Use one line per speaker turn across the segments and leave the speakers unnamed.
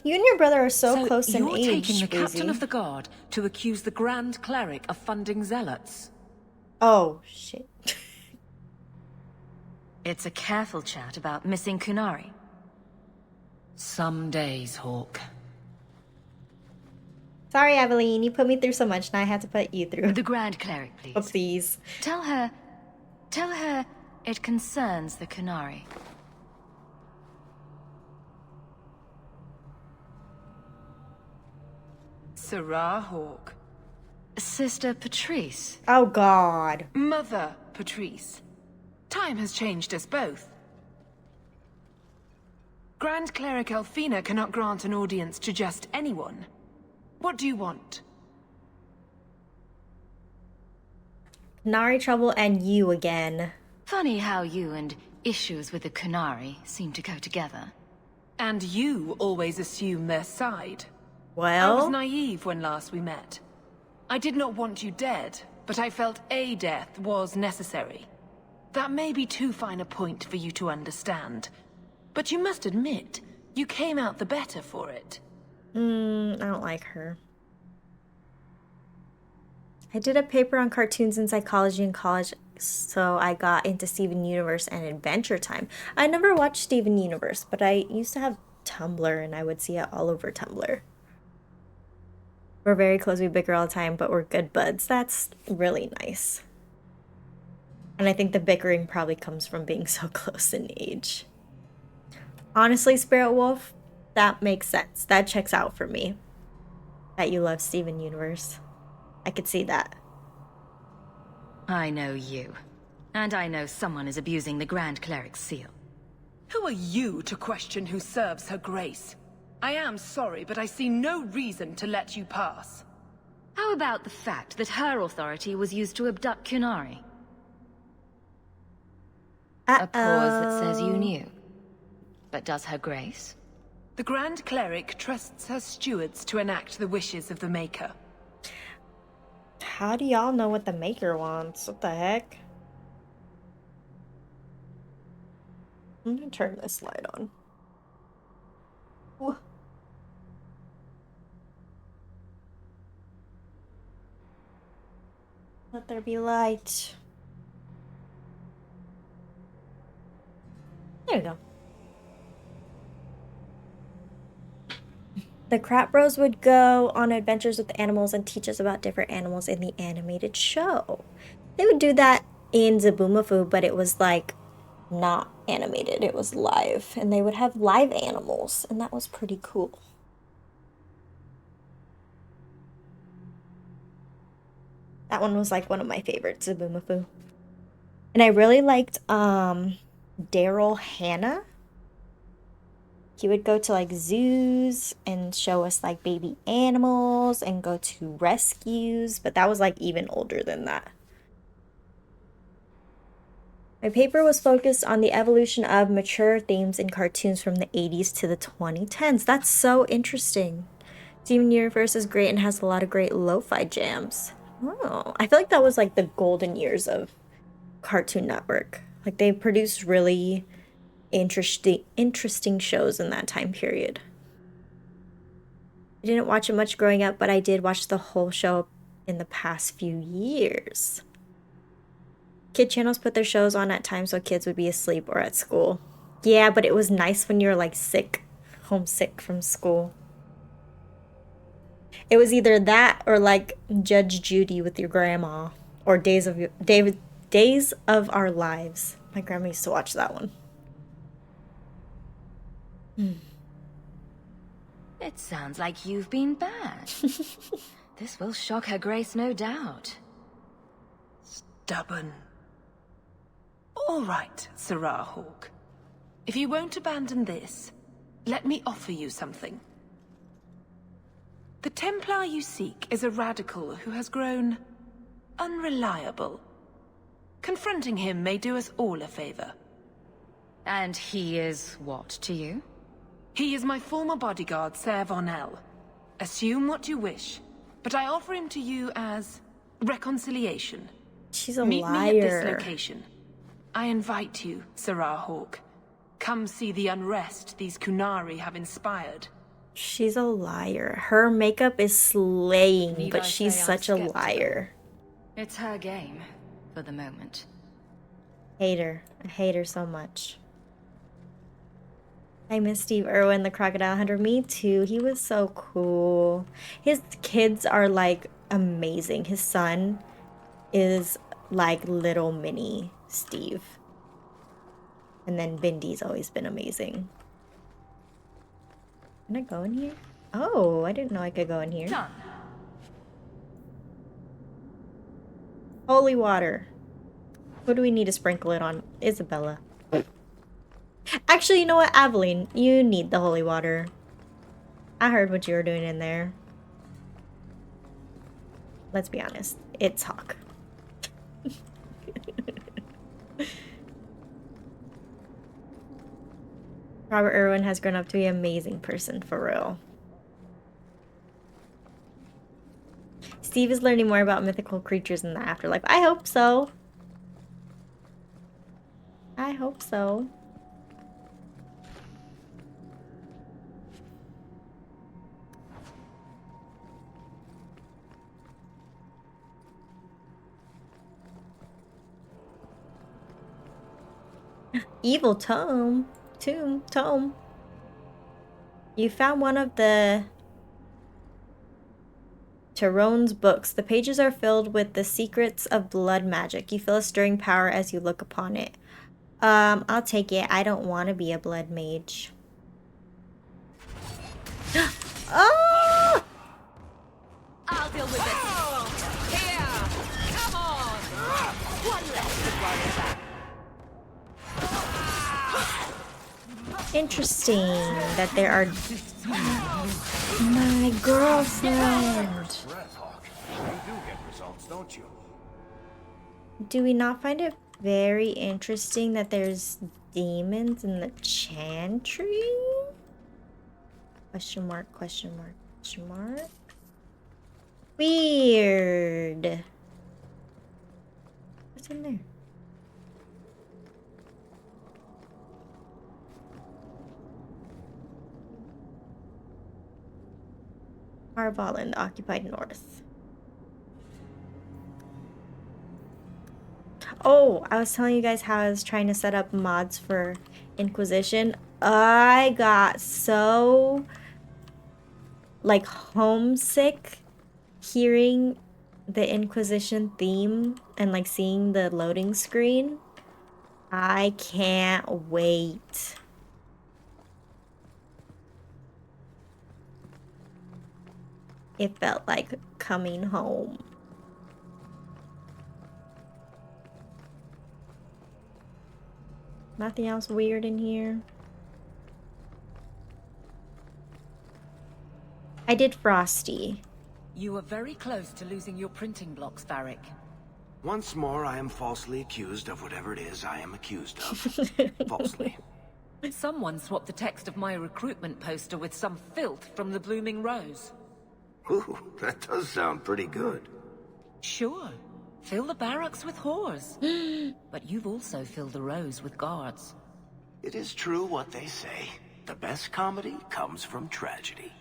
You and your brother are so
So
close in
you're
age,
taking the captain
Breezy.
of the guard to accuse the Grand Cleric of funding zealots.
Oh, shit.
It's a careful chat about missing Kunari.
Some days, Hawk.
Sorry, Aveline, you put me through so much, now I had to put you through.
The Grand Cleric, please.
Oh, please.
Tell her it concerns the Kunari.
Sarah Hawk.
Sister Patrice.
Oh, God.
Mother Patrice. Time has changed us both. Grand Cleric Elfina cannot grant an audience to just anyone. What do you want?
Nari trouble and you again.
Funny how you and issues with the Kunari seem to go together.
And you always assume their side.
Well?
I was naive when last we met. I did not want you dead, but I felt a death was necessary. That may be too fine a point for you to understand. But you must admit, you came out the better for it.
I don't like her. I did a paper on cartoons and psychology in college, so I got into Steven Universe and Adventure Time. I never watched Steven Universe, but I used to have Tumblr and I would see it all over Tumblr. We're very close, we bicker all the time, but we're good buds. That's really nice. And I think the bickering probably comes from being so close in age. Honestly, Spirit Wolf, that makes sense. That checks out for me. That you love Steven Universe. I could see that.
I know you. And I know someone is abusing the Grand Cleric's seal.
Who are you to question who serves her grace? I am sorry, but I see no reason to let you pass.
How about the fact that her authority was used to abduct Kunari? A pause that says you knew. But does her grace?
The Grand Cleric trusts her stewards to enact the wishes of the Maker.
How do y'all know what the Maker wants? What the heck? I'm gonna turn this light on. Ooh. Let there be light. There you go. The Crap Bros would go on adventures with animals and teach us about different animals in the animated show. They would do that in Zaboomafoo, but it was like not animated, it was live. And they would have live animals, and that was pretty cool. That one was like one of my favorites, Zaboomafoo. And I really liked Daryl Hannah. He would go to like zoos and show us like baby animals and go to rescues, but that was like even older than that. My paper was focused on the evolution of mature themes in cartoons from the 80s to the 2010s. That's so interesting. Steven Universe is great and has a lot of great lo-fi jams. Oh, I feel like that was like the golden years of Cartoon Network. Like they produced really interesting shows in that time period. I didn't watch it much growing up, but I did watch the whole show in the past few years. Kid channels put their shows on at times so kids would be asleep or at school. Yeah, but it was nice when you're like sick, homesick from school. It was either that or like Judge Judy with your grandma or Days of Our Lives. My grandma used to watch that one.
It sounds like you've been bad. This will shock her grace, no doubt.
Stubborn. All right, Sarah Hawk. If you won't abandon this, let me offer you something. The Templar you seek is a radical who has grown unreliable. Confronting him may do us all a favor.
And he is what to you?
He is my former bodyguard, Ser Vonel. Assume what you wish, but I offer him to you as reconciliation.
She's a
Meet
liar.
me at this location. I invite you, Sarah Hawk. Come see the unrest these Kunari have inspired.
She's a liar. Her makeup is slaying,
Need
but
I
she's
say I'm
such a
skeptical?
liar.
It's her game, for the moment.
Hate her. I hate her so much. I miss Steve Irwin, the Crocodile Hunter. Me too. He was so cool. His kids are like amazing. His son is like little mini Steve. And then Bindy's always been amazing. Can I go in here? Oh, I didn't know I could go in here.
Done.
Holy water. Who do we need to sprinkle it on? Isabella. Actually, you know what? Aveline, you need the holy water. I heard what you were doing in there. Let's be honest. It's Hawk. Robert Irwin has grown up to be an amazing person, for real. Steve is learning more about mythical creatures in the afterlife. I hope so. I hope so. Evil tome. Tome. You found one of the Tyrone's books. The pages are filled with the secrets of blood magic. You feel a stirring power as you look upon it. I'll take it. I don't want to be a blood mage. Oh!
I'll deal with this.
Here! Come on!
One less to worry about.
Interesting that there are... My girlfriend.
Breath, Hawk. You do get results, don't you?
Do we not find it very interesting that there's demons in the chantry? Question mark, question mark, question mark. Weird. What's in there? Harval in the occupied north. Oh, I was telling you guys how I was trying to set up mods for Inquisition. I got so like homesick hearing the Inquisition theme and like seeing the loading screen. I can't wait. It felt like coming home. Nothing else weird in here. I did Frosty.
You were very close to losing your printing blocks, Varric.
Once more, I am falsely accused of whatever it is I am accused of. Falsely.
Someone swapped the text of my recruitment poster with some filth from the Blooming Rose.
Ooh, that does sound pretty good.
Sure. Fill the barracks with whores. But you've also filled the Rose with guards.
It is true what they say. The best comedy comes from tragedy.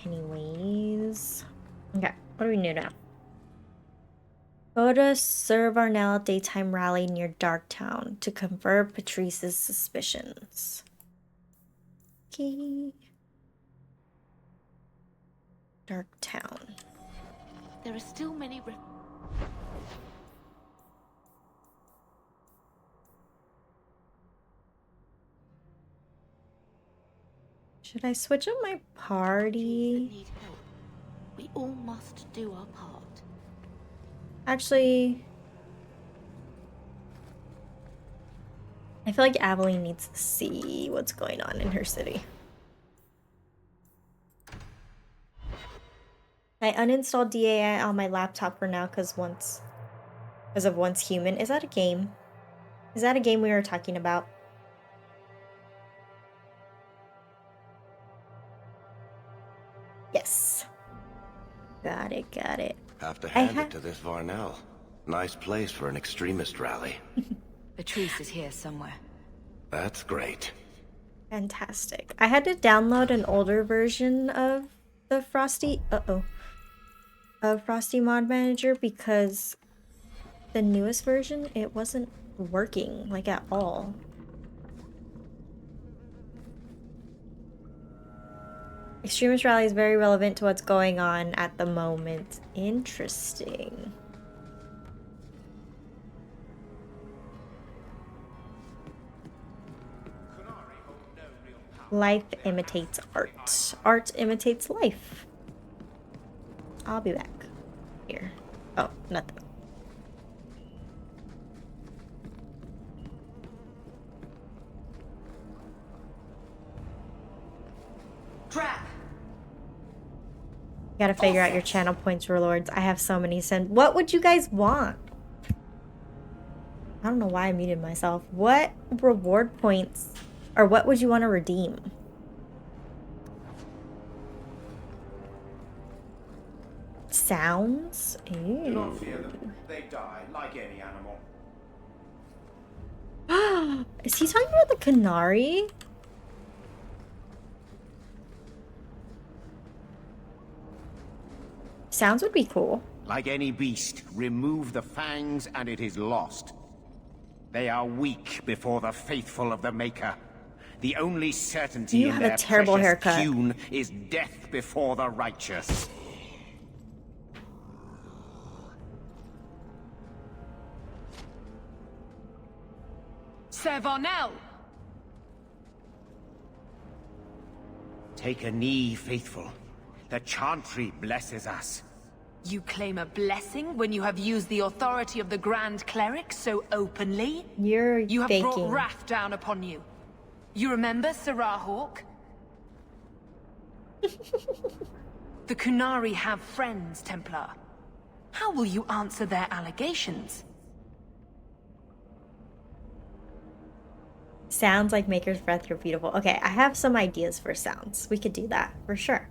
Anyways. Okay, what do we do now? Go to Sir Varnell daytime rally near Darktown to confirm Patrice's suspicions. Okay. Darktown.
There are still many...
Should I switch up my party?
need help. We all must do our part.
Actually, I feel like Aveline needs to see what's going on in her city. I uninstalled DAI on my laptop for now because of Once Human. Is that a game? Is that a game we were talking about? Yes. Got it, got it.
Have to hand it to this Varnell. Nice place for an extremist rally.
The truce is here somewhere.
That's great.
Fantastic. I had to download an older version of the Frosty Mod Manager because the newest version, it wasn't working like at all. Extremist rally is very relevant to what's going on at the moment. Interesting. Life imitates art. Art imitates life. I'll be back. Here. Oh, nothing.
Trap!
Gotta figure out your channel points, warlords. I have so many send. What would you guys want? I don't know why I muted myself. What reward points, or what would you want to redeem? Sounds? Ew.
Do not fear them. They die like any animal.
Is he talking about the Canary? Sounds would be cool.
Like any beast, remove the fangs and it is lost. They are weak before the faithful of the Maker. The only certainty
You
in
have a
their
terrible
precious
haircut.
tune is death before the righteous.
Sir Varnell!
Take a knee, faithful. The chantry blesses us.
You claim a blessing when you have used the authority of the Grand Cleric so openly? You have
faking.
brought wrath down upon you. You remember Sirrah Hawk? The Kunari have friends, Templar. How will you answer their allegations?
Sounds like Maker's Breath, you're beautiful. Okay, I have some ideas for sounds. We could do that, for sure.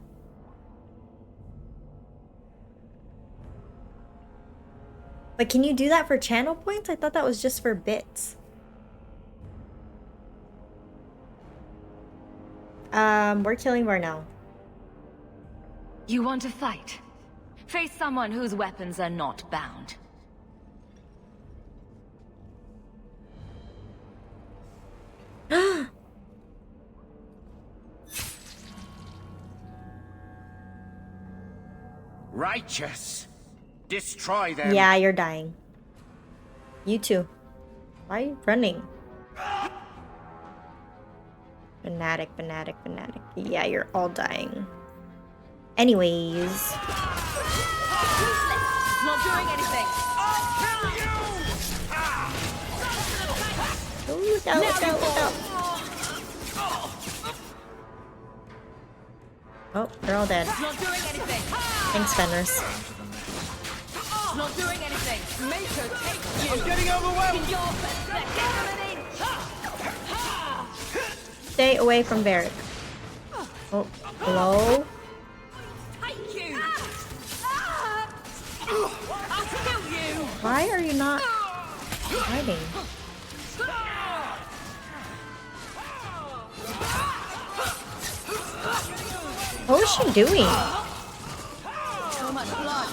But can you do that for channel points? I thought that was just for bits. We're killing Varnell.
You want to fight? Face someone whose weapons are not bound.
Righteous! Destroy them!
Yeah, you're dying. You too. Why are you running? Fanatic, fanatic, fanatic. Yeah, you're all dying. Anyways.
Not doing anything!
Oh, look out, look out, look out. Oh, they're all dead.
Not doing anything!
Thanks, Fenris.
Not doing anything! Maker, take you!
I'm getting overwhelmed!
Your
Stay away from Varric. Oh, hello?
Take you! I'll kill you!
Why are you not hiding? What was she doing?
So much blood!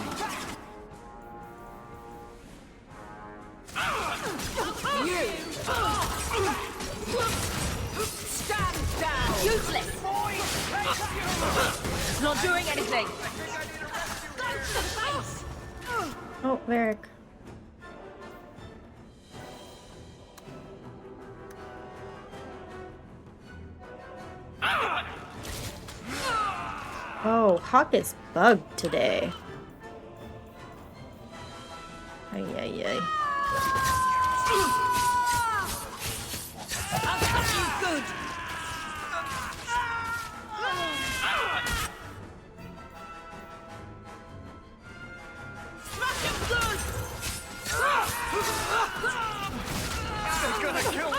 You! Stand down! Useless! Not doing anything! Go to the face!
Oh, Varric. Oh, Hawk is bugged today. Ay, ay, ay.
I'll cut you good! Smash him good!
They're gonna kill me!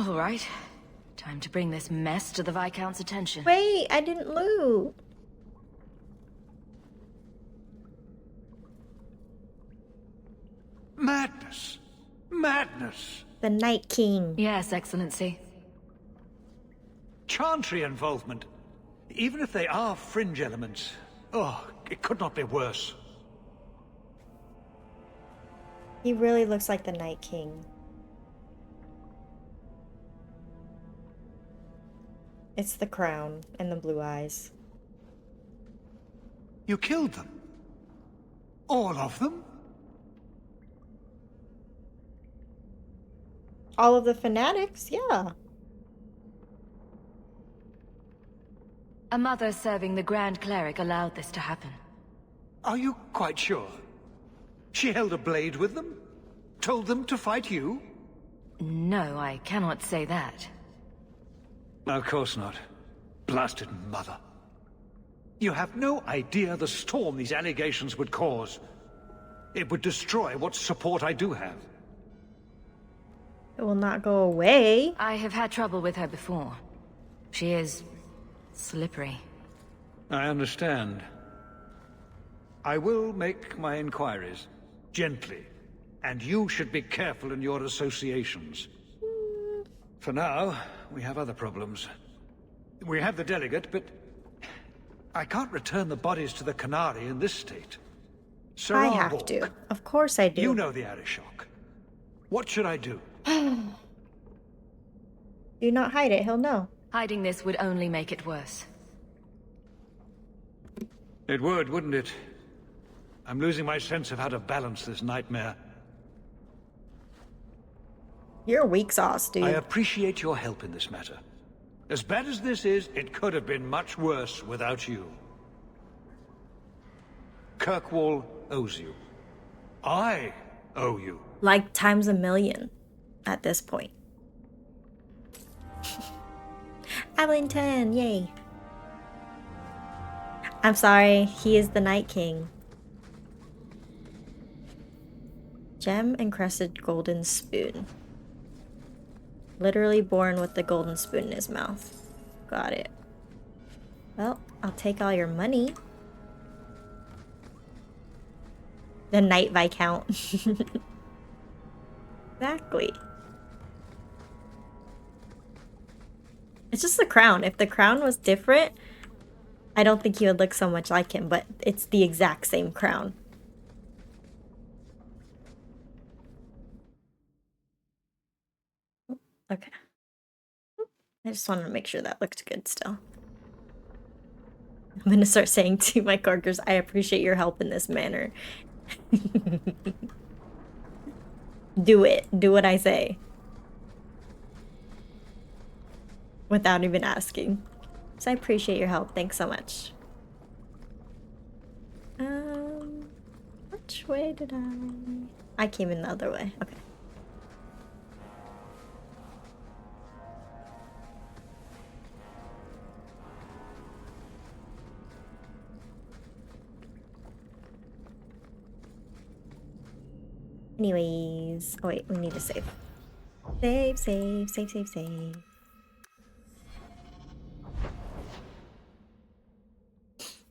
All right. Time to bring this mess to the Viscount's attention.
Wait, I didn't loot.
Madness! Madness!
The Night King.
Yes, Excellency.
Chantry involvement. Even if they are fringe elements. Oh, it could not be worse.
He really looks like the Night King. It's the crown and the blue eyes.
You killed them? All of them?
All of the fanatics, yeah.
A mother serving the Grand Cleric allowed this to happen.
Are you quite sure? She held a blade with them? Told them to fight you?
No, I cannot say that.
Of course not. Blasted mother. You have no idea the storm these allegations would cause. It would destroy what support I do have.
It will not go away.
I have had trouble with her before. She is slippery.
I understand. I will make my inquiries. Gently. And you should be careful in your associations. For now, we have other problems. We have the delegate, but I can't return the bodies to the Canary in this state. Sir
I have
Arborg,
to. Of course I do.
you know the Arishok. What should I do?
Do not hide it, he'll know.
Hiding this would only make it worse.
It would, wouldn't it? I'm losing my sense of how to balance this nightmare.
You're a weak sauce, dude.
I appreciate your help in this matter. As bad as this is, it could have been much worse without you. Kirkwall owes you. I owe you.
Like times a million at this point. Abington, yay. I'm sorry, he is the Night King. Gem encrusted golden spoon. Literally born with the golden spoon in his mouth. Got it. Well, I'll take all your money. The Night Viscount. Exactly. It's just the crown. If the crown was different, I don't think he would look so much like him, but it's the exact same crown. Okay. I just wanted to make sure that looked good still. I'm gonna start saying to my coworkers, I appreciate your help in this manner. Do it. Do what I say. Without even asking. So I appreciate your help. Thanks so much. Which way did I came in the other way. Okay. Anyways, oh wait, we need to save. Save, save, save, save, save.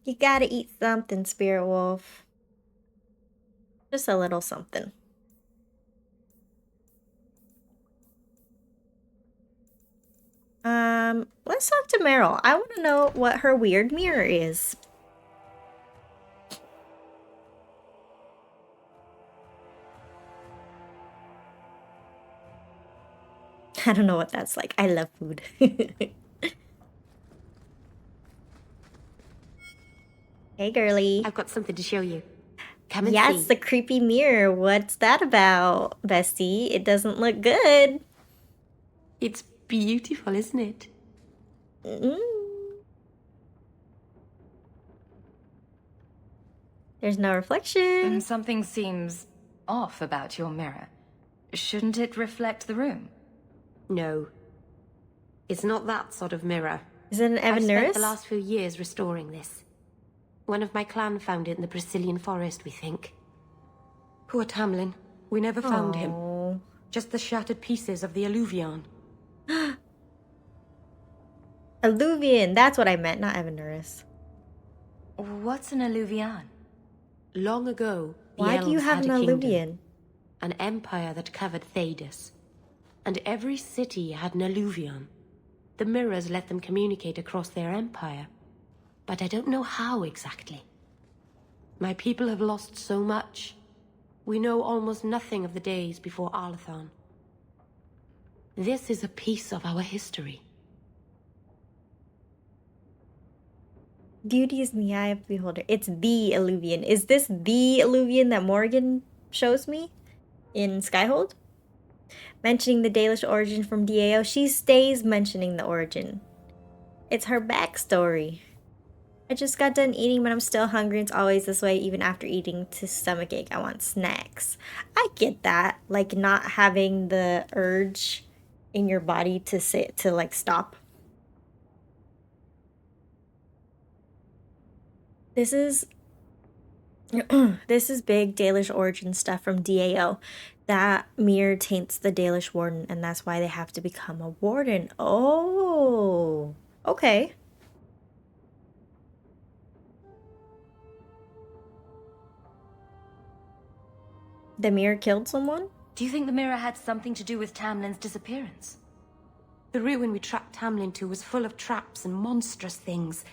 You gotta eat something, Spirit Wolf. Just a little something. Let's talk to Meryl. I want to know what her weird mirror is. I don't know what that's like. I love food. Hey, girly.
I've got something to show you. Come and
Yes,
see.
the creepy mirror. What's that about, bestie? It doesn't look good.
It's beautiful, isn't it?
Mm. There's no reflection.
Something seems off about your mirror. Shouldn't it reflect the room?
No. It's not that sort of mirror.
Is it an
I've spent
Evanurus?
the last few years restoring this. One of my clan found it in the Brazilian forest, we think. Poor Tamlin. We never found him.
Oh.
Just the shattered pieces of the alluvion.
Alluvian, that's what I meant, not Evanurus.
What's an alluvian?
Long ago, the
Why do you
elves
have
had
an
a kingdom,
alluvian?
an empire that covered Thedas. And every city had an alluvion. The mirrors let them communicate across their empire. But I don't know how exactly. My people have lost so much. We know almost nothing of the days before Arlathon. This is a piece of our history.
Beauty is in the eye of the beholder. It's the alluvian. Is this the alluvian that Morgan shows me in Skyhold? Mentioning the Dalish origin from DAO, she stays mentioning the origin. It's her backstory. I just got done eating, but I'm still hungry. It's always this way, even after eating to stomachache. I want snacks. I get that, like not having the urge in your body to like stop. This is this is big Dalish origin stuff from DAO. That mirror taints the Dalish warden, and that's why they have to become a warden. Oh, okay. The mirror killed someone?
Do you think the mirror had something to do with Tamlin's disappearance?
The ruin we tracked Tamlin to was full of traps and monstrous things,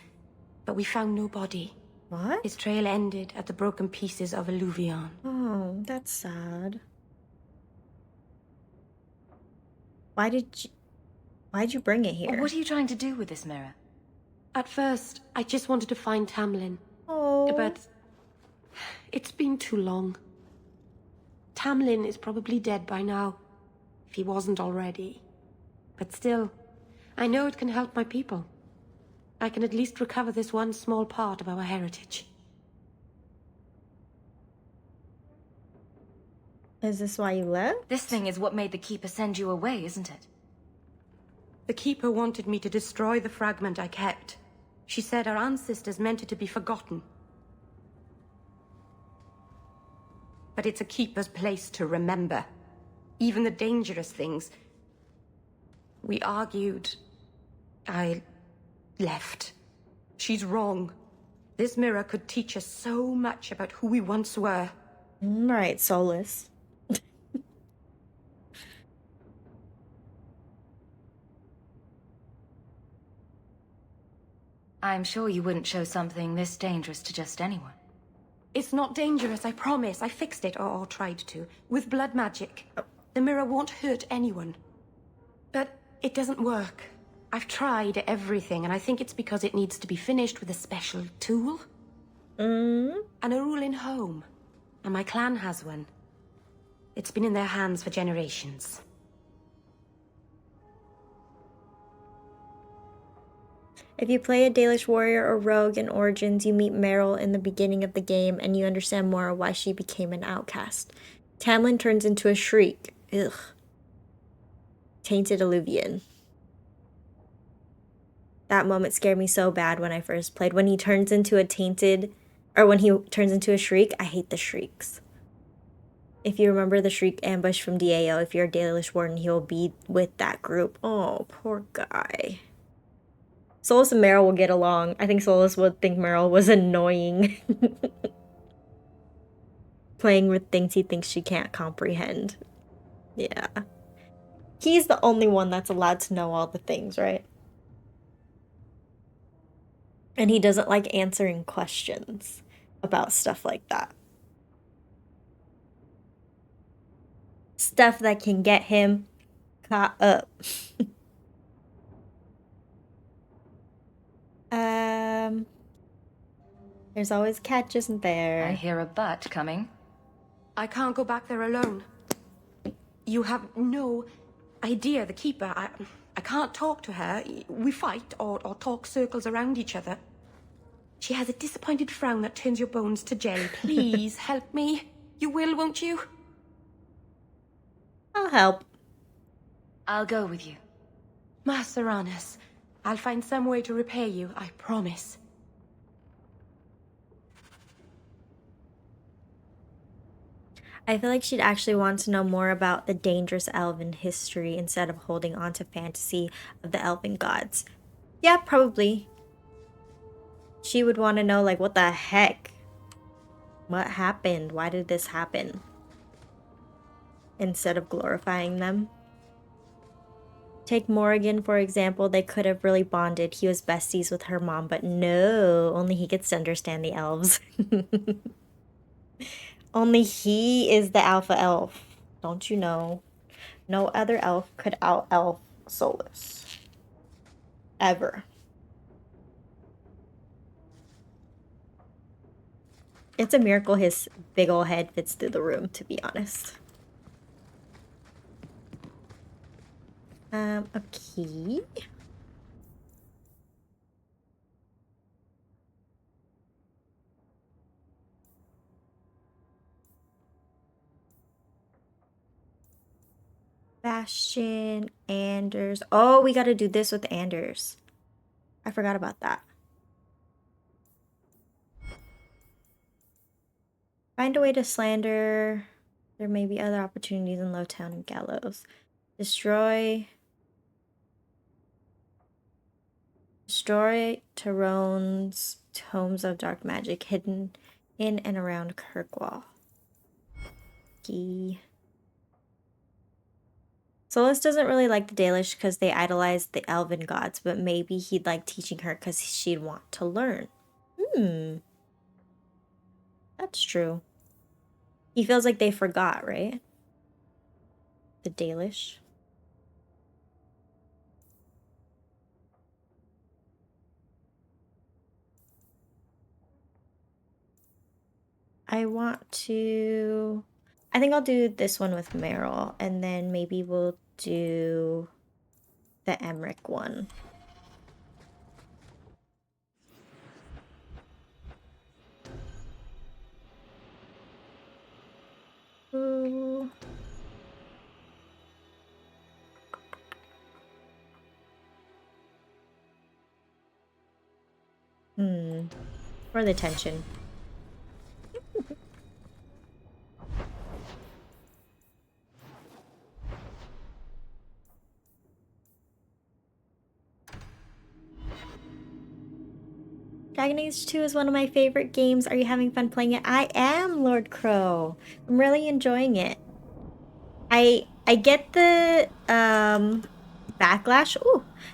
but we found no body.
What?
His trail ended at the broken pieces of Alluvion.
Oh, that's sad. Why'd you bring it here?
What are you trying to do with this mirror?
At first, I just wanted to find Tamlin.
Oh.
But it's been too long. Tamlin is probably dead by now, if he wasn't already. But still, I know it can help my people. I can at least recover this one small part of our heritage.
Is this why you left?
This thing is what made the Keeper send you away, isn't it?
The Keeper wanted me to destroy the fragment I kept. She said our ancestors meant it to be forgotten. But it's a Keeper's place to remember. Even the dangerous things. We argued. I left. She's wrong. This mirror could teach us so much about who we once were.
Right, soulless.
I'm sure you wouldn't show something this dangerous to just anyone.
It's not dangerous, I promise. I fixed it, or tried to, with blood magic. The mirror won't hurt anyone. But it doesn't work. I've tried everything, and I think it's because it needs to be finished with a special tool. And a ruling home. And my clan has one. It's been in their hands for generations.
If you play a Dalish warrior or rogue in Origins, you meet Meryl in the beginning of the game, and you understand more why she became an outcast. Tamlin turns into a shriek. Ugh. Tainted Alluvian. That moment scared me so bad when I first played. When he turns into a tainted, or when he turns into a shriek, I hate the shrieks. If you remember the shriek ambush from DAO, if you're a Dalish warden, he will be with that group. Oh, poor guy. Solus and Meryl will get along. I think Solus would think Meryl was annoying. Playing with things he thinks she can't comprehend. Yeah. He's the only one that's allowed to know all the things, right? And he doesn't like answering questions about stuff like that. Stuff that can get him caught up. There's always a catch, isn't there?
I hear a but coming.
I can't go back there alone. You have no idea, the Keeper. I can't talk to her. We fight or talk circles around each other. She has a disappointed frown that turns your bones to jelly. Please help me. You will, won't you?
I'll help.
I'll go with you.
Master Arnis, I'll find some way to repay you, I promise.
I feel like she'd actually want to know more about the dangerous elven history instead of holding on to fantasy of the elven gods. Yeah, probably. She would want to know, like, what the heck? What happened? Why did this happen? Instead of glorifying them. Take Morrigan, for example. They could have really bonded. He was besties with her mom, but no, only he gets to understand the elves. Only he is the alpha elf. Don't you know? No other elf could out-elf Solus. Ever. It's a miracle his big ol' head fits through the room, to be honest. A key? Bastion, Anders. Oh, we gotta do this with Anders. I forgot about that. Find a way to slander. There may be other opportunities in Lowtown and Gallows. Destroy Tyrone's tomes of dark magic hidden in and around Kirkwall. Key. Solus doesn't really like the Dalish because they idolize the elven gods, but maybe he'd like teaching her because she'd want to learn. That's true. He feels like they forgot, right? The Dalish. I think I'll do this one with Meryl, and then maybe we'll do the Emmerich one. Ooh. For the tension. Dragon Age 2 is one of my favorite games. Are you having fun playing it? I am, Lord Crow. I'm really enjoying it. I get the backlash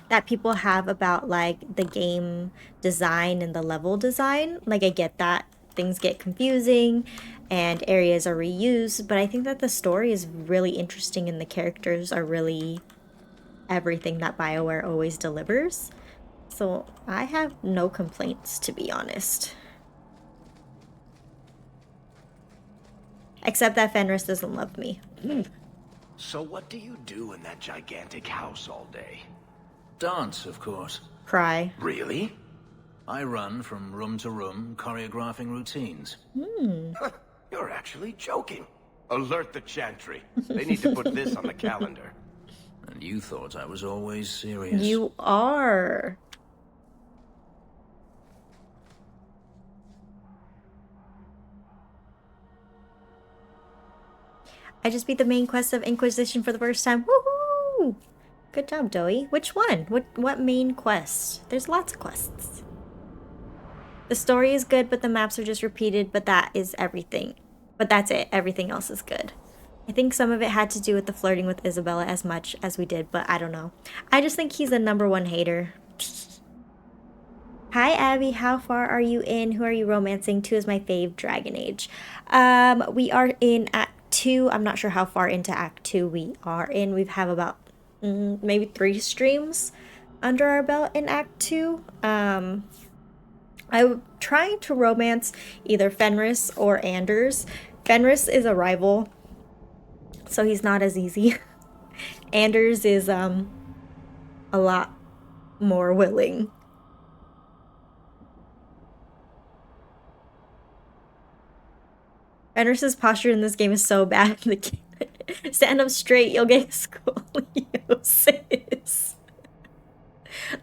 that people have about like the game design and the level design. Like I get that things get confusing and areas are reused, but I think that the story is really interesting and the characters are really everything that BioWare always delivers. So I have no complaints, to be honest. Except that Fenris doesn't love me.
So what do you do in that gigantic house all day?
Dance, of course.
Cry.
Really?
I run from room to room, choreographing routines.
You're actually joking. Alert the Chantry. They need to put this on the calendar.
And you thought I was always serious.
You are. I just beat the main quest of Inquisition for the first time. Woohoo! Good job, Doey. Which one? What main quest? There's lots of quests. The story is good, but the maps are just repeated, but that is everything. But that's it. Everything else is good. I think some of it had to do with the flirting with Isabella as much as we did, but I don't know. I just think he's the #1 hater. Hi, Abby. How far are you in? Who are you romancing? 2 is my fave Dragon Age. We are in Act 2. I'm not sure how far into Act 2 we are in. We have about maybe 3 streams under our belt in Act 2. I'm trying to romance either Fenris or Anders. Fenris is a rival, so he's not as easy. Anders is a lot more willing. Fenris's posture in this game is so bad. Stand up straight, you'll get scoliosis.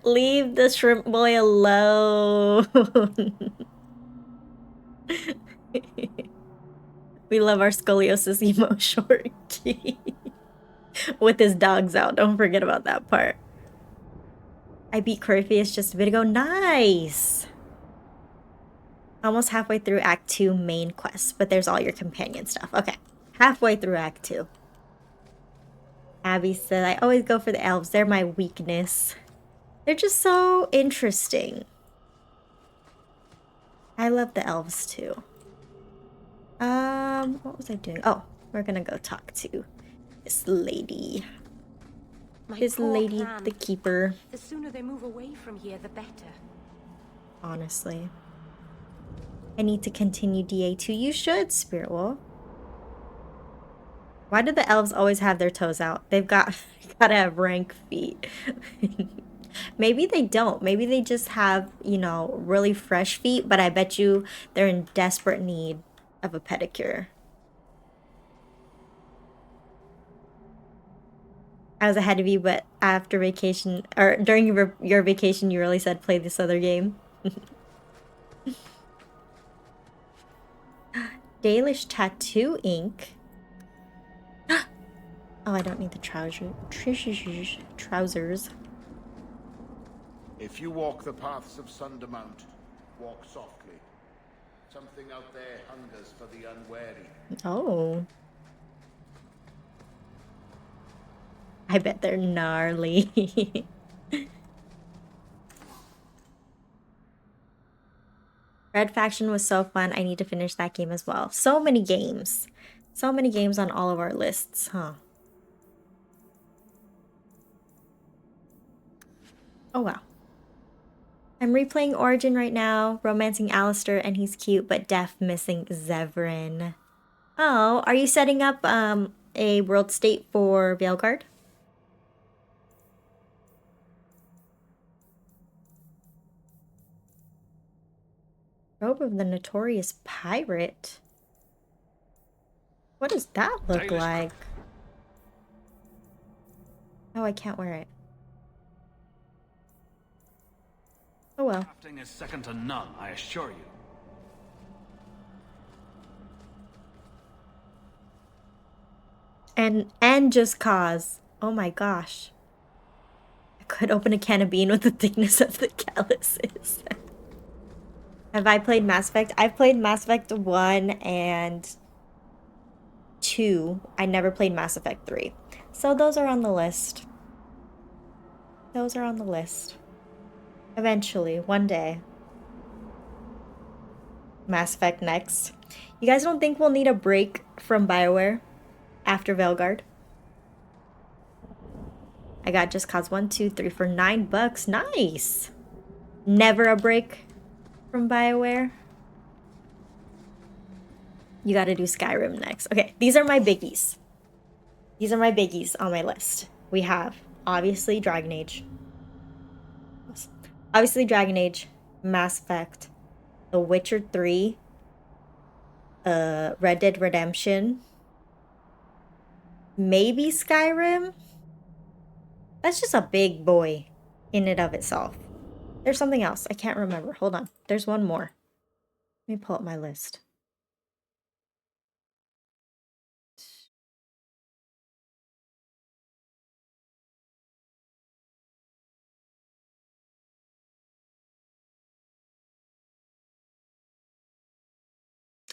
Leave the shrimp boy alone. We love our scoliosis emo shorty. With his dogs out, don't forget about that part. I beat Corypheus just a bit ago. Nice! Almost halfway through Act 2 main quest, but there's all your companion stuff. Okay, halfway through Act 2. Abby said, I always go for the elves. They're my weakness. They're just so interesting. I love the elves too. What was I doing? Oh, we're gonna go talk to this lady. This lady, the keeper.
The sooner they move away from here, the better.
Honestly. I need to continue DA2. You should, Spirit Wolf. Why do the elves always have their toes out? They've gotta have rank feet. Maybe they don't. Maybe they just have, you know, really fresh feet, but I bet you they're in desperate need of a pedicure. I was ahead of you, but after vacation, or during your vacation, you really said play this other game. Dalish Tattoo ink. Oh, I don't need the trousers.
If you walk the paths of Sundermount, walk softly. Something out there hungers for the unwary.
Oh. I bet they're gnarly. Red Faction was so fun. I need to finish that game as well. So many games. So many games on all of our lists, huh? Oh, wow. I'm replaying Origin right now, romancing Alistair, and he's cute, but deaf missing Zevran. Oh, are you setting up a world state for Veilguard? Robe of the Notorious Pirate? What does that look like? Oh, I can't wear it. Oh well.
Crafting is second to none, I assure you.
And just cause. Oh my gosh. I could open a can of bean with the thickness of the calluses. Have I played Mass Effect? I've played Mass Effect 1 and 2. I never played Mass Effect 3. So those are on the list. Those are on the list. Eventually, one day. Mass Effect next. You guys don't think we'll need a break from BioWare after Veilguard? I got Just Cause 1, 2, 3 for $9. Nice! Never a break from BioWare. You gotta do Skyrim next. Okay, these are my biggies. These are my biggies on my list. We have, obviously, Dragon Age. Obviously, Dragon Age, Mass Effect, The Witcher 3, Red Dead Redemption, maybe Skyrim. That's just a big boy in and of itself. There's something else. I can't remember. Hold on. There's one more. Let me pull up my list.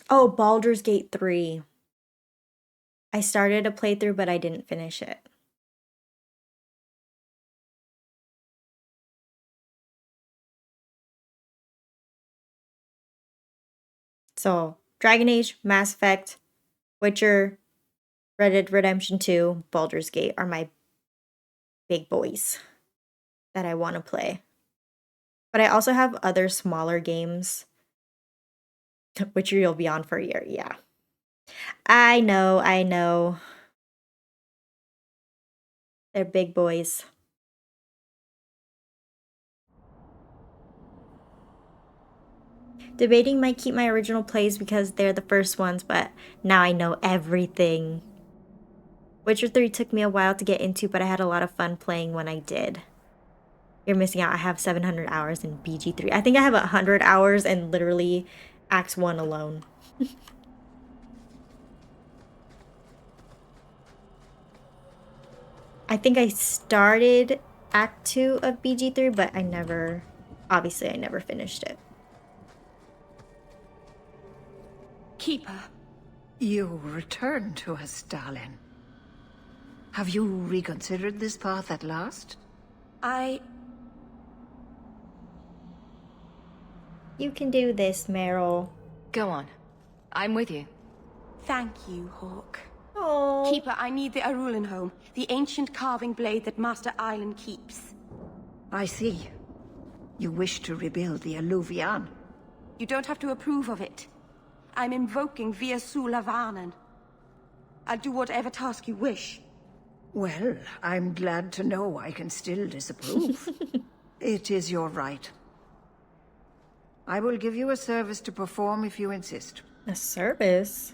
Oh, Baldur's Gate 3. I started a playthrough, but I didn't finish it. So, Dragon Age, Mass Effect, Witcher, Red Dead Redemption 2, Baldur's Gate are my big boys that I want to play. But I also have other smaller games. Witcher you'll be on for a year, yeah. I know. They're big boys. Debating might keep my original plays because they're the first ones, but now I know everything. Witcher 3 took me a while to get into, but I had a lot of fun playing when I did. You're missing out. I have 700 hours in BG3. I think I have 100 hours in literally Act 1 alone. I think I started Act 2 of BG3, but obviously I never finished it.
Keeper.
You return to us, darling. Have you reconsidered this path at last?
You can do this, Meryl.
Go on. I'm with you.
Thank you, Hawk.
Oh.
Keeper, I need the Arulin home. The ancient carving blade that Master Island keeps.
I see. You wish to rebuild the Alluvian.
You don't have to approve of it. I'm invoking Via Sulavanen. I'll do whatever task you wish.
Well, I'm glad to know I can still disapprove. It is your right. I will give you a service to perform if you insist.
A service?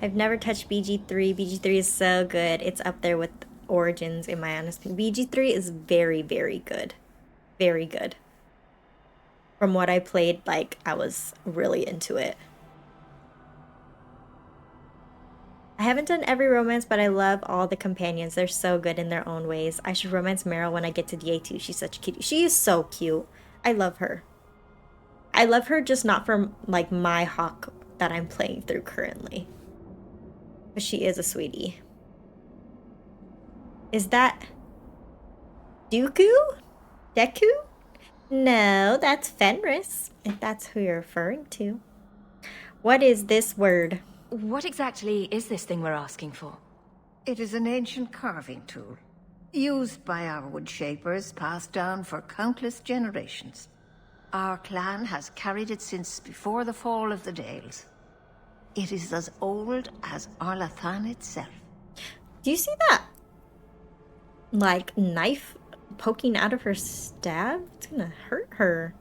I've never touched BG3. BG3 is so good. It's up there with Origins, in my honest opinion. BG3 is very, very good. Very good. From what I played, like, I was really into it. I haven't done every romance, but I love all the companions. They're so good in their own ways. I should romance Meryl when I get to DA2. She's such a cutie. She is so cute. I love her. I love her, just not from, like, my Hawk that I'm playing through currently. But she is a sweetie. Is that Dooku? Deku? No, that's Fenris, if that's who you're referring to. What is this word?
What exactly is this thing we're asking for?
It is an ancient carving tool, used by our wood shapers, passed down for countless generations. Our clan has carried it since before the fall of the Dales. It is as old as Arlathan itself.
Do you see that, like, knife poking out of her stab? It's gonna hurt her.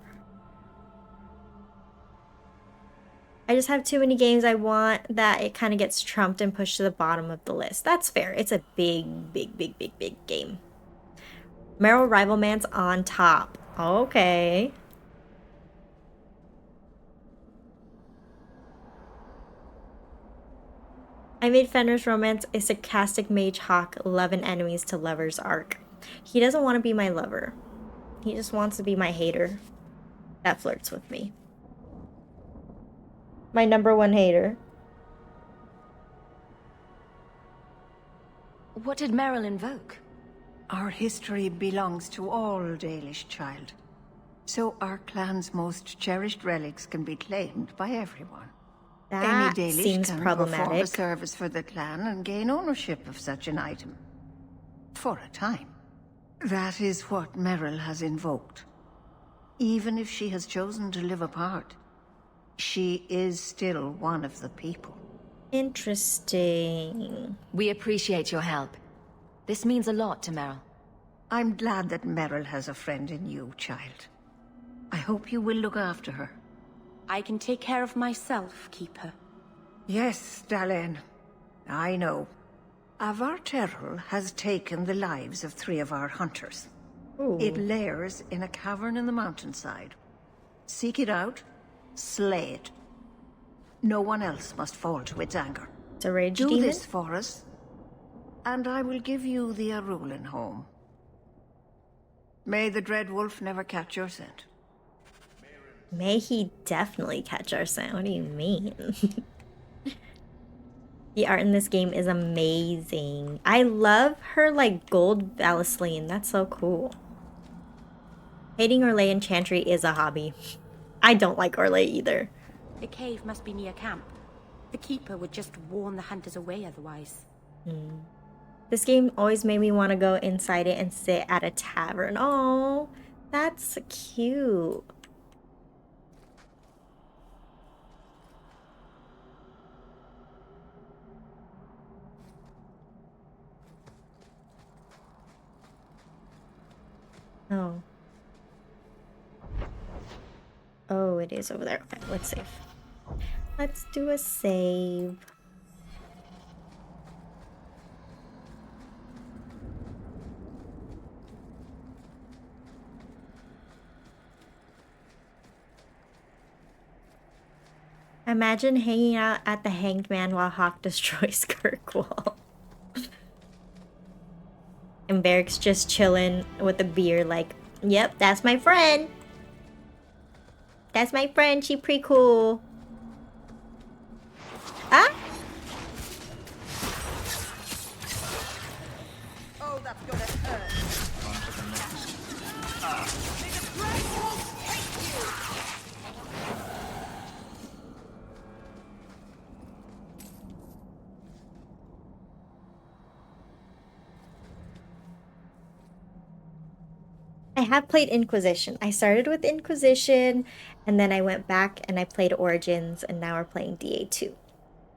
I just have too many games I want that it kind of gets trumped and pushed to the bottom of the list. That's fair. It's a big, big, big, big, big game. Meryl Rivalman's on top. Okay. I made Fenris Romance a sarcastic mage hawk, love and enemies to lovers arc. He doesn't want to be my lover. He just wants to be my hater that flirts with me. My #1 hater.
What did Meryl invoke?
Our history belongs to all Dalish, child. So our clan's most cherished relics can be claimed by everyone.
That
Any Dalish
seems
can perform a
problematic.
service for the clan and gain ownership of such an item. For a time. That is what Meryl has invoked. Even if she has chosen to live apart, she is still one of the people.
Interesting.
We appreciate your help. This means a lot to Meryl.
I'm glad that Meryl has a friend in you, child. I hope you will look after her.
I can take care of myself, Keeper.
Yes, Dalen. I know. Avar Terrell has taken the lives of 3 of our hunters.
Ooh.
It lairs in a cavern in the mountainside. Seek it out, slay it. No one else must fall to its anger.
It's a rage
Do
demon?
this for us, and I will give you the Arulin home. May the Dread Wolf never catch your scent.
May he definitely catch our scent. What do you mean? The art in this game is amazing. I love her, like, gold Valisline. That's so cool. Hating Orlais and Chantry is a hobby. I don't like Orlais either.
The cave must be near camp. The Keeper would just warn the hunters away otherwise.
This game always made me want to go inside it and sit at a tavern. Oh, that's cute. Oh. Oh, it is over there. Okay, let's save. Let's do a save. Imagine hanging out at the Hanged Man while Hawk destroys Kirkwall. And Varric's just chilling with a beer like, yep, that's my friend. That's my friend. She pretty cool. Ah?
Oh, that's gonna hurt.
On to the next.
I have played Inquisition. I started with Inquisition, and then I went back and I played Origins, and now we're playing DA2.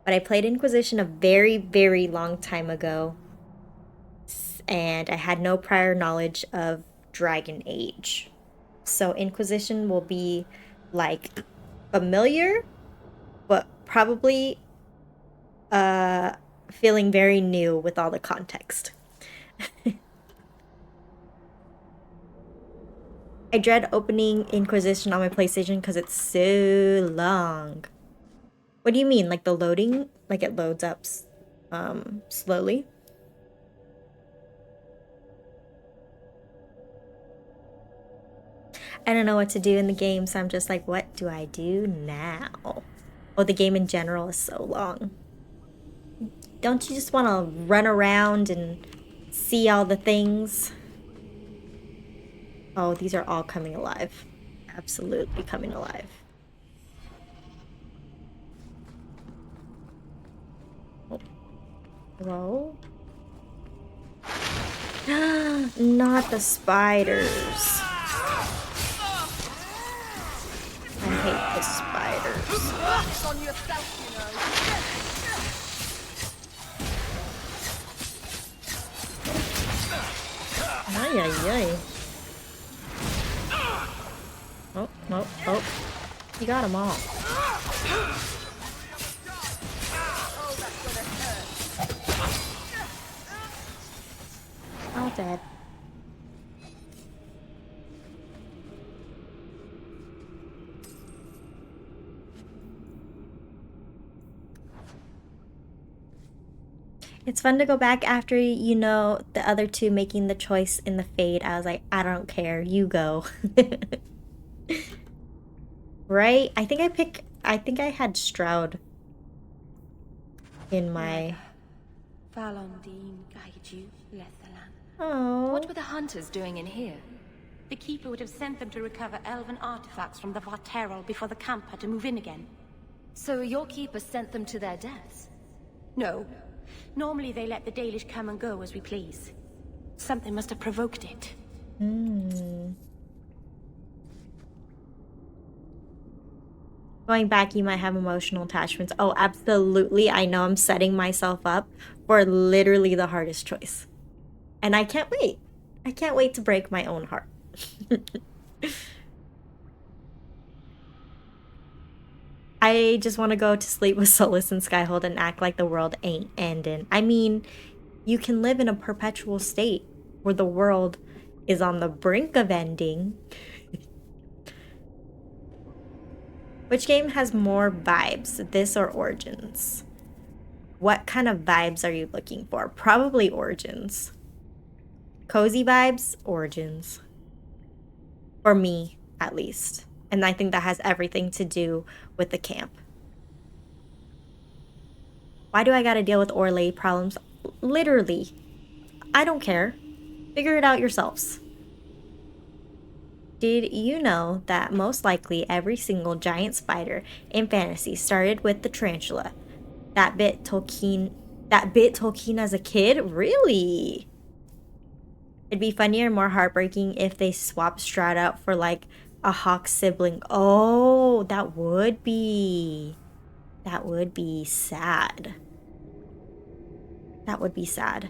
But I played Inquisition a very, very long time ago, and I had no prior knowledge of Dragon Age. So Inquisition will be like familiar, but probably feeling very new with all the context. I dread opening Inquisition on my PlayStation because it's so long. What do you mean? Like the loading? Like it loads up slowly? I don't know what to do in the game, so I'm just like, what do I do now? Oh, the game in general is so long. Don't you just want to run around and see all the things? Oh, these are all coming alive. Absolutely coming alive. Oh. Hello? Not the spiders. I hate the spiders.
On yourself,
Ay, ay, ay. Oh, no, oh. You got them all. All dead. It's fun to go back after, you know, the other two making the choice in the fade. I was like, I don't care. You go. Right? I think I had Stroud in my... Oh.
What were the hunters doing in here? The Keeper would have sent them to recover elven artifacts from the Varterol before the camp had to move in again.
So your Keeper sent them to their deaths?
No. Normally they let the Dalish come and go as we please. Something must have provoked it.
Going back, you might have emotional attachments. Oh, absolutely. I know I'm setting myself up for literally the hardest choice. And I can't wait. I can't wait to break my own heart. I just want to go to sleep with Solus and Skyhold and act like the world ain't ending. I mean, you can live in a perpetual state where the world is on the brink of ending. Which game has more vibes, this or Origins? What kind of vibes are you looking for? Probably Origins. Cozy vibes, Origins. For me, at least. And I think that has everything to do with the camp. Why do I gotta deal with Orlais problems? Literally. I don't care. Figure it out yourselves. Did you know that most likely every single giant spider in fantasy started with the tarantula? That bit Tolkien as a kid? Really? It'd be funnier and more heartbreaking if they swapped Stroud out for like a hawk sibling. Oh, that would be sad. That would be sad.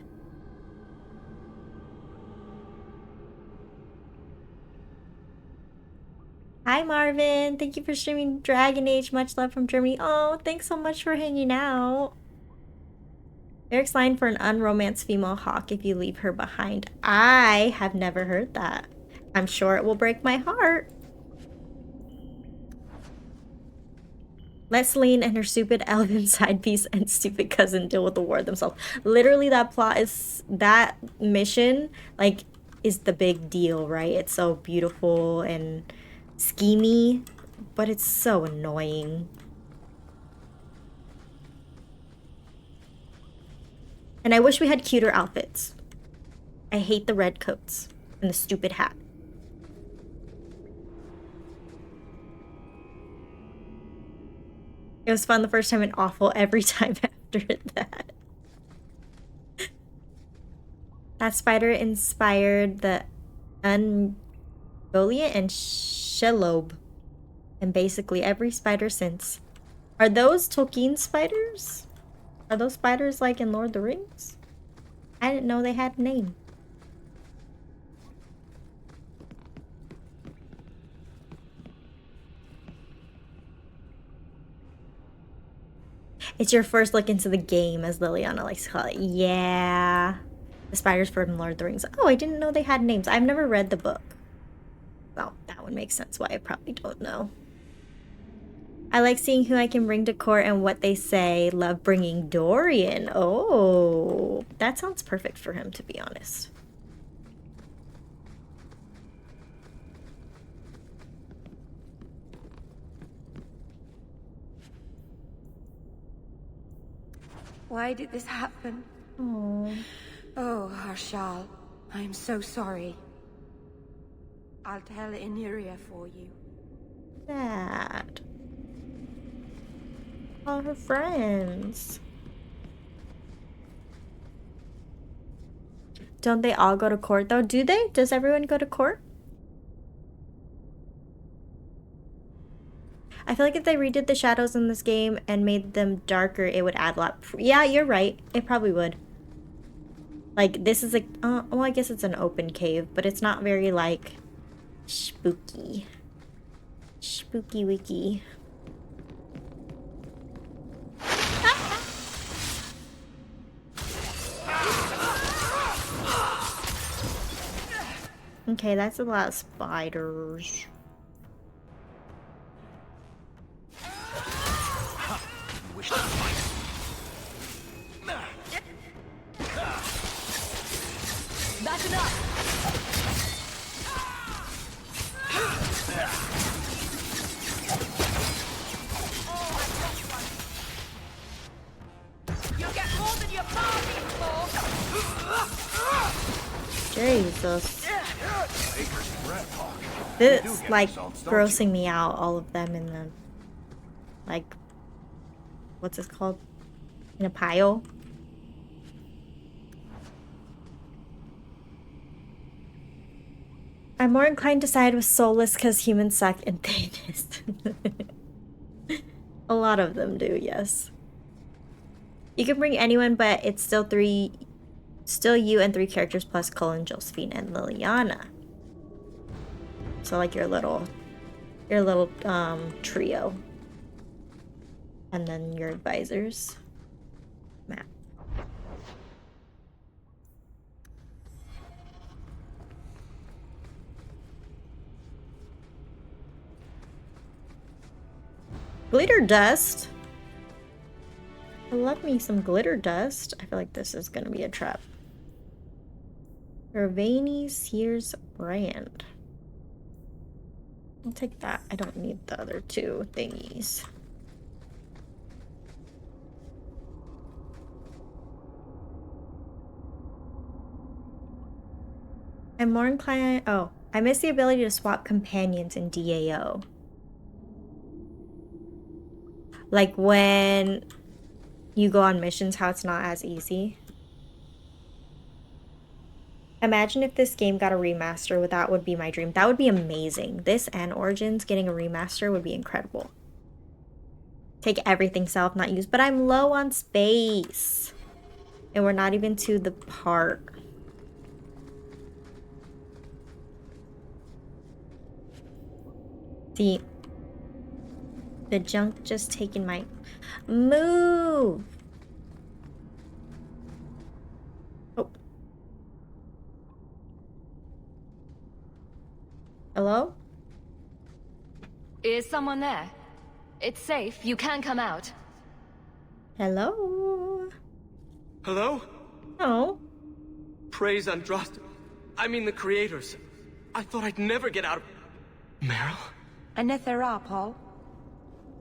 Hi Marvin, thank you for streaming Dragon Age. Much love from Germany. Oh, thanks so much for hanging out. Eric's line for an unromanced female hawk if you leave her behind. I have never heard that. I'm sure it will break my heart. Let Celine and her stupid elven side piece and stupid cousin deal with the war themselves. Literally, that plot is that mission, like, is the big deal, right? It's so beautiful and schemy, but it's so annoying. And I wish we had cuter outfits. I hate the red coats and the stupid hat. It was fun the first time and awful every time after that. That spider inspired the Ungoliant and Shelob, and basically every spider since. Are those Tolkien spiders? Are those spiders like in Lord of the Rings? I didn't know they had a name. It's your first look into the game, as Liliana likes to call it. Yeah. The spiders from Lord of the Rings. Oh, I didn't know they had names. I've never read the book. Well, that would make sense why I probably don't know. I like seeing who I can bring to court and what they say. Love bringing Dorian. Oh, that sounds perfect for him, to be honest.
Why did this happen?
Oh.
Oh, Harshal, I'm so sorry. I'll tell Inuria for you.
Sad. All her friends. Don't they all go to court though? Do they? Does everyone go to court? I feel like if they redid the shadows in this game and made them darker, it would add a lot. Yeah, you're right. It probably would. Like, this is like, well, I guess it's an open cave, but it's not very, like, spooky. Spooky wiki. Okay, that's a lot of spiders.
Wish to fight.
That's enough! You'll get more than your bargained for!
Jesus. This, like, grossing me out, all of them in the, like, what's this called? In a pile. I'm more inclined to side with Soulless because humans suck and they just... A lot of them do, yes. You can bring anyone, but it's still you and 3 characters plus Cullen, Josephine, and Liliana. So like your little trio. And then your advisors. Map. Glitter dust. I love me some glitter dust. I feel like this is gonna be a trap. Ravani Sears brand. I'll take that. I don't need the other 2 thingies. I'm more inclined. Oh, I miss the ability to swap companions in DAO. Like when you go on missions, how it's not as easy. Imagine if this game got a remaster. That would be my dream. That would be amazing. This and Origins getting a remaster would be incredible. Take everything self, not used. But I'm low on space. And we're not even to the part. See, the junk just taking my... Move! Oh. Hello?
Is someone there? It's safe. You can come out.
Hello?
Hello?
Oh.
Praise Andraste. I mean the creators. I thought I'd never get out of... Meryl?
Anethera, Paul.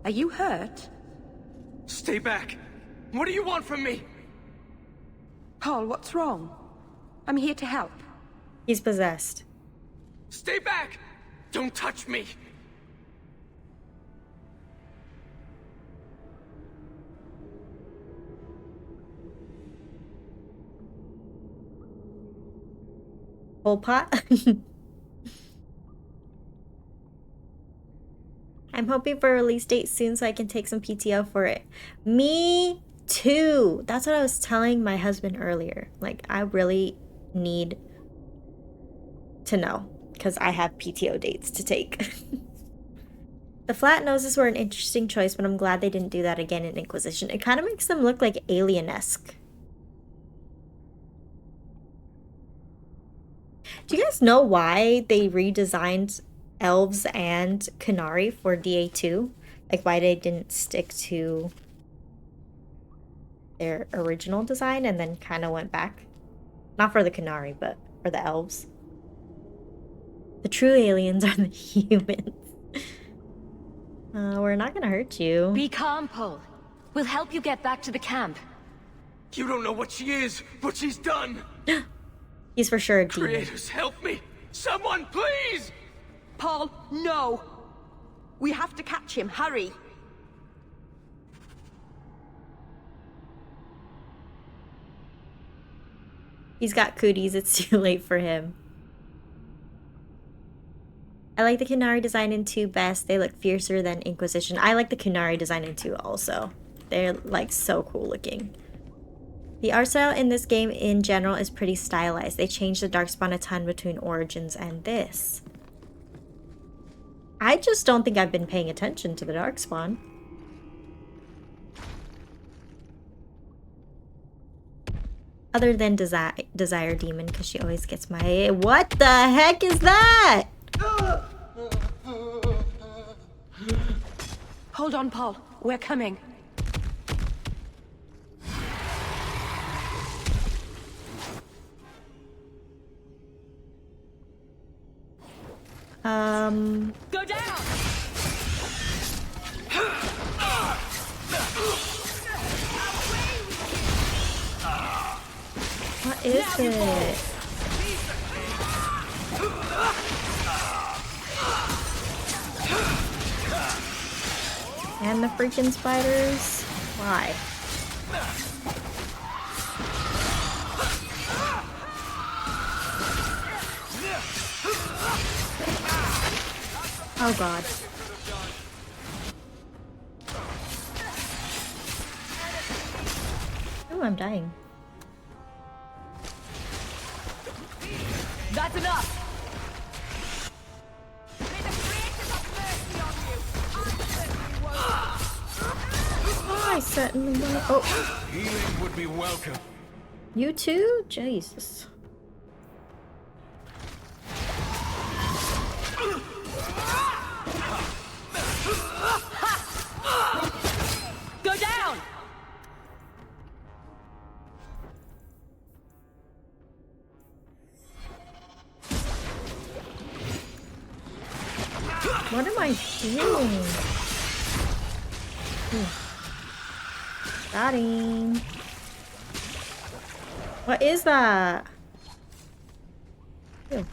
Are you hurt?
Stay back. What do you want from me?
Paul, what's wrong? I'm here to help.
He's possessed.
Stay back! Don't touch me!
Whole pot? I'm hoping for a release date soon so I can take some PTO for it. Me too. That's what I was telling my husband earlier. Like, I really need to know because I have PTO dates to take. The flat noses were an interesting choice, but I'm glad they didn't do that again in Inquisition. It kind of makes them look like alien-esque. Do you guys know why they redesigned elves and Qunari for DA2? Like, why they didn't stick to their original design and then kind of went back? Not for the Qunari, but for the elves. The true aliens are the humans. We're not gonna hurt you.
Be calm, Paul. We'll help you get back to the camp.
You don't know what she is, what she's done!
He's for sure a demon.
Creators, help me! Someone, please!
Paul, no! We have to catch him, hurry!
He's got cooties, it's too late for him. I like the Qunari design in 2 best. They look fiercer than Inquisition. I like the Qunari design in 2 also. They're like so cool looking. The art style in this game in general is pretty stylized. They changed the Darkspawn a ton between Origins and this. I just don't think I've been paying attention to the Darkspawn. Other than Desire Demon, because she always gets my... What the heck is that?
Hold on, Paul. We're coming.
Go down!
What is it? And the freaking spiders? Why? Oh god. Oh, I'm dying.
That's enough!
Oh, I certainly will. Oh.
Healing would be welcome.
You too? Jesus.
Go down!
What am I doing? Got him. What is that? Ew.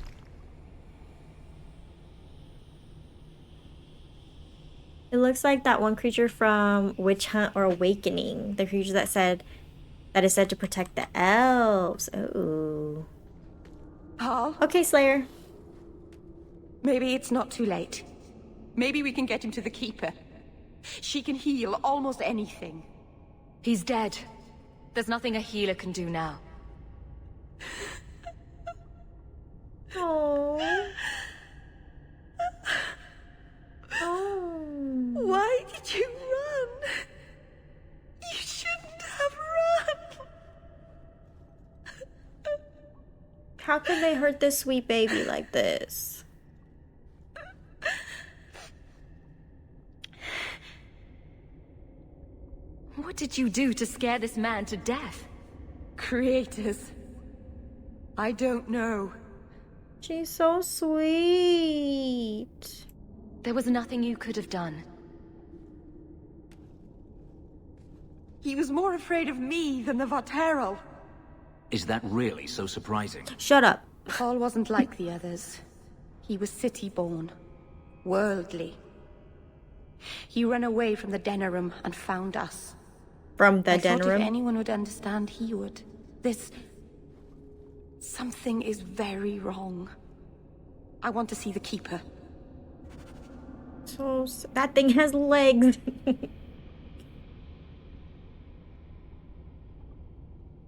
It looks like that one creature from Witch Hunt or Awakening. The creature that is said to protect the elves. Oh.
Paul?
Okay, Slayer.
Maybe it's not too late. Maybe we can get him to the Keeper. She can heal almost anything.
He's dead. There's nothing a healer can do now.
Oh. Oh.
Why did you run? You shouldn't have run.
How can they hurt this sweet baby like this?
did you do to scare this man to death?
Creators. I don't know.
She's so sweet.
There was nothing you could have done.
He was more afraid of me than the Varterol.
Is that really so surprising?
Shut up.
Paul wasn't like the others. He was city-born. Worldly. He ran away from the Denerim and found us.
From the
I thought if
Denerim?
anyone would understand, he would. Something is very wrong. I want to see the Keeper.
So that thing has legs.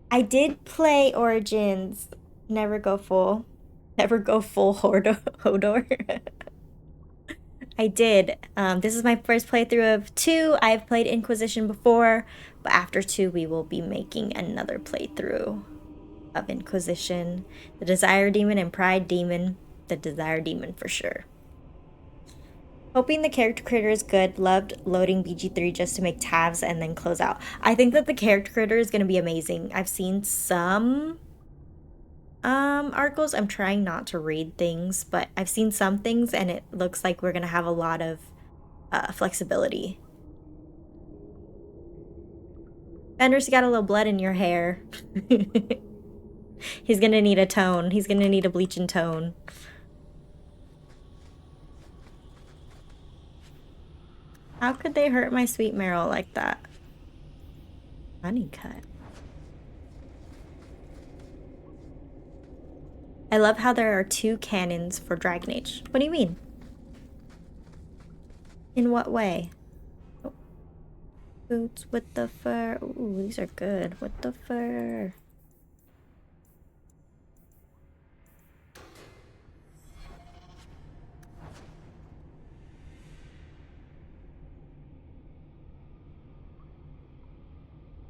I did play Origins. Never go full Hodor. I did. This is my first playthrough of 2. I've played Inquisition before, but after 2 we will be making another playthrough of Inquisition. The Desire Demon and Pride Demon. The Desire Demon for sure. Hoping the character creator is good. Loved loading BG3 just to make tabs and then close out. I think that the character creator is going to be amazing. I've seen some articles. I'm trying not to read things, but I've seen some things and it looks like we're going to have a lot of flexibility. Fenris, you got a little blood in your hair. He's going to need a tone. He's going to need a bleach and tone. How could they hurt my sweet Meryl like that? Honeycut. I love how there are 2 cannons for Dragon Age. What do you mean? In what way? Oh. Boots with the fur. Ooh, these are good. With the fur.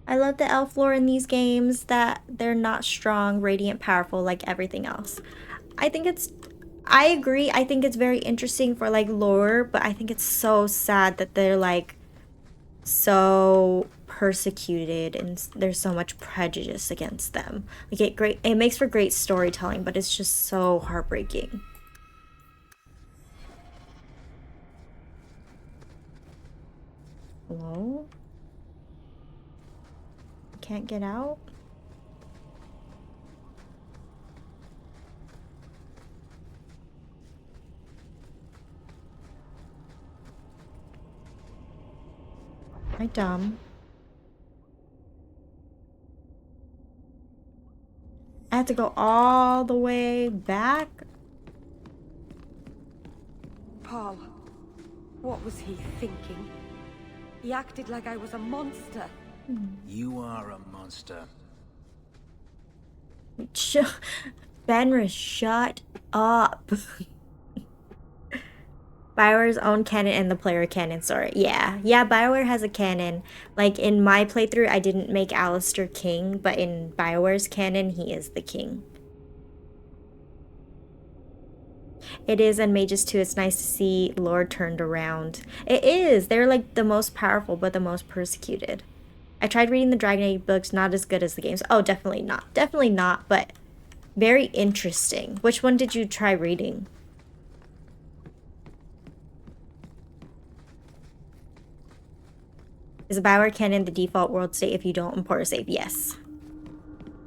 I love the elf lore in these games, that they're not strong, radiant, powerful like everything else. I agree. I think it's very interesting for like lore, but I think it's so sad that they're like so persecuted and there's so much prejudice against them. Like it makes for great storytelling, but it's just so heartbreaking. Hello? Can't get out? Am I dumb? I have to go all the way back?
Paul, what was he thinking? He acted like I was a monster.
You are a monster.
Fenris, shut up. Bioware's own canon and the player canon, sorry. Yeah, Bioware has a canon. Like, in my playthrough, I didn't make Alistair king, but in Bioware's canon, he is the king. It is, and Mages too. It's nice to see lore turned around. It is. They're, like, the most powerful, but the most persecuted. I tried reading the Dragon Age books, not as good as the games. Oh, definitely not. Definitely not, but very interesting. Which one did you try reading? Is the Bioware canon the default world state if you don't import a save? Yes.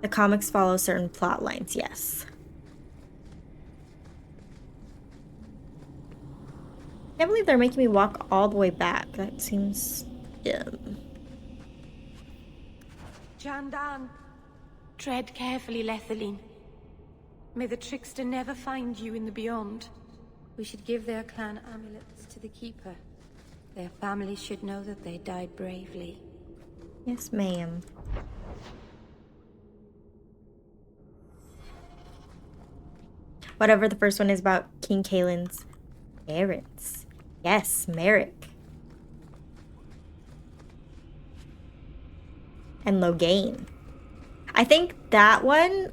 The comics follow certain plot lines, yes. I can't believe they're making me walk all the way back. That seems dumb.
Jandan, tread carefully, Lethaline. May the trickster never find you in the beyond. We should give their clan amulets to the Keeper. Their families should know that they died bravely.
Yes, ma'am. Whatever the first one is about King Kaelin's parents. Yes, Varric. And Loghain. I think that one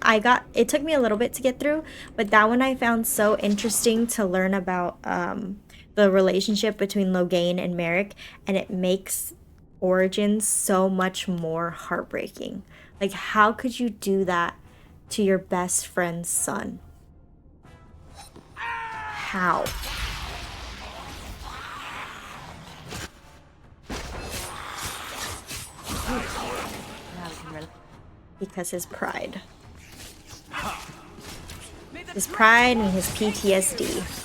it took me a little bit to get through, but that one I found so interesting to learn about the relationship between Loghain and Varric, and it makes origins so much more heartbreaking. Like, how could you do that to your best friend's son? How? Because his pride. His pride and his PTSD.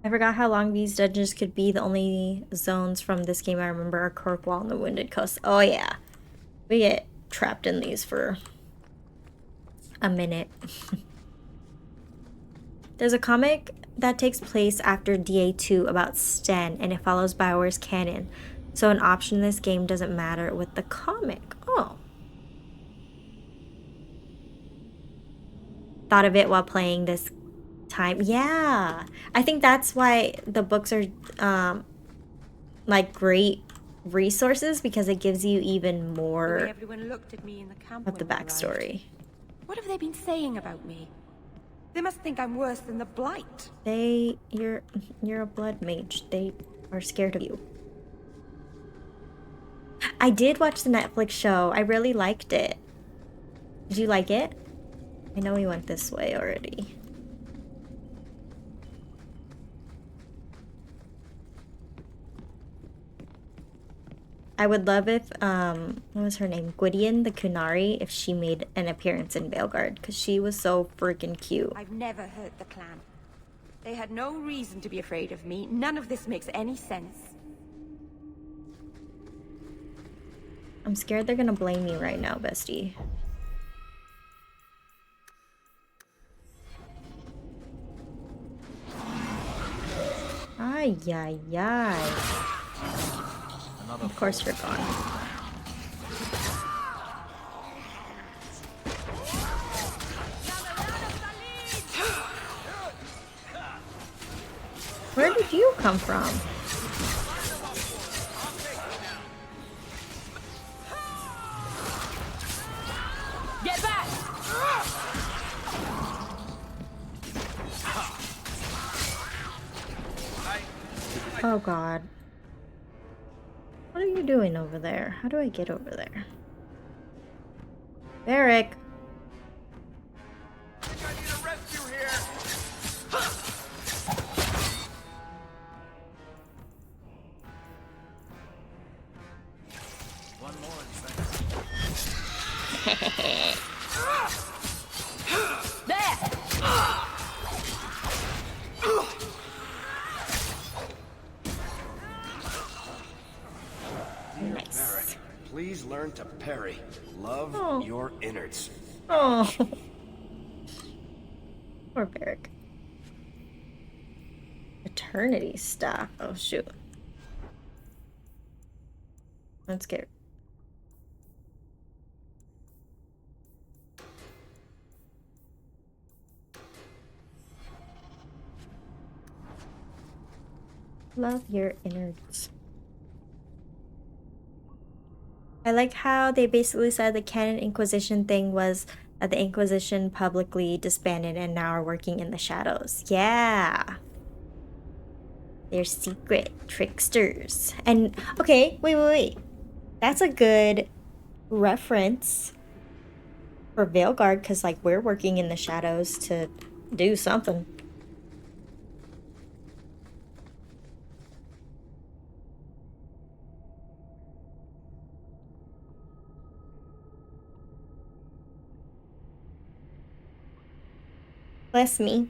I forgot how long these dungeons could be. The only zones from this game I remember are Kirkwall and the Wounded Coast. Oh yeah. We get trapped in these for a minute. There's a comic that takes place after DA2 about Sten, and it follows Bioware's canon. So an option in this game doesn't matter with the comic. Oh. Thought of it while playing this time. Yeah. I think that's why the books are like great resources, because it gives you even more
Everyone looked at me in the camp
of the
when we
backstory.
arrived. What have they been saying about me? They must think I'm worse than the Blight.
You're a blood mage. They are scared of you. I did watch the Netflix show. I really liked it. Did you like it? I know we went this way already. I would love if, what was her name? Gwydion the Kunari, if she made an appearance in Veilguard, because she was so freaking cute.
I've never hurt the clan. They had no reason to be afraid of me. None of this makes any sense.
I'm scared they're gonna blame me right now, bestie. Ay, ay, ay. Of course you're gone. Where did you come from?
Get back!
Oh god. What are you doing over there? How do I get over there? Varric!
I think I need a rescue here.
One more,
Nice.
Varric, please learn to parry. Love your innards.
Oh. Poor Varric. Eternity staff. Oh shoot. Let's get. Love your innards. I like how they basically said the canon Inquisition thing was that the Inquisition publicly disbanded and now are working in the shadows. Yeah. They're secret tricksters. And, okay, wait. That's a good reference for Veilguard, because, like, we're working in the shadows to do something. Bless me.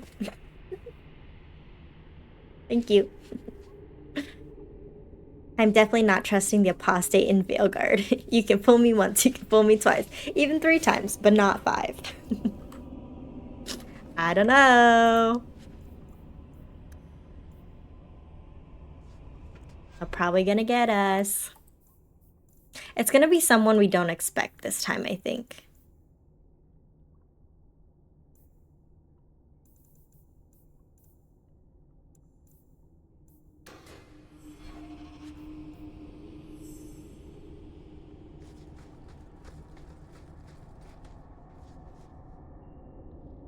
Thank you. I'm definitely not trusting the apostate in Veilguard. You can fool me once, you can fool me twice, even 3 times, but not 5. I don't know. They're probably gonna get us. It's gonna be someone we don't expect this time, I think.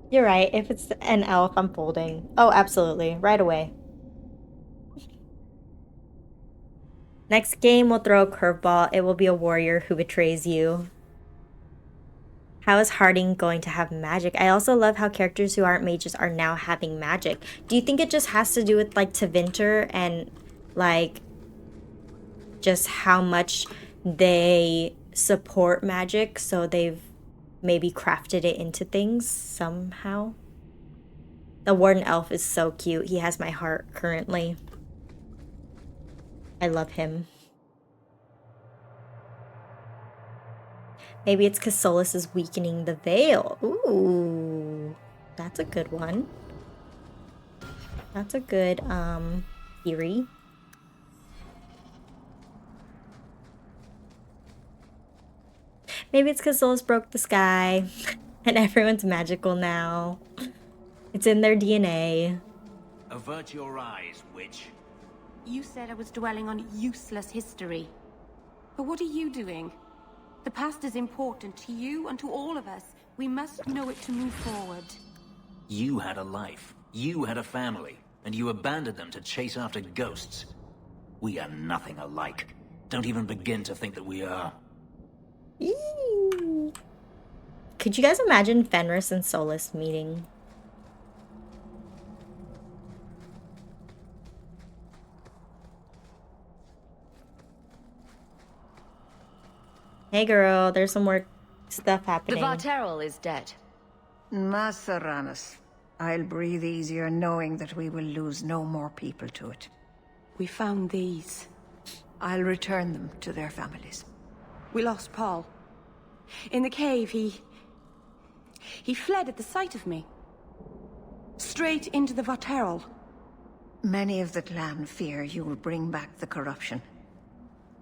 You're right. If it's an elf, I'm folding. Oh, absolutely. Right away. Next game, we'll throw a curveball. It will be a warrior who betrays you. How is Harding going to have magic? I also love how characters who aren't mages are now having magic. Do you think it just has to do with, like, Tevinter and, like, just how much they support magic, so they've maybe crafted it into things somehow? The Warden Elf is so cute. He has my heart currently. I love him. Maybe it's because Solus is weakening the veil. Ooh, that's a good one. That's a good theory. Maybe it's because Solus broke the sky and everyone's magical now. It's in their DNA.
Avert your eyes, witch.
You said I was dwelling on useless history. But what are you doing? The past is important to you and to all of us. We must know it to move forward.
You had a life. You had a family. And you abandoned them to chase after ghosts. We are nothing alike. Don't even begin to think that we are.
Eee. Could you guys imagine Fenris and Solus meeting? Hey girl, there's some more stuff
The
happening.
Varterol is dead.
Maceranus, I'll breathe easier knowing that we will lose no more people to it.
We found these.
I'll return them to their families.
We lost Paul. In the cave, he fled at the sight of me. Straight into the Varterol.
Many of the clan fear you will bring back the corruption.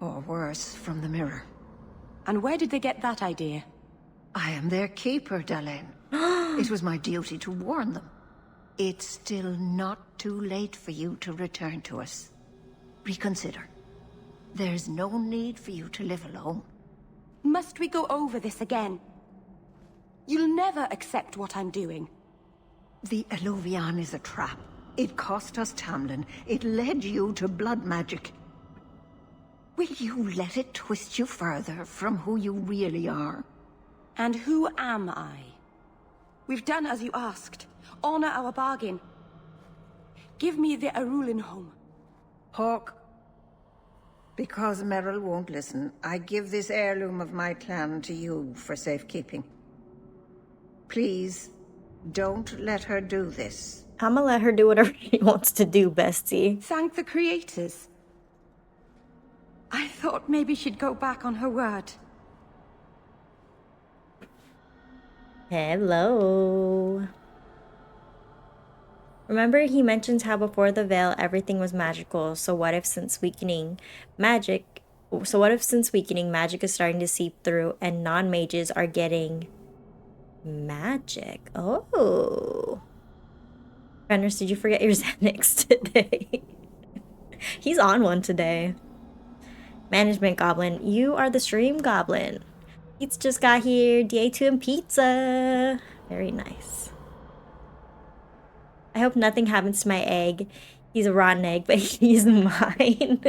Or worse, from the mirror.
And where did they get that idea?
I am their keeper, Dalain. It was my duty to warn them. It's still not too late for you to return to us. Reconsider. There's no need for you to live alone.
Must we go over this again? You'll never accept what I'm doing.
The Eluvian is a trap. It cost us Tamlin. It led you to blood magic. Will you let it twist you further from who you really are?
And who am I? We've done as you asked. Honor our bargain. Give me the Arulin home.
Hawk. Because Merrill won't listen, I give this heirloom of my clan to you for safekeeping. Please, don't let her do this.
I'ma let her do whatever she wants to do, bestie.
Thank the creators. I thought maybe she'd go back on her word.
Hello. Remember, he mentions how before the veil everything was magical. So what if since weakening magic is starting to seep through and non-mages are getting magic? Oh. Fenris, did you forget your Xanax today? He's on one today. Management Goblin, you are the stream goblin. Pete's just got here. DA2 and pizza. Very nice. I hope nothing happens to my egg. He's a rotten egg, but he's mine.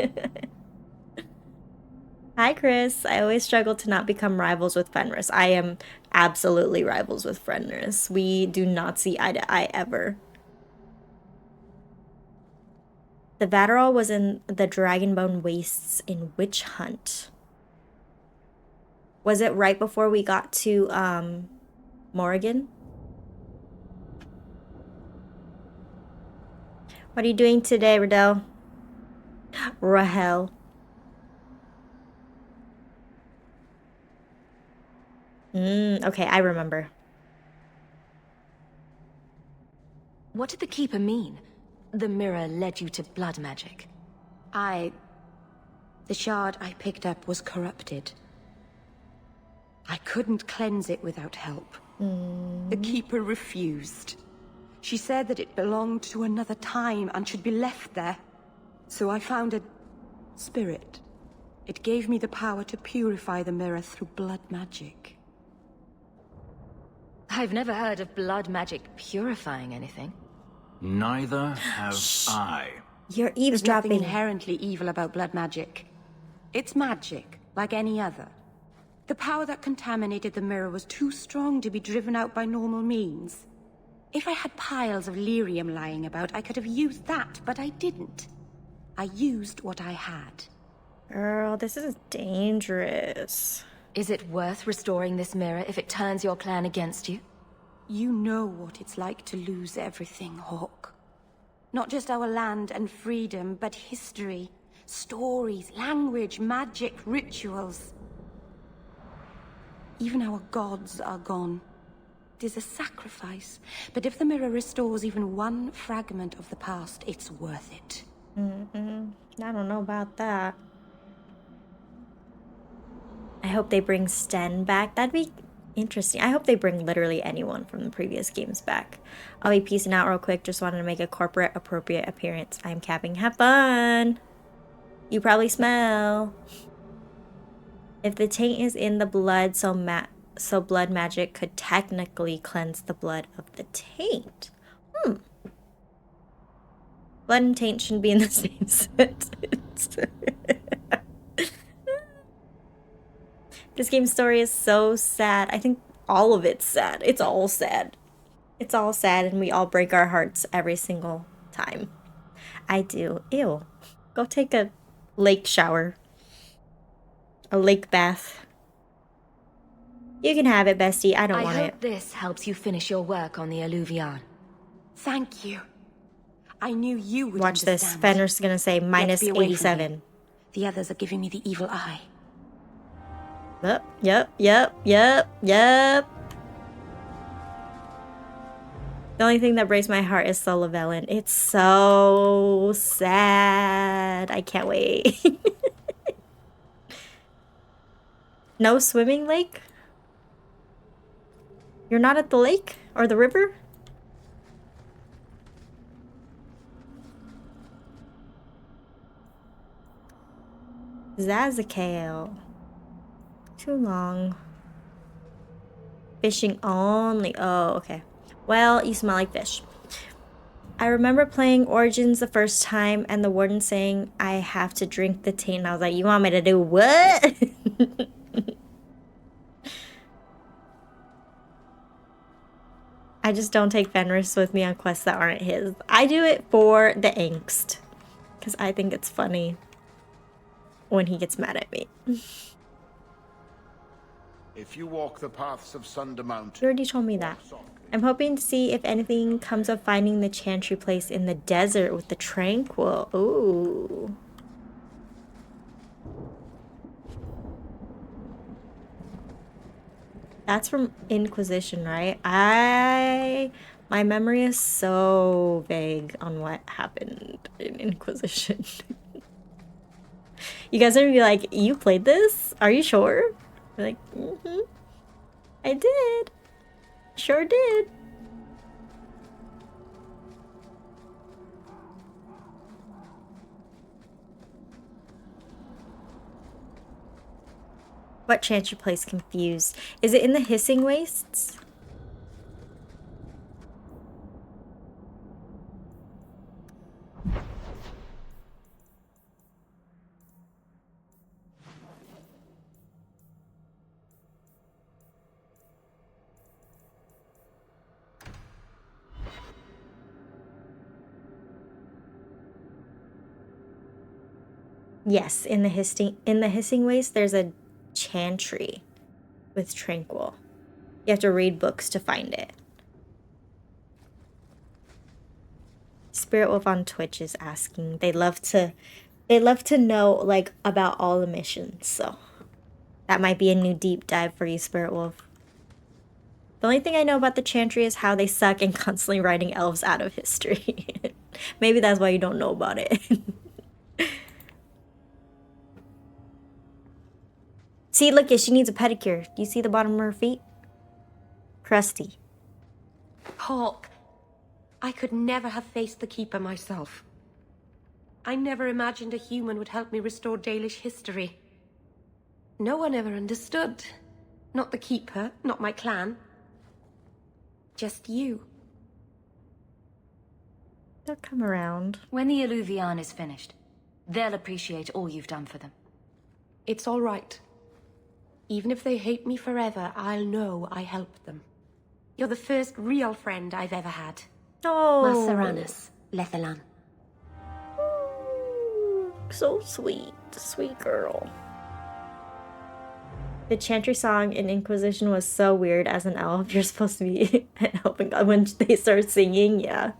Hi, Chris. I always struggle to not become rivals with Fenris. I am absolutely rivals with Fenris. We do not see eye to eye ever. The Vatterall was in the Dragonbone Wastes in Witch Hunt. Was it right before we got to Morrigan? What are you doing today, Riddell? Rahel. Okay, I remember.
What did the Keeper mean? The mirror led you to blood magic.
The shard I picked up was corrupted. I couldn't cleanse it without help. The Keeper refused. She said that it belonged to another time and should be left there. So I found a spirit. It gave me the power to purify the mirror through blood magic.
I've never heard of blood magic purifying anything.
Neither have I.
You're
There's nothing
eavesdropping.
inherently evil about blood magic. It's magic, like any other. The power that contaminated the mirror was too strong to be driven out by normal means. If I had piles of lyrium lying about, I could have used that, but I didn't. I used what I had.
Girl, this is dangerous.
Is it worth restoring this mirror if it turns your clan against you?
You know what it's like to lose everything, Hawk. Not just our land and freedom, but history, stories, language, magic, rituals. Even our gods are gone. It is a sacrifice, but if the mirror restores even one fragment of the past, it's worth it.
I don't know about that. I hope they bring Sten back. That'd be interesting. I hope they bring literally anyone from the previous games back. I'll be peacing out real quick. Just wanted to make a corporate appropriate appearance. I'm capping. Have fun. You probably smell. If the taint is in the blood, so blood magic could technically cleanse the blood of the taint. Blood and taint shouldn't be in the same sentence. This game's story is so sad. I think all of it's sad. It's all sad. It's all sad, and we all break our hearts every single time. I do. Ew. Go take a lake shower. A lake bath. You can have it, bestie. I don't want
I
it.
hope this helps you finish your work on the Alluvion.
Thank you. I knew you would
Watch this.
understand.
Fenrir's gonna say minus
be away from
87.
me. The others are giving me the evil eye.
Yep. The only thing that breaks my heart is Sullivan. It's so sad. I can't wait. No swimming lake? You're not at the lake? Or the river? Zazakale. Too long. Fishing only. Oh, okay. Well, you smell like fish. I remember playing Origins the first time and the warden saying I have to drink the taint. And I was like, you want me to do what? I just don't take Fenris with me on quests that aren't his. I do it for the angst. Because I think it's funny when he gets mad at me.
If you walk the paths of Sundermount,
You already told me that. I'm hoping to see if anything comes of finding the chantry place in the desert with the tranquil. Ooh. That's from Inquisition, right? My memory is so vague on what happened in Inquisition. You guys are gonna be like, you played this? Are you sure? I'm like, I did. Sure did. What chantry place confused? Is it in the Hissing Wastes? Yes, in the Hissing Waste, there's a chantry with Tranquil. You have to read books to find it. Spirit Wolf on Twitch is asking. They love to know like about all the missions, so that might be a new deep dive for you, Spirit Wolf. The only thing I know about the chantry is how they suck and constantly writing elves out of history. Maybe that's why you don't know about it. See, look, she needs a pedicure. Do you see the bottom of her feet? Crusty.
Hawk, I could never have faced the Keeper myself. I never imagined a human would help me restore Dalish history. No one ever understood. Not the Keeper, not my clan. Just you.
They'll come around.
When the Illuvian is finished, they'll appreciate all you've done for them.
It's all right. Even if they hate me forever, I'll know I helped them. You're the first real friend I've ever had.
Oh.
Masaranas, Lethalan.
So sweet. Sweet girl. The chantry song in Inquisition was so weird as an elf. You're supposed to be an elf and God when they start singing, yeah.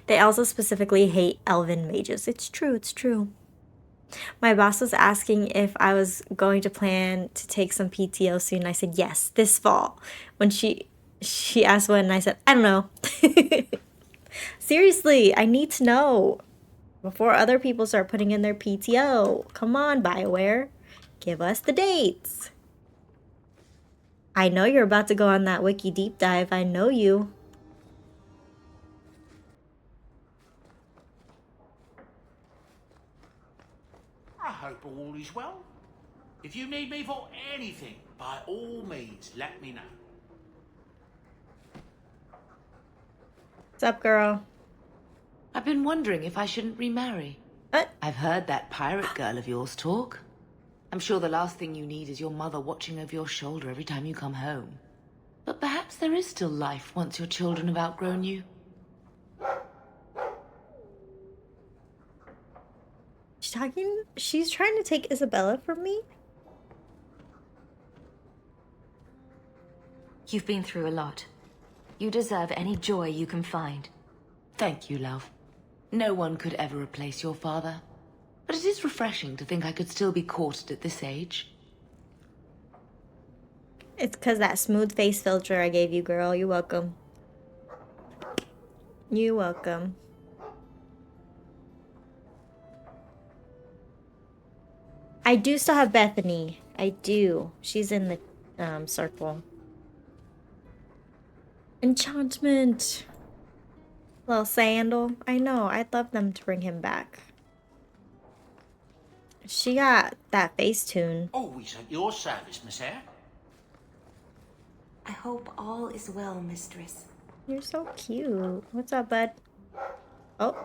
They also specifically hate elven mages. It's true, it's true. My boss was asking if I was going to plan to take some PTO soon. I said yes, this fall. When she asked when, and I said, I don't know. Seriously, I need to know before other people start putting in their PTO. Come on, BioWare. Give us the dates. I know you're about to go on that wiki deep dive. I know you.
I hope all is well. If you need me for anything, by all means, let me know.
What's up, girl?
I've been wondering if I shouldn't remarry.
What?
I've heard that pirate girl of yours talk. I'm sure the last thing you need is your mother watching over your shoulder every time you come home. But perhaps there is still life once your children have outgrown you.
She's trying to take Isabella from me?
You've been through a lot. You deserve any joy you can find.
Thank you, love. No one could ever replace your father. But it is refreshing to think I could still be courted at this age.
It's because that smooth face filter I gave you, girl. You're welcome. You're welcome. I do still have Bethany. I do. She's in the circle. Enchantment. Little Sandal. I know. I'd love them to bring him back. She got that face tune.
Always at your service, Miss Eyre.
I hope all is well, mistress.
You're so cute. What's up, bud? Oh.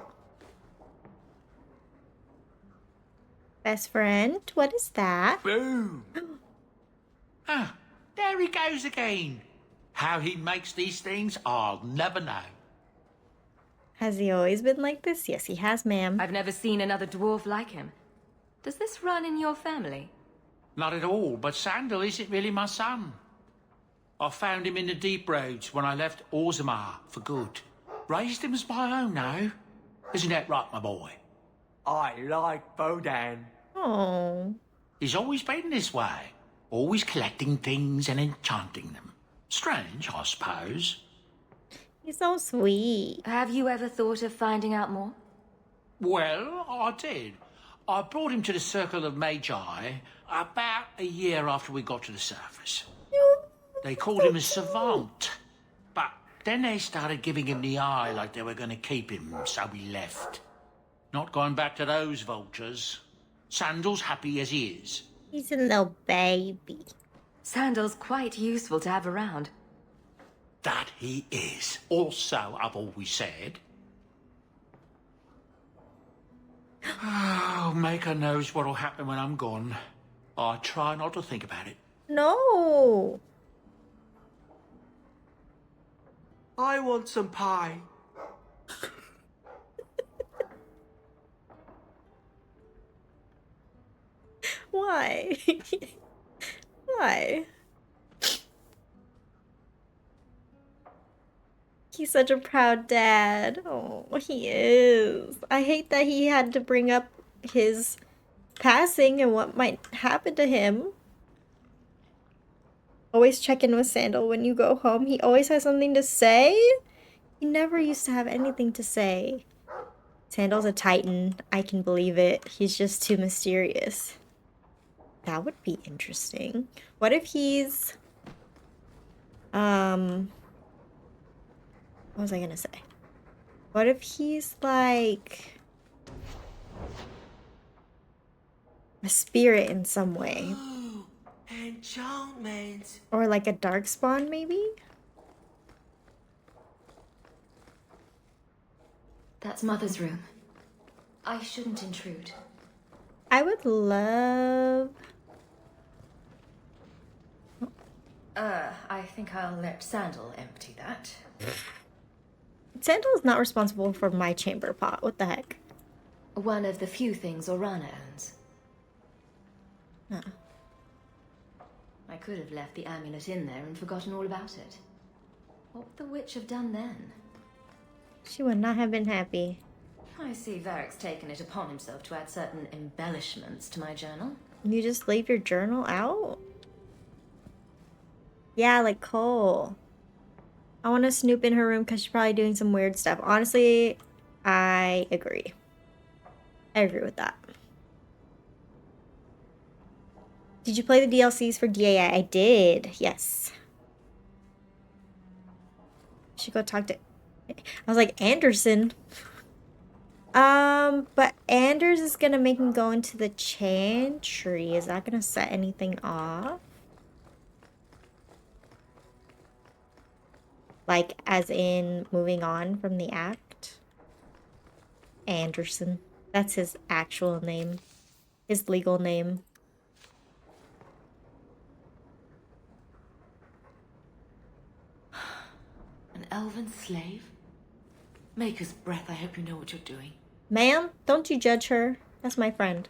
Best friend? What is that?
Boom! Ah, there he goes again. How he makes these things, I'll never know.
Has he always been like this? Yes, he has, ma'am.
I've never seen another dwarf like him. Does this run in your family?
Not at all, but Sandal isn't really my son. I found him in the deep roads when I left Orzammar for good. Raised him as my own now. Isn't that right, my boy? I like Bodan.
Oh.
He's always been this way. Always collecting things and enchanting them. Strange, I suppose.
He's so sweet.
Have you ever thought of finding out more?
Well, I did. I brought him to the Circle of Magi about a year after we got to the surface. They called him a savant. But then they started giving him the eye like they were going to keep him, so we left. Not going back to those vultures. Sandal's happy as he is.
He's a little baby.
Sandal's quite useful to have around.
That he is. Also, I've always said. Oh, Maker knows what'll happen when I'm gone. I try not to think about it.
No.
I want some pie.
Why? Why? He's such a proud dad. Oh, he is. I hate that he had to bring up his passing and what might happen to him. Always check in with Sandal when you go home. He always has something to say. He never used to have anything to say. Sandal's a titan. I can believe it. He's just too mysterious. That would be interesting. What if he's... What was I gonna say? What if he's like... a spirit in some way?
Enchantment.
Or like a darkspawn, maybe?
That's Mother's room. I shouldn't intrude.
I would love...
I think I'll let Sandal empty that.
Sandal is not responsible for my chamber pot. What the heck?
One of the few things Orana owns.
Huh.
I could have left the amulet in there and forgotten all about it. What would the witch have done then?
She would not have been happy.
I see Varric's taken it upon himself to add certain embellishments to my journal.
You just leave your journal out? Yeah, like Cole. I want to snoop in her room because she's probably doing some weird stuff. Honestly, I agree. I agree with that. Did you play the DLCs for DAI? I did, yes. Should go talk to... I was like, Anderson? But Anders is gonna make him go into the chantry. Is that gonna set anything off? Like, as in moving on from the act? Anderson. That's his actual name. His legal name.
An elven slave? Maker's breath, I hope you know what you're doing.
Ma'am, don't you judge her. That's my friend.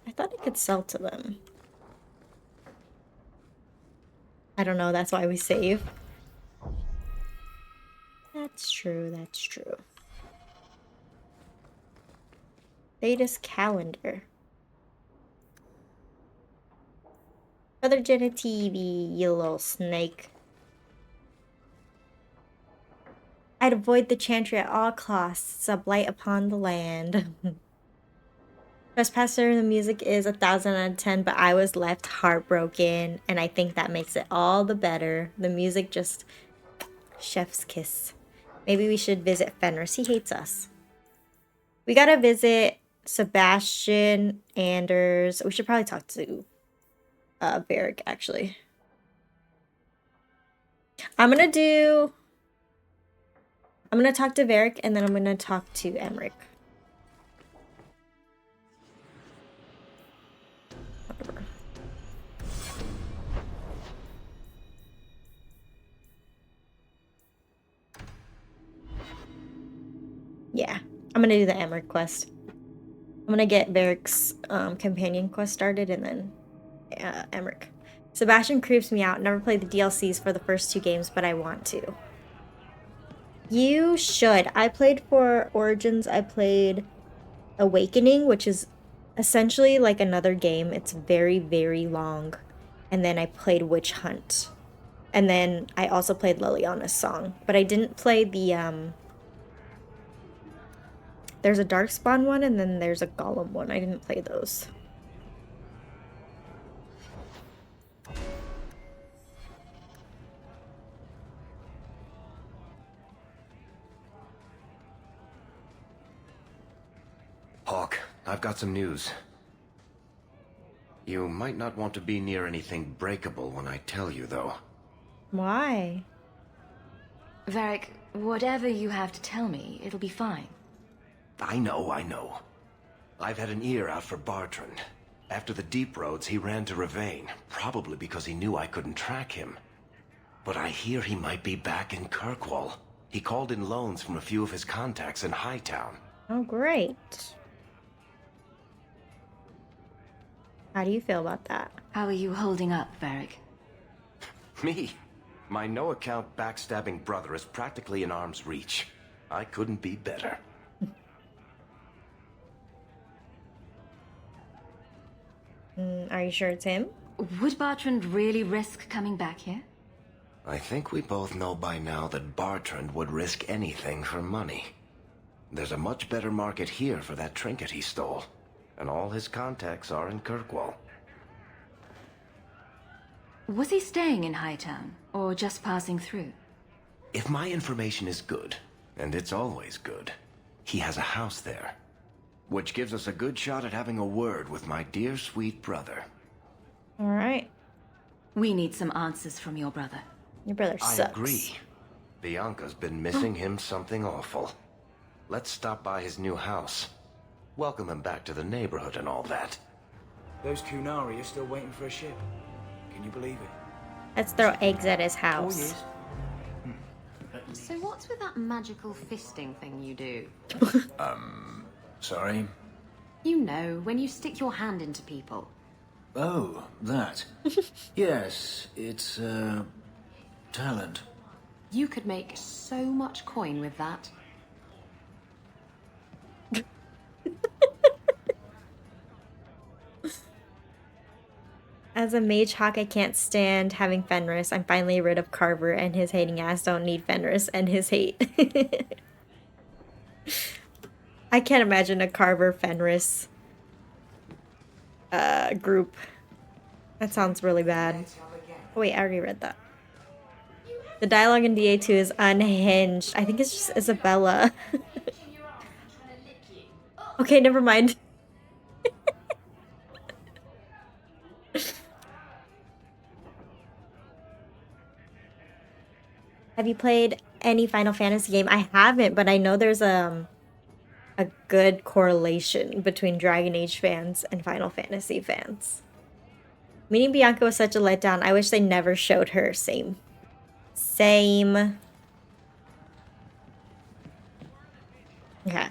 I thought I could sell to them. I don't know, that's why we save. That's true, that's true. Thetis calendar. Other TV, you little snake. I'd avoid the chantry at all costs. It's a blight upon the land. Trespasser, the music is 1,000 out of 10, but I was left heartbroken, and I think that makes it all the better. The music just... chef's kiss. Maybe we should visit Fenris. He hates us. We gotta visit Sebastian, Anders. We should probably talk to Varric, actually. I'm gonna talk to Varric, and then I'm gonna talk to Emmerich. Whatever. Yeah, I'm gonna do the Emmerich quest. I'm gonna get Varric's companion quest started, and then Emmerich. Sebastian creeps me out. Never played the DLCs for the first 2 games, but I want to. You should. I played for Origins. I played Awakening, which is essentially like another game. It's very, very long. And then I played Witch Hunt. And then I also played Liliana's Song. But I didn't play the, there's a Darkspawn one, and then there's a Golem one. I didn't play those.
Hawk, I've got some news. You might not want to be near anything breakable when I tell you, though.
Why?
Varric, whatever you have to tell me, it'll be fine.
I know. I've had an ear out for Bartrand. After the Deep Roads, he ran to Ravain, probably because he knew I couldn't track him. But I hear he might be back in Kirkwall. He called in loans from a few of his contacts in Hightown.
Oh, great. How do you feel about that?
How are you holding up, Varric?
Me? My no-account backstabbing brother is practically in arm's reach. I couldn't be better.
Are you sure it's him?
Would Bartrand really risk coming back here?
I think we both know by now that Bartrand would risk anything for money. There's a much better market here for that trinket he stole, and all his contacts are in Kirkwall.
Was he staying in Hightown, or just passing through?
If my information is good, and it's always good, he has a house there. Which gives us a good shot at having a word with my dear sweet brother.
All right.
We need some answers from your brother.
Your brother
I
sucks.
agree. Bianca's been missing him something awful. Let's stop by his new house. Welcome him back to the neighborhood and all that.
Those Kunari are still waiting for a ship. Can you believe it?
Let's throw eggs at his
4
house.
years.
So what's with that magical fisting thing you do?
Sorry?
You know, when you stick your hand into people.
Oh, that. Yes, it's, talent.
You could make so much coin with that.
As a mage hawk, I can't stand having Fenris. I'm finally rid of Carver and his hating ass. Don't need Fenris and his hate. I can't imagine a Carver Fenris group. That sounds really bad. Oh, wait, I already read that. The dialogue in DA2 is unhinged. I think it's just Isabella. Okay, never mind. Have you played any Final Fantasy game? I haven't, but I know there's a good correlation between Dragon Age fans and Final Fantasy fans. Meeting Bianca was such a letdown. I wish they never showed her. Same. Same. Okay.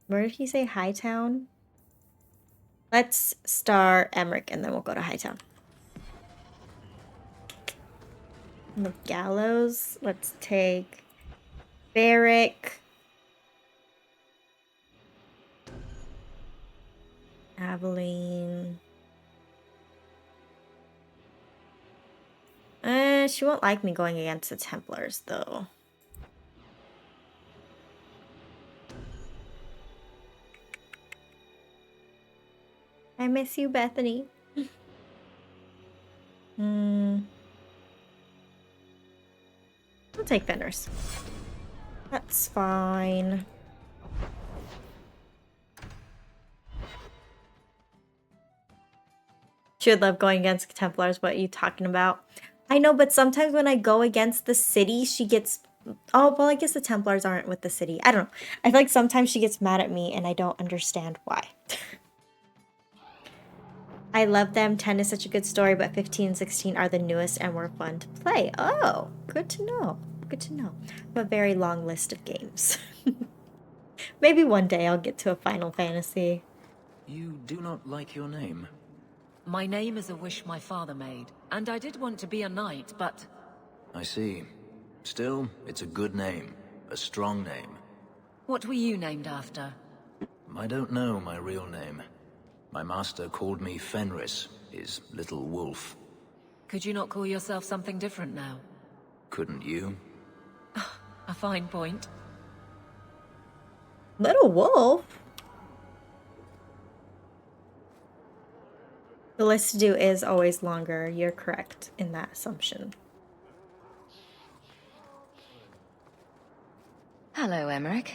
Where did he say Hightown? Let's star Emmerich and then we'll go to Hightown. The gallows. Let's take Varric. Aveline. She won't like me going against the Templars, though. I miss you, Bethany. I'll take Fenris. That's fine. She would love going against Templars. What are you talking about? I know, but sometimes when I go against the city, she gets... Oh, well, I guess the Templars aren't with the city. I don't know. I feel like sometimes she gets mad at me and I don't understand why. I love them. 10 is such a good story, but 15 and 16 are the newest and were fun to play. Oh, good to know. Good to know. I have a very long list of games. Maybe one day I'll get to a Final Fantasy.
You do not like your name?
My name is a wish my father made, and I did want to be a knight, but...
I see. Still, it's a good name. A strong name.
What were you named after?
I don't know my real name. My master called me Fenris, his little wolf.
Could you not call yourself something different now?
Couldn't you?
A fine point.
Little wolf? The list to do is always longer. You're correct in that assumption.
Hello, Emmerich.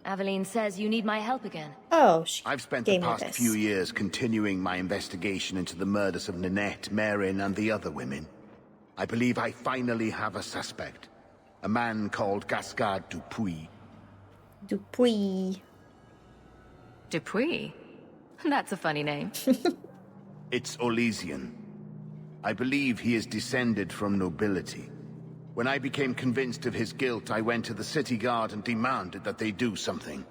Aveline says you need my help again.
Oh,
I've spent the past few years continuing my investigation into the murders of Ninette, Marin, and the other women. I believe I finally have a suspect. A man called Gascard Dupuis.
Dupuis.
Dupuis? That's a funny name.
It's Orlesian. I believe he is descended from nobility. When I became convinced of his guilt, I went to the city guard and demanded that they do something.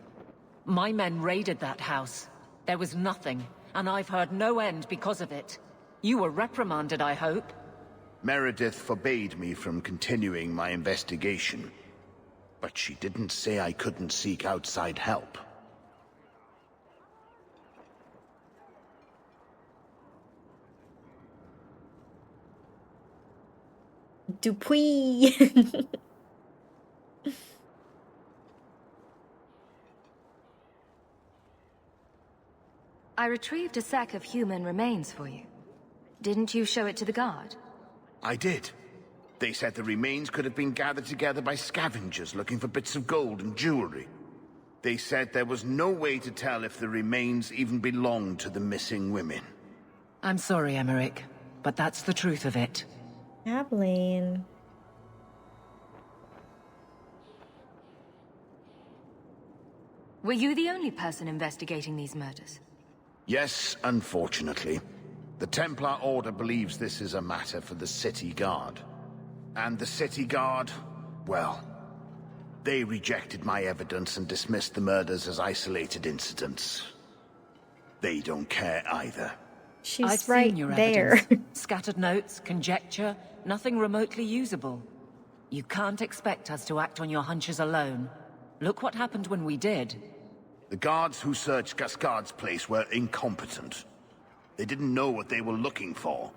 My men raided that house. There was nothing, and I've heard no end because of it. You were reprimanded, I hope?
Meredith forbade me from continuing my investigation. But she didn't say I couldn't seek outside help.
Dupuis.
I retrieved a sack of human remains for you. Didn't you show it to the guard?
I did. They said the remains could have been gathered together by scavengers looking for bits of gold and jewelry. They said there was no way to tell if the remains even belonged to the missing women.
I'm sorry, Emmerich, but that's the truth of it.
Abilene.
Were you the only person investigating these murders?
Yes, unfortunately. The Templar Order believes this is a matter for the City Guard. And the City Guard, well, they rejected my evidence and dismissed the murders as isolated incidents. They don't care either.
She's
I've
right
seen your
there.
evidence. Scattered notes, conjecture, nothing remotely usable. You can't expect us to act on your hunches alone. Look what happened when we did.
The guards who searched Gascard's place were incompetent. They didn't know what they were looking for.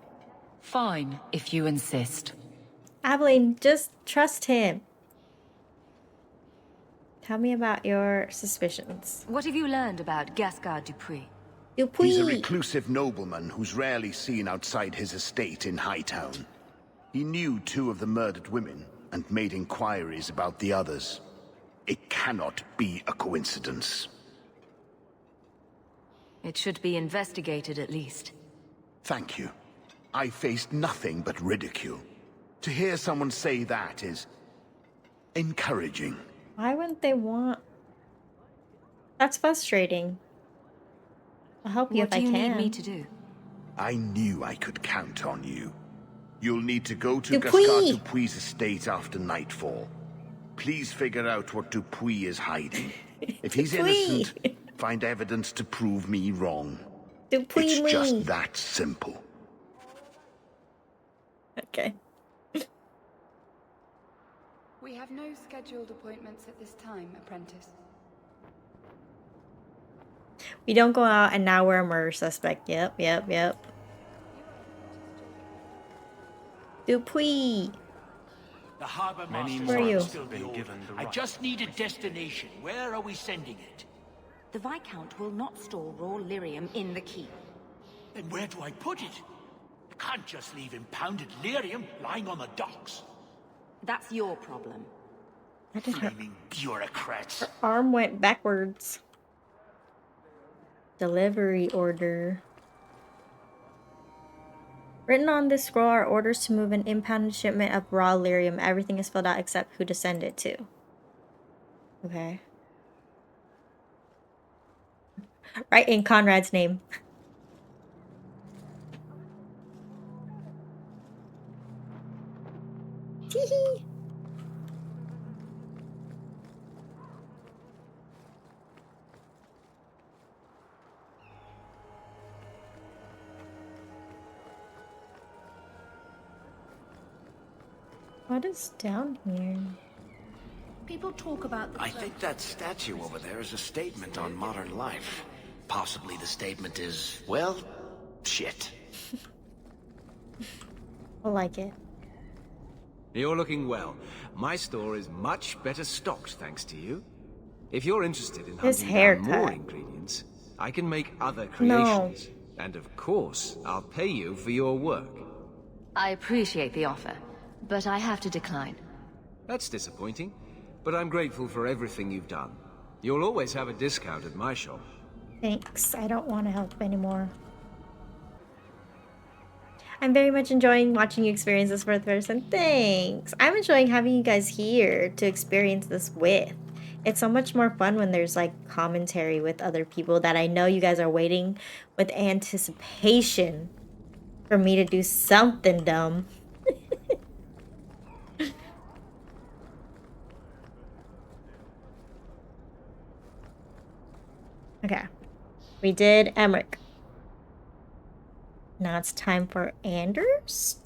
Fine, if you insist.
Abilene, just trust him. Tell me about your suspicions.
What have you learned about Gascard Dupuis?
He's a reclusive nobleman who's rarely seen outside his estate in Hightown. He knew 2 of the murdered women and made inquiries about the others. It cannot be a coincidence.
It should be investigated at least.
Thank you. I faced nothing but ridicule. To hear someone say that is encouraging.
Why wouldn't they want... That's frustrating. I'll help you if I can.
What do you need me to do?
I knew I could count on you. You'll need to go to
Dupuis.
Gascard Dupuis' estate after nightfall. Please figure out what Dupuis is hiding. If he's
Dupuis.
innocent, find evidence to prove me wrong.
Dupuis.
It's just that simple.
Okay.
We have no scheduled appointments at this time, apprentice.
We don't go out and now we're a murder suspect. Yep. Dupuis.
The harbor
Many
master's
Where are
not
you?
still the given the I just need a destination. Where are we sending it?
The Viscount will not store raw lyrium in the keep.
Then where do I put it? I can't just leave impounded lyrium lying on the docks.
That's your problem.
That did her
Flaming bureaucrats.
arm went backwards. Delivery order. Written on this scroll are orders to move an impounded shipment of raw lyrium. Everything is filled out except who to send it to. Okay. Write in Conrad's name. Teehee. What is down here?
People talk about the...
I think that statue over there is a statement on modern life. Possibly the statement is, well, shit.
I like it.
You're looking well. My store is much better stocked thanks to you. If you're interested in
His
hunting down more
haircut.
ingredients, I can make other
No.
creations. And of course, I'll pay you for your work.
I appreciate the offer, but I have to decline.
That's disappointing, but I'm grateful for everything you've done. You'll always have a discount at my shop.
Thanks. I don't want to help anymore. I'm very much enjoying watching you experience this for the first time. Thanks. I'm enjoying having you guys here to experience this with. It's so much more fun when there's like commentary with other people that I know you guys are waiting with anticipation for me to do something dumb. Okay. We did Emmerich. Now it's time for Anders?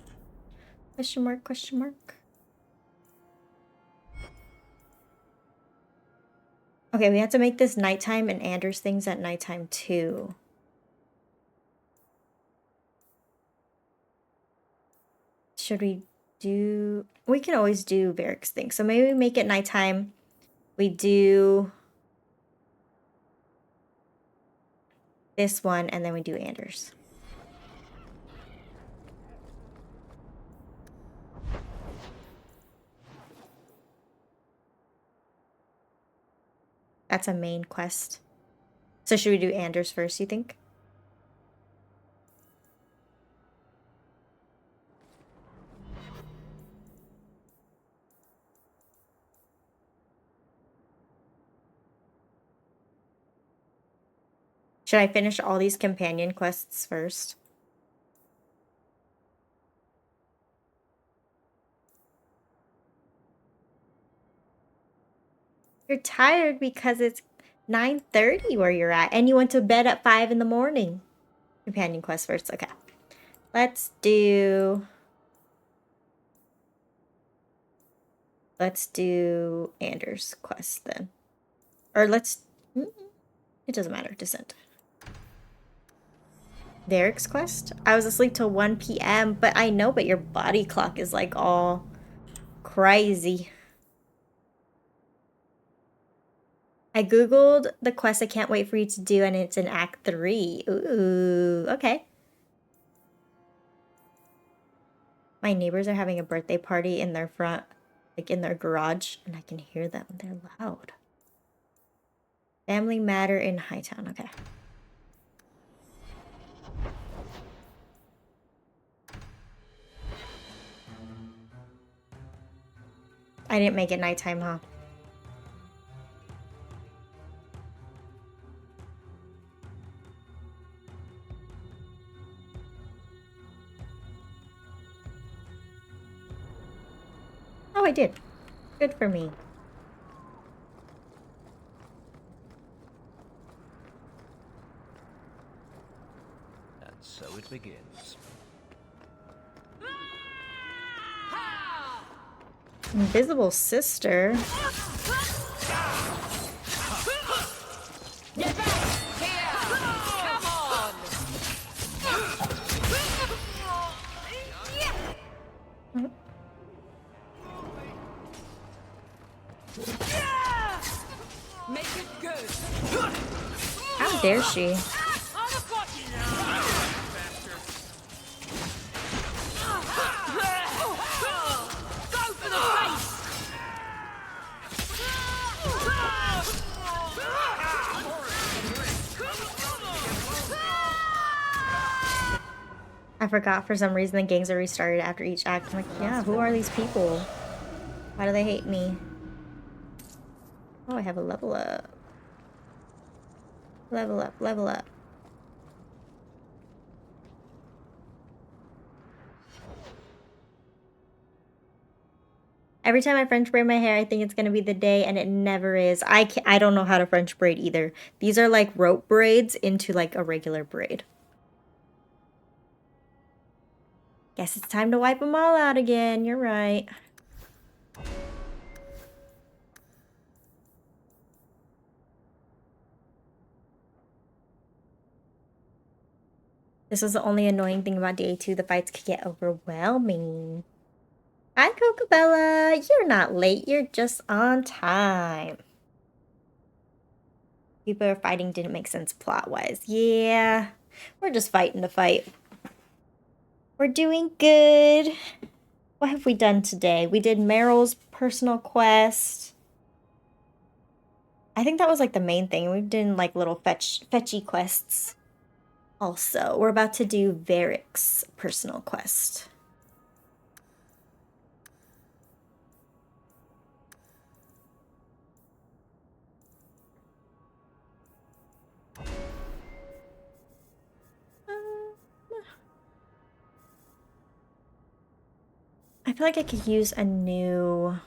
Question mark, question mark. Okay, we have to make this nighttime and Anders things at nighttime too. Should we do... We can always do Varric's thing. So maybe we make it nighttime. We do... this one, and then we do Anders. That's a main quest. So should we do Anders first, you think? Should I finish all these companion quests first? You're tired because it's 9:30 where you're at, and you went to bed at 5 in the morning. Companion quest first, okay. Let's do Anders' quest then. Or it doesn't matter, Descent. Varric's quest? I was asleep till 1 p.m., but I know, but your body clock is like all crazy. I googled the quest I can't wait for you to do, and it's in Act 3. Ooh, okay. My neighbors are having a birthday party in their front, like in their garage, and I can hear them. They're loud. Family Matter in Hightown, okay. I didn't make it nighttime, huh? Oh, I did. Good for me.
And so it begins.
Invisible sister.
Get back! Here! Come on! Make it good!
How dare she? I forgot for some reason the gangs are restarted after each act. I'm like, yeah, who are these people? Why do they hate me? Oh, I have a level up. Level up, level up. Every time I French braid my hair, I think it's gonna be the day, and it never is. I don't know how to French braid either. These are like rope braids into like a regular braid. Guess it's time to wipe them all out again. You're right. This was the only annoying thing about day 2. The fights could get overwhelming. Hi, Cocobella. You're not late. You're just on time. People are fighting didn't make sense plot-wise. Yeah, we're just fighting to fight. We're doing good. What have we done today? We did Meryl's personal quest. I think that was like the main thing. We've done like little fetchy quests. Also, we're about to do Varric's personal quest. I feel like I could use a new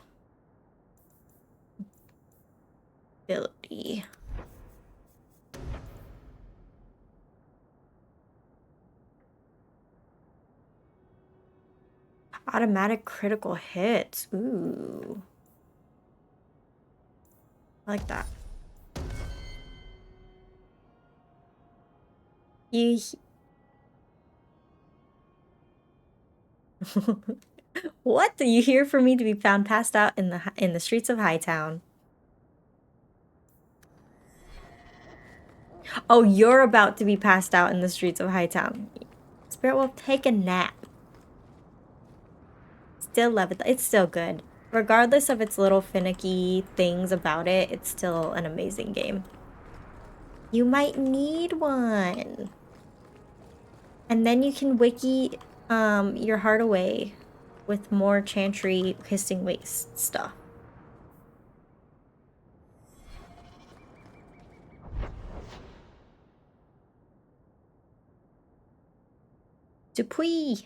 ability. Automatic critical hits. Ooh. I like that. You... What? Do you hear for me to be found passed out in the streets of Hightown? Oh, you're about to be passed out in the streets of Hightown. Spirit Wolf, take a nap. Still love it. It's still good. Regardless of its little finicky things about it, it's still an amazing game. You might need one. And then you can wiki your heart away with more Chantry Hissing Waste stuff. Dupuy.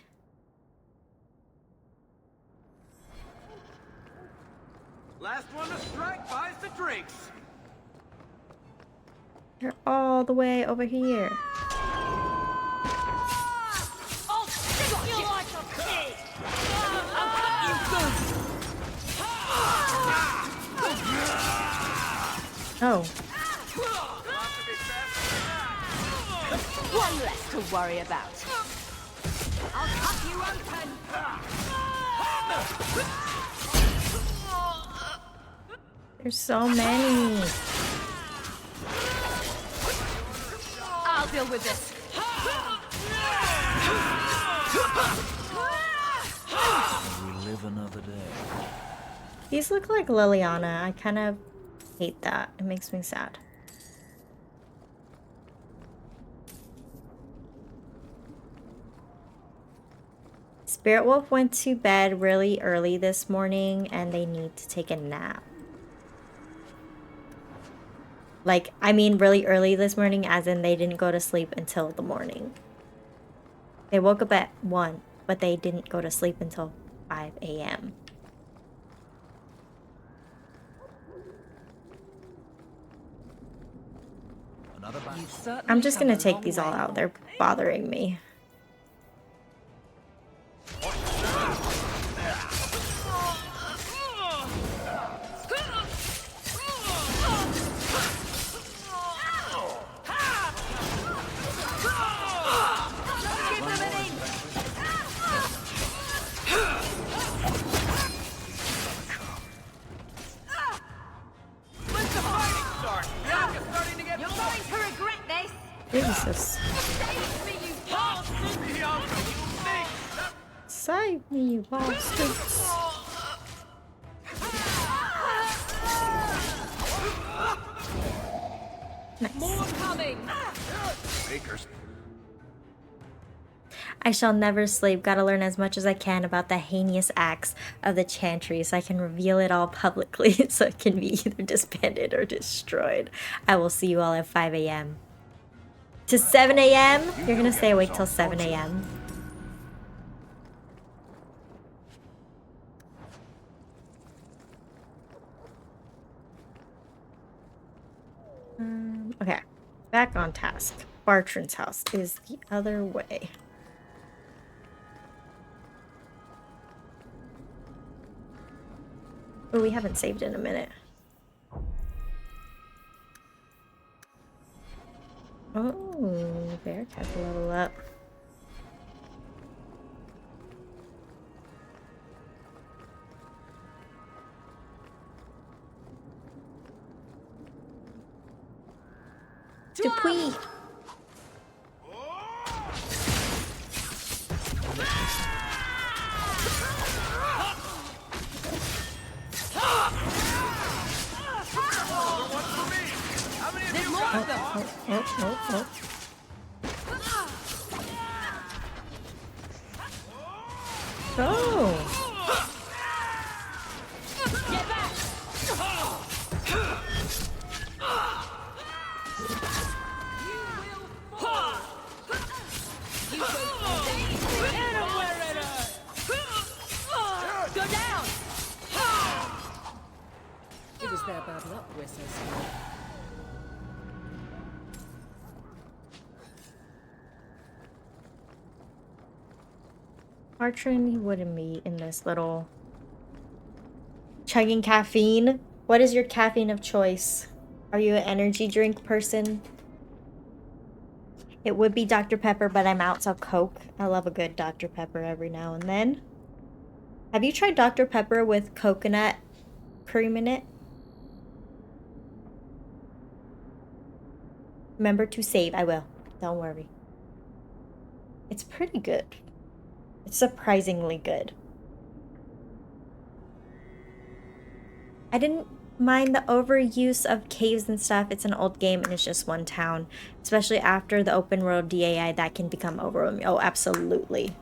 Last one to strike buys the drinks.
They're all the way over here.
I'll stick you like a pig! I'll cut you good!
Oh.
One less to worry about. I'll cut you open!
There's so many.
I'll deal with this.
We live another day.
These look like Liliana. I kind of hate that. It makes me sad. Spirit Wolf went to bed really early this morning and they need to take a nap. Like, I mean really early this morning as in they didn't go to sleep until the morning. They woke up at 1, but they didn't go to sleep until 5 a.m. I'm just gonna take these all out. They're bothering me. Jesus. Save me, you bastards. Nice.
More coming!
Bakers.
I shall never sleep. Gotta learn as much as I can about the heinous acts of the Chantry so I can reveal it all publicly so it can be either disbanded or destroyed. I will see you all at 5 a.m. To 7 a.m.? You're gonna stay awake till 7 a.m. Okay, back on task. Bartran's house is the other way. Oh, we haven't saved in a minute. Oh, Varric has a level up. Dupuy! Oh.
Get back! Go down!
It was their bad luck, we're so sorry.
Bartran, he wouldn't be in this little chugging caffeine. What is your caffeine of choice? Are you an energy drink person? It would be Dr. Pepper, but I'm out, so Coke. I love a good Dr. Pepper every now and then. Have you tried Dr. Pepper with coconut cream in it? Remember to save. I will. Don't worry. It's pretty good. It's surprisingly good. I didn't mind the overuse of caves and stuff. It's an old game and it's just one town. Especially after the open world DAI, that can become overwhelming. Oh, absolutely.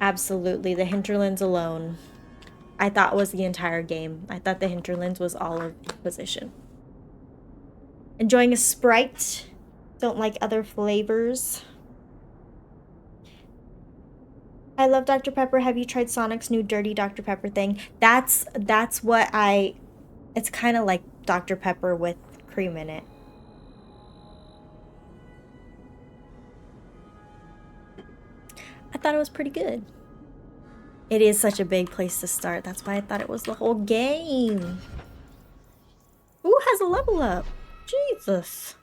Absolutely. The hinterlands alone, I thought was the entire game. I thought the hinterlands was all of Inquisition. Enjoying a Sprite. Don't like other flavors. I love Dr. Pepper. Have you tried Sonic's new dirty Dr. Pepper thing? That's what it's kind of like Dr. Pepper with cream in it. I thought it was pretty good. It is such a big place to start. That's why I thought it was the whole game. Who has a level up? Jesus.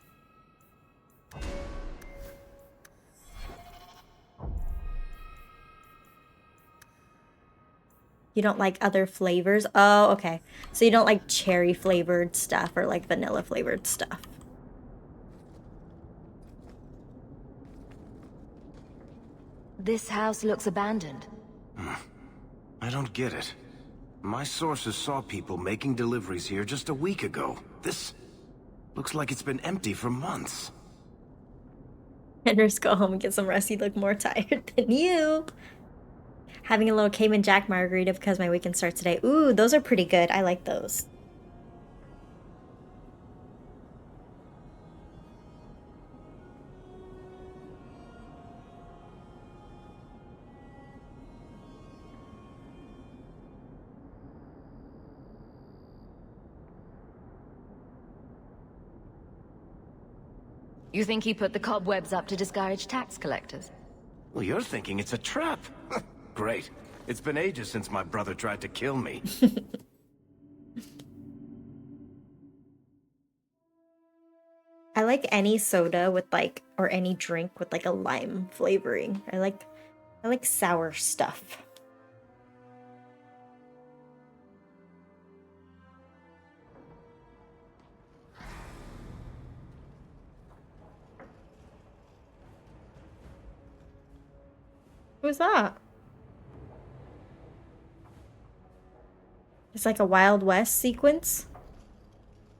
You don't like other flavors? Oh, okay. So you don't like cherry flavored stuff or like vanilla flavored stuff.
This house looks abandoned.
I don't get it. My sources saw people making deliveries here just a week ago. This looks like it's been empty for months.
Henry's go home and get some rest. You look more tired than you. Having a little Cayman Jack margarita because my weekend starts today. Ooh, those are pretty good. I like those.
You think he put the cobwebs up to discourage tax collectors?
Well, you're thinking it's a trap. Great. It's been ages since my brother tried to kill me.
I like any soda with like, or any drink with like a lime flavoring. I like sour stuff. Who's that? It's like a Wild West sequence.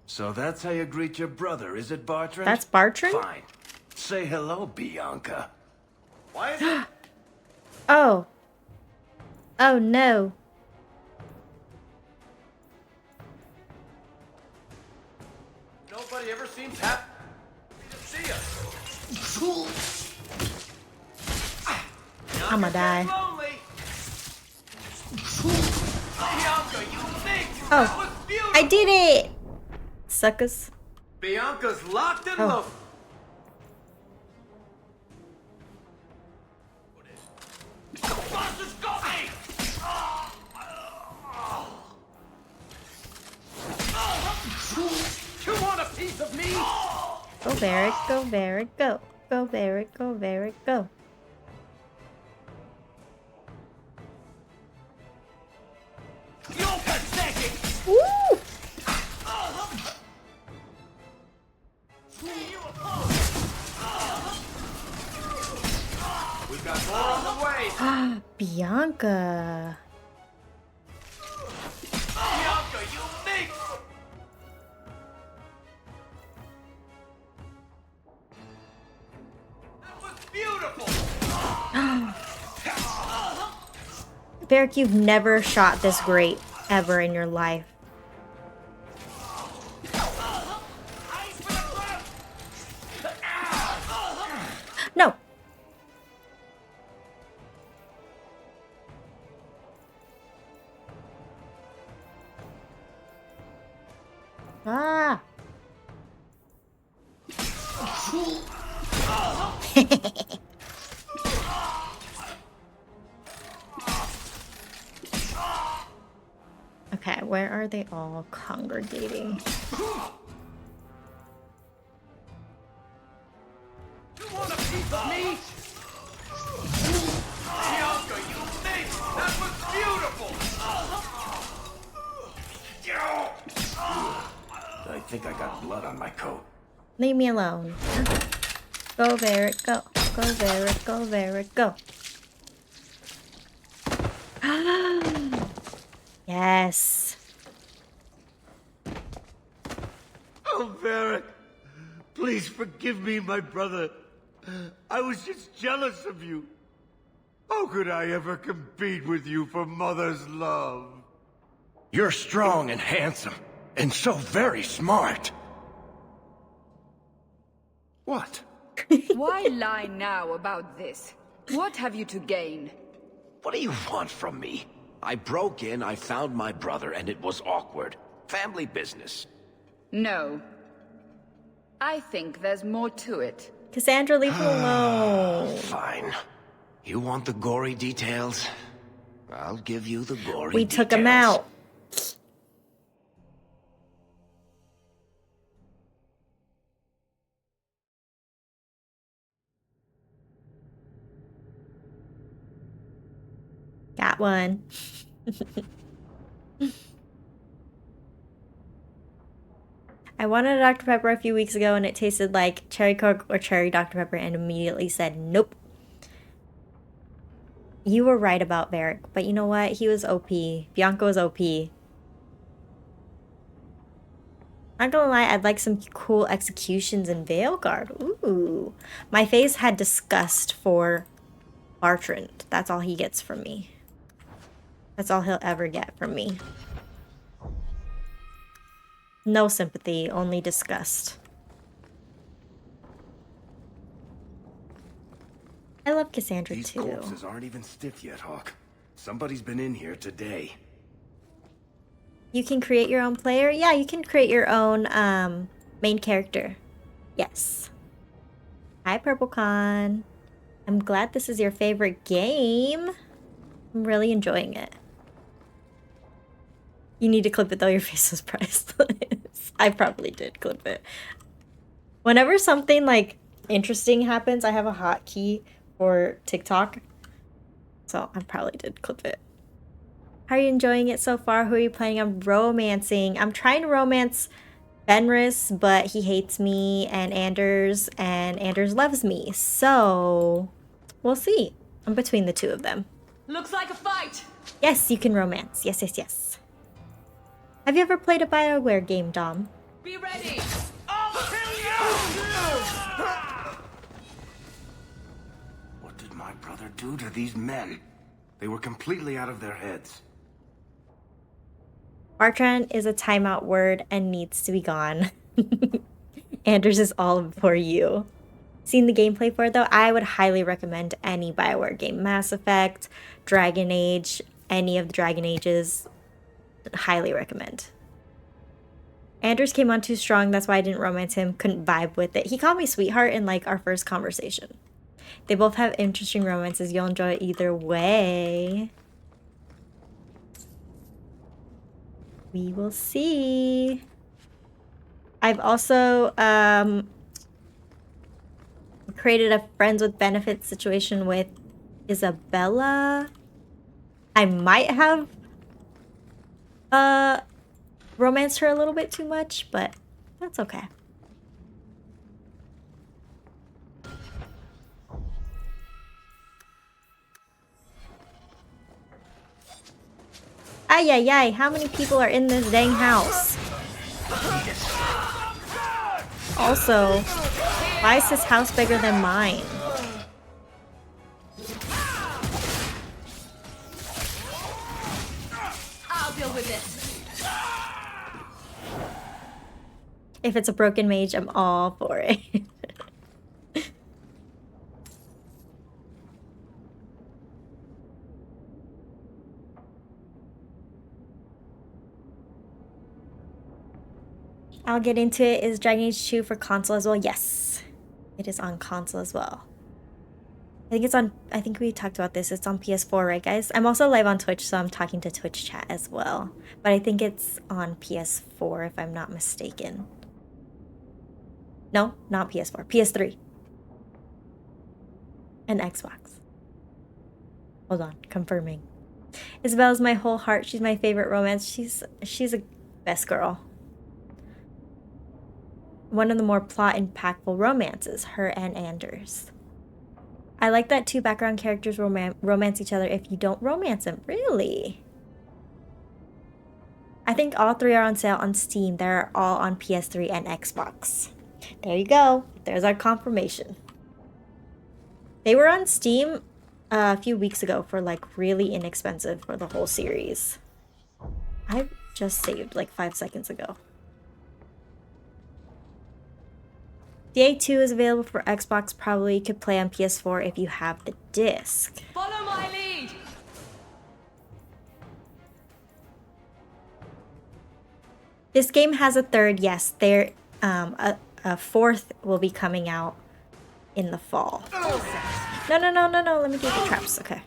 So that's how you greet your brother, is it, Bartrand?
That's Bartrand?
Fine. Say hello, Bianca. Why is it?
Oh. Oh no.
Nobody ever seems happy to see us.
I'ma die.
Bianca, you think
Oh, I did it! Suckers.
Bianca's locked and
Oh.
loaded. The boss has got me! You want a piece of me?
Go Varric, go Varric, go. Go Varric, go Varric, go.
You're pathetic!
Woo!
We've got more on the way!
Bianca.
Bianca, you think? That was beautiful!
Varric, you've never shot this great ever in your life. No. Ah. Okay, where are they all congregating?
You want a piece of me? Bianca, you think? That was beautiful!
I think I got blood on my coat.
Leave me alone. Go Varric, go. Go Varric, go Varric, go. Yes.
Oh, Varric. Please forgive me, my brother. I was just jealous of you. How could I ever compete with you for Mother's love?
You're strong and handsome, and so very smart. What?
Why lie now about this? What have you to gain?
What do you want from me? I broke in, I found my brother, and it was awkward. Family business.
No. I think there's more to it.
Cassandra, leave him alone.
Fine. You want the gory details? I'll give you the gory
We
details.
took him out. Got one. I wanted a Dr. Pepper a few weeks ago and it tasted like cherry Coke or cherry Dr. Pepper and immediately said nope. You were right about Varric, but you know what? He was OP. Bianca was OP. Not gonna lie, I'd like some cool executions in Veilguard. Ooh. My face had disgust for Bertrand. That's all he gets from me. That's all he'll ever get from me. No sympathy, only disgust. I love Cassandra
These
too.
corpses aren't even stiff yet, Hawk. Somebody's been in here today.
You can create your own player? Yeah, you can create your own main character. Yes. Hi, PurpleCon. I'm glad this is your favorite game. I'm really enjoying it. You need to clip it though, your face was priceless. I probably did clip it. Whenever something like interesting happens, I have a hotkey for TikTok. So I probably did clip it. How are you enjoying it so far? Who are you planning on romancing? I'm trying to romance Fenris, but he hates me, and Anders loves me. So we'll see. I'm between the two of them.
Looks like a fight!
Yes, you can romance. Yes, yes, yes. Have you ever played a BioWare game, Dom?
Be ready!
What did my brother do to these men? They were completely out of their heads.
Bertrand is a timeout word and needs to be gone. Anders is all for you. Seen the gameplay for it though? I would highly recommend any BioWare game. Mass Effect, Dragon Age, any of the Dragon Ages. Highly recommend. Anders came on too strong, that's why I didn't romance him, couldn't vibe with it. He called me sweetheart in like our first conversation. They both have interesting romances, you'll enjoy it either way. We will see. I've also created a friends with benefits situation with Isabella. I might have romanced her a little bit too much, but that's okay. Ay, ay, ay, how many people are in this dang house? Also, why is this house bigger than mine?
I'll deal with this.
If it's a broken mage, I'm all for it. I'll get into it. Is Dragon Age 2 for console as well? Yes. It is on console as well. I think it's on, I think we talked about this. It's on PS4, right guys? I'm also live on Twitch, so I'm talking to Twitch chat as well. But I think it's on PS4 if I'm not mistaken. No, not PS4. PS3. And Xbox. Hold on, confirming. Isabella's my whole heart. She's my favorite romance. She's a best girl. One of the more plot impactful romances, her and Anders. I like that two background characters romance each other if you don't romance them. Really? I think all three are on sale on Steam. They're all on PS3 and Xbox. There you go. There's our confirmation. They were on Steam a few weeks ago for like really inexpensive for the whole series. I just saved like 5 seconds ago. DA2 is available for Xbox. Probably you could play on PS4 if you have the disc.
Follow my lead.
This game has a third. Yes, there. A fourth will be coming out in the fall. No. Let me do the traps. Okay.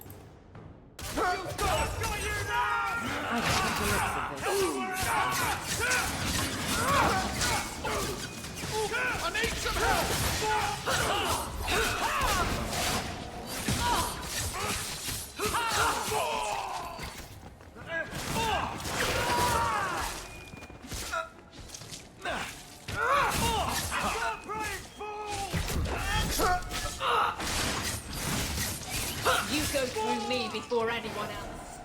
You go through me before anyone else.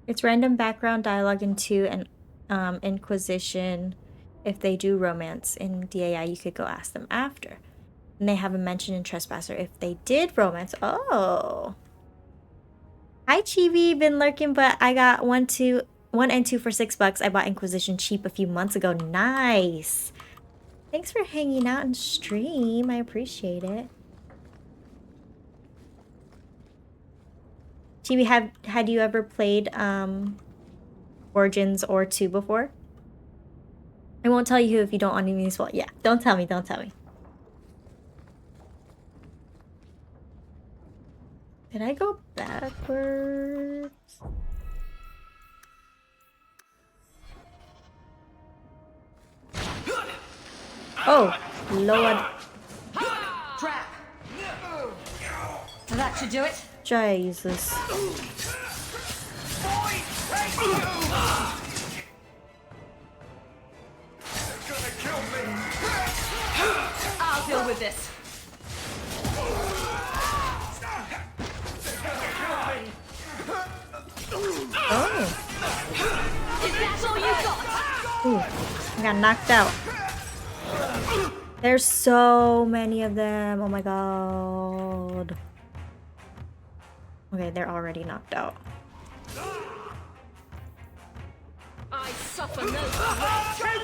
It's random background dialogue in 2 and Inquisition. If they do romance in DAI, you could go ask them after. And they have a mention in Trespasser if they did romance. Oh. Hi, Chibi. Been lurking, but I got 1 and 2 for $6. I bought Inquisition cheap a few months ago. Nice. Thanks for hanging out and stream. I appreciate it. Chibi, had you ever played Origins or 2 before? I won't tell you if you don't want any spoil. Yeah, don't tell me, don't tell me. Did I go backwards? Oh, Lord.
Trap. That should do it.
Jesus.
I'll deal with this.
Oh.
Is that all you got?
Ooh, I got knocked out. There's so many of them. Oh my god. Okay, they're already knocked out.
I suffer no threat.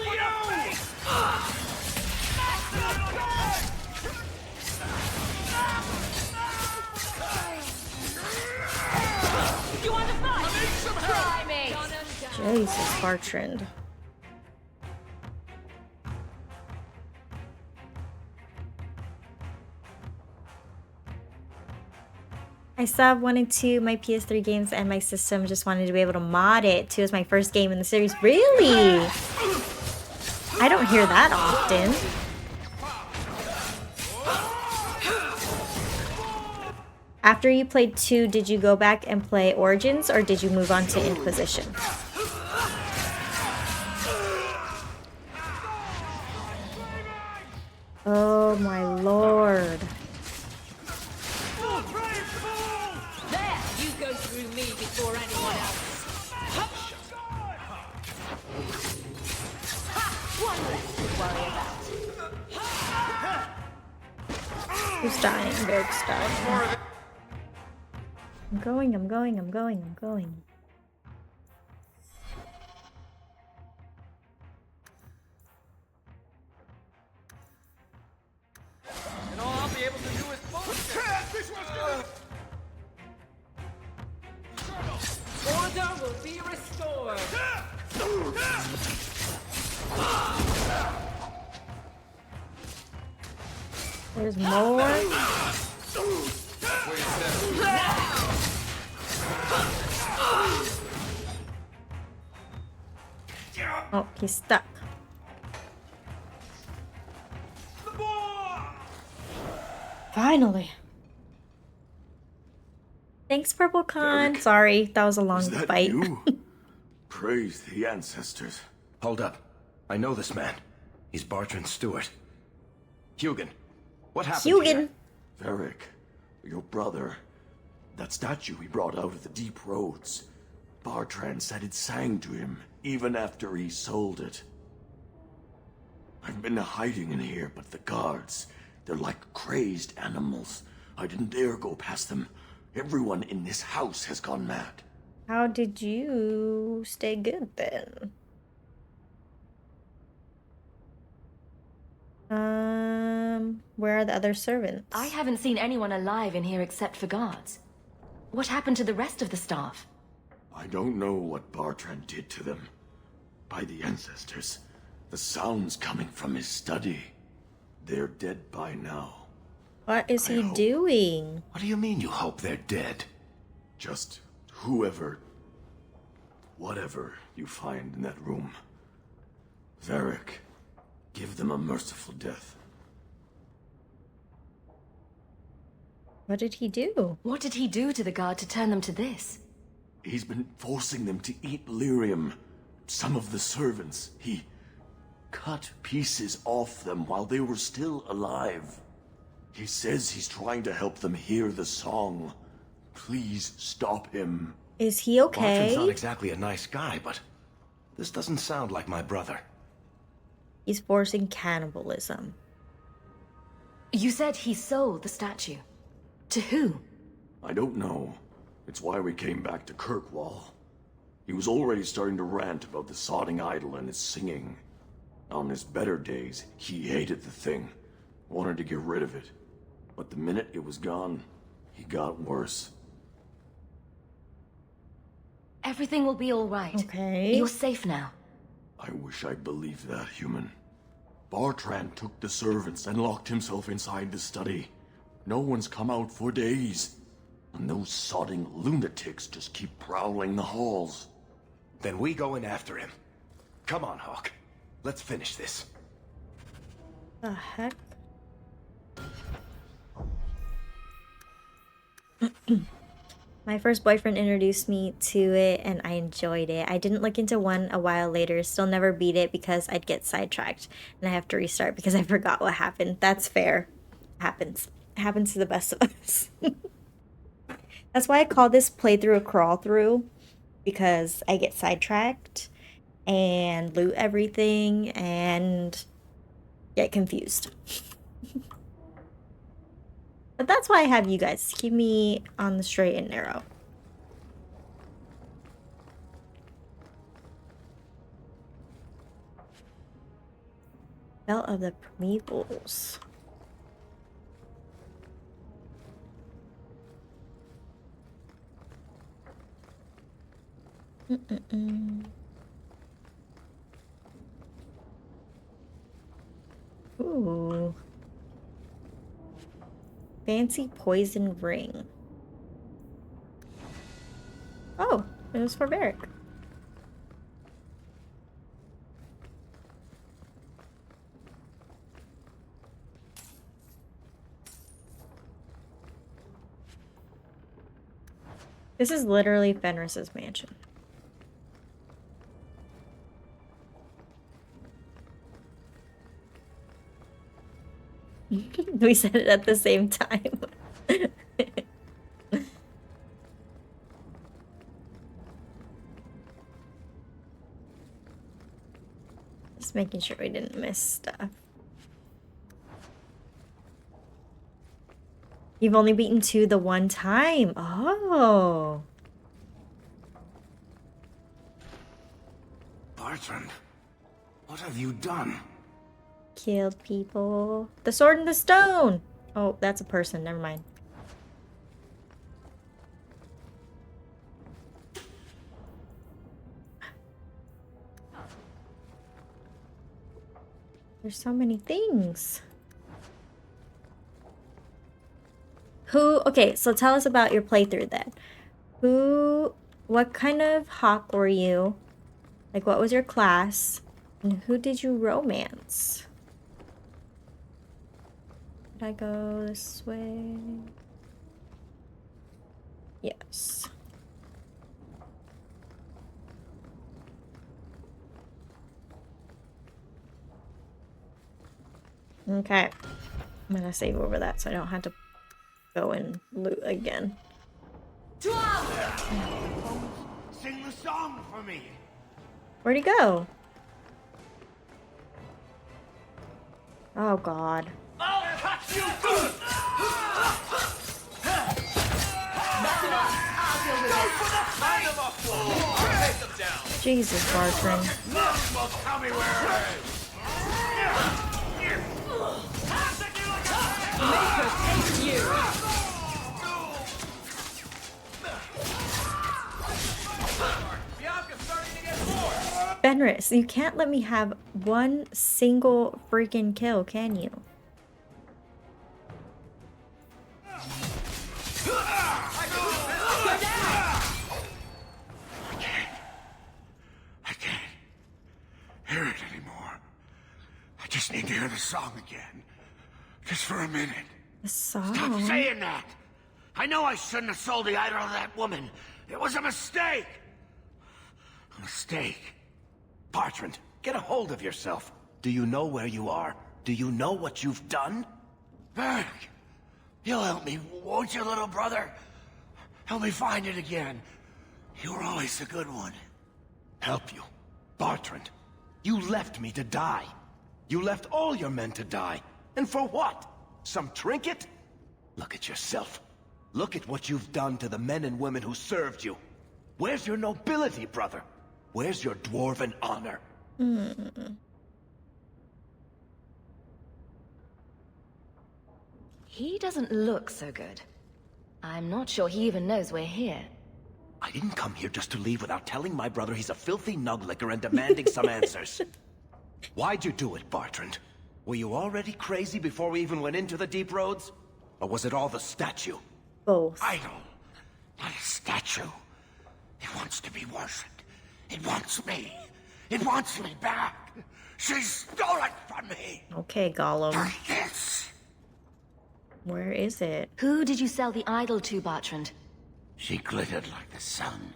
You want to fight? Try me.
Jesus, Bertrand. I still have 1 and 2 my PS3 games and my system. Just wanted to be able to mod it. 2 is my first game in the series. Really? I don't hear that often. After you played 2, did you go back and play Origins or did you move on to Inquisition? Oh my lord.
There, you go through me before anyone else. One less to worry about.
Who's dying? Varric's dying. I'm going.
And all I'll be able to do is bullshit.
Order will be restored.
There's more. Oh, he's stuck. Finally. Thanks, Purple Con.
Varric,
Sorry, that was a long
is that
fight.
you? Praise the ancestors.
Hold up. I know this man. He's Bartrand Stewart. Hugin, what happened here?
Hugin.
Varric, your brother.
That statue he brought out of the deep roads. Bartrand said it sang to him, even after he sold it. I've been hiding in here, but the guards, they're like crazed animals. I didn't dare go past them. Everyone in this house has gone mad.
How did you stay good then? Where are the other servants?
I haven't seen anyone alive in here except for guards. What happened to the rest of the staff?
I don't know what Bartrand did to them. By the ancestors, the sounds coming from his study. They're dead by now.
What is he doing?
What do you mean you hope they're dead?
Just whoever, whatever you find in that room. Varric, give them a merciful death.
What did he do?
What did he do to the guard to turn them to this?
He's been forcing them to eat lyrium. Some of the servants, he cut pieces off them while they were still alive. He says he's trying to help them hear the song. Please stop him.
Is he okay?
Bartram's not exactly a nice guy, but this doesn't sound like my brother.
He's forcing cannibalism.
You said he sold the statue. To who?
I don't know. It's why we came back to Kirkwall. He was already starting to rant about the sodding idol and its singing. On his better days, he hated the thing. Wanted to get rid of it. But the minute it was gone, he got worse.
Everything will be all right.
Okay.
You're safe now.
I wish I believed that, human. Bartrand took the servants and locked himself inside the study. No one's come out for days. And those sodding lunatics just keep prowling the halls.
Then we go in after him. Come on, Hawk. Let's finish this.
The heck? My first boyfriend introduced me to it and I enjoyed it. I didn't look into one a while later, still never beat it because I'd get sidetracked and I have to restart because I forgot what happened. That's fair. Happens. It happens to the best of us. That's why I call this playthrough a crawl through, because I get sidetracked and loot everything and get confused. But that's why I have you guys, keep me on the straight and narrow. Belt of the Primevals. Ooh. Fancy poison ring. Oh, it was for Varric. This is literally Fenris's mansion. We said it at the same time. Just making sure we didn't miss stuff. You've only beaten 2 the one time. Oh.
Bartrand, what have you done?
Killed people. The sword and the stone. Oh, that's a person. Never mind. There's so many things. Okay, so tell us about your playthrough then. What kind of hawk were you? Like, what was your class? And who did you romance? Did I go this way? Yes. Okay. I'm gonna save over that so I don't have to go and loot again.
Sing the song for me.
Where'd he go? Oh, God.
I'll cut you good! That's enough! I'll deal with it! For the fight! Take them down!
Jesus, Bartram.
None will tell me where it is.
Make her taste you! Bianca's starting to get bored!
Fenris, you can't let me have one single freaking kill, can you?
I can't hear it anymore. I just need to hear the song again. Just for a minute.
The song?
Stop saying that! I know I shouldn't have sold the idol to that woman. It was a mistake. A mistake.
Bertrand, get a hold of yourself. Do you know where you are? Do you know what you've done?
Varric, you'll help me, won't you, little brother? Help me find it again. You were always a good one.
Help you? Bertrand, you left me to die. You left all your men to die. And for what? Some trinket? Look at yourself. Look at what you've done to the men and women who served you. Where's your nobility, brother? Where's your dwarven honor?
He doesn't look so good. I'm not sure he even knows we're here.
I didn't come here just to leave without telling my brother he's a filthy nuglicker and demanding some answers. Why'd you do it, Bertrand? Were you already crazy before we even went into the deep roads? Or was it all the statue?
Both.
Idol, not a statue. It wants to be worshipped. It wants me. It wants me back. She stole it from me.
Okay, Gollum.
For this.
Where is it?
Who did you sell the idol to, Bertrand?
She glittered like the sun,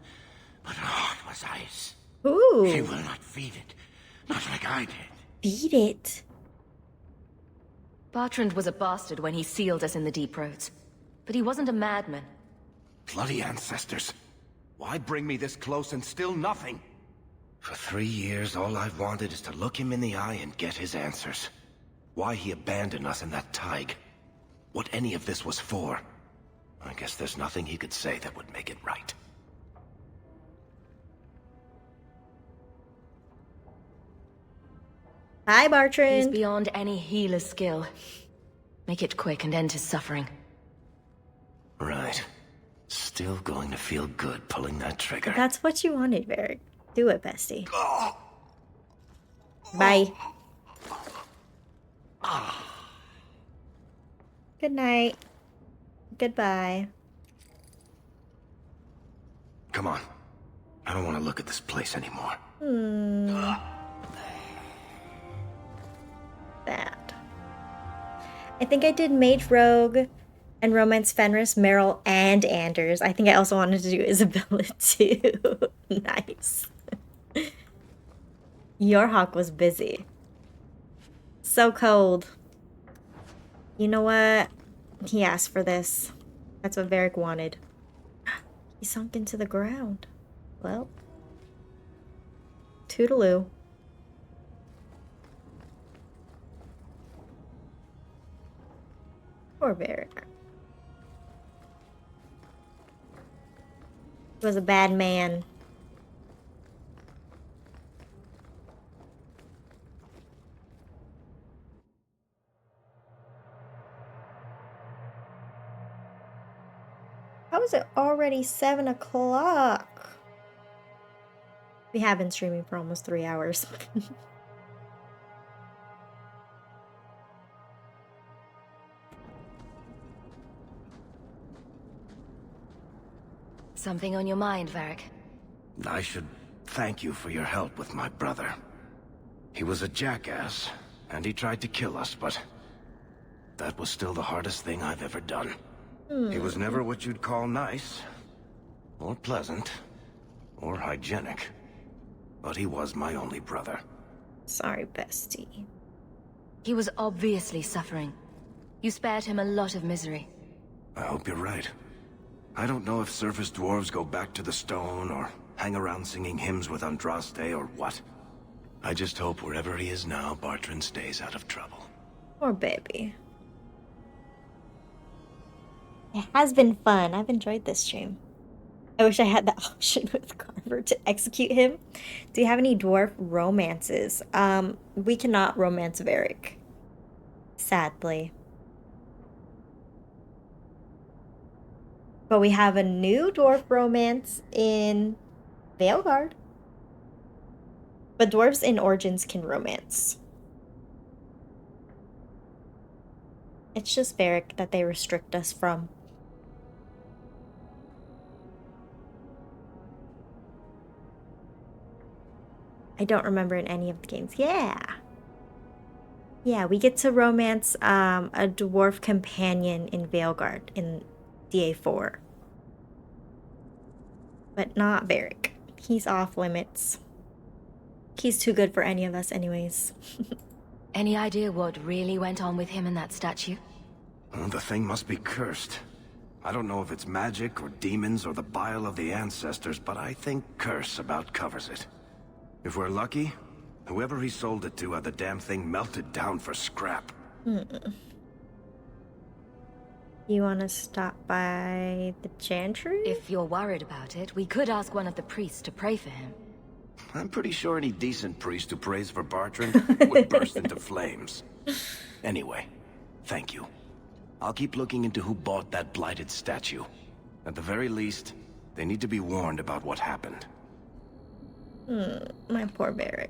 but her heart was ice.
Ooh.
She will not feed it. Not like I did.
Feed it.
Bertrand was a bastard when he sealed us in the deep roads. But he wasn't a madman.
Bloody ancestors. Why bring me this close and still nothing? For 3 years, all I've wanted is to look him in the eye and get his answers. Why he abandoned us in that Tig. What any of this was for. I guess there's nothing he could say that would make it right.
Hi, Bartrand.
He's beyond any healer's skill. Make it quick and end his suffering.
Right. Still going to feel good pulling that trigger.
That's what you wanted, Varric. Do it, bestie. Bye. Good night. Goodbye.
Come on. I don't want to look at this place anymore.
Bad. I think I did Mage Rogue and Romance Fenris, Meryl, and Anders. I think I also wanted to do Isabella too. Nice. Your hawk was busy. So cold. You know what? He asked for this. That's what Varric wanted. He sunk into the ground. Well. Toodaloo. Poor Varric. He was a bad man. How is it already 7 o'clock? We have been streaming for almost 3 hours.
Something on your mind, Varric?
I should thank you for your help with my brother. He was a jackass, and he tried to kill us, but that was still the hardest thing I've ever done. He was never what you'd call nice, or pleasant, or hygienic. But he was my only brother.
Sorry, bestie.
He was obviously suffering. You spared him a lot of misery.
I hope you're right. I don't know if surface dwarves go back to the stone or hang around singing hymns with Andraste or what. I just hope wherever he is now, Bartrand stays out of trouble.
Poor baby. It has been fun. I've enjoyed this stream. I wish I had the option with Carver to execute him. Do you have any dwarf romances? We cannot romance Varric. Sadly. But we have a new dwarf romance in Veilguard. But dwarves in Origins can romance. It's just Varric that they restrict us from. I don't remember in any of the games. Yeah. Yeah, we get to romance a dwarf companion in Veilguard in DA4. But not Varric. He's off limits. He's too good for any of us anyways.
Any idea what really went on with him and that statue?
Oh, the thing must be cursed. I don't know if it's magic or demons or the bile of the ancestors, but I think curse about covers it. If we're lucky, whoever he sold it to had the damn thing melted down for scrap.
You want to stop by the chantry?
If you're worried about it, we could ask one of the priests to pray for him.
I'm pretty sure any decent priest who prays for Bartrand would burst into flames. Anyway, thank you. I'll keep looking into who bought that blighted statue. At the very least, they need to be warned about what happened.
My poor Varric.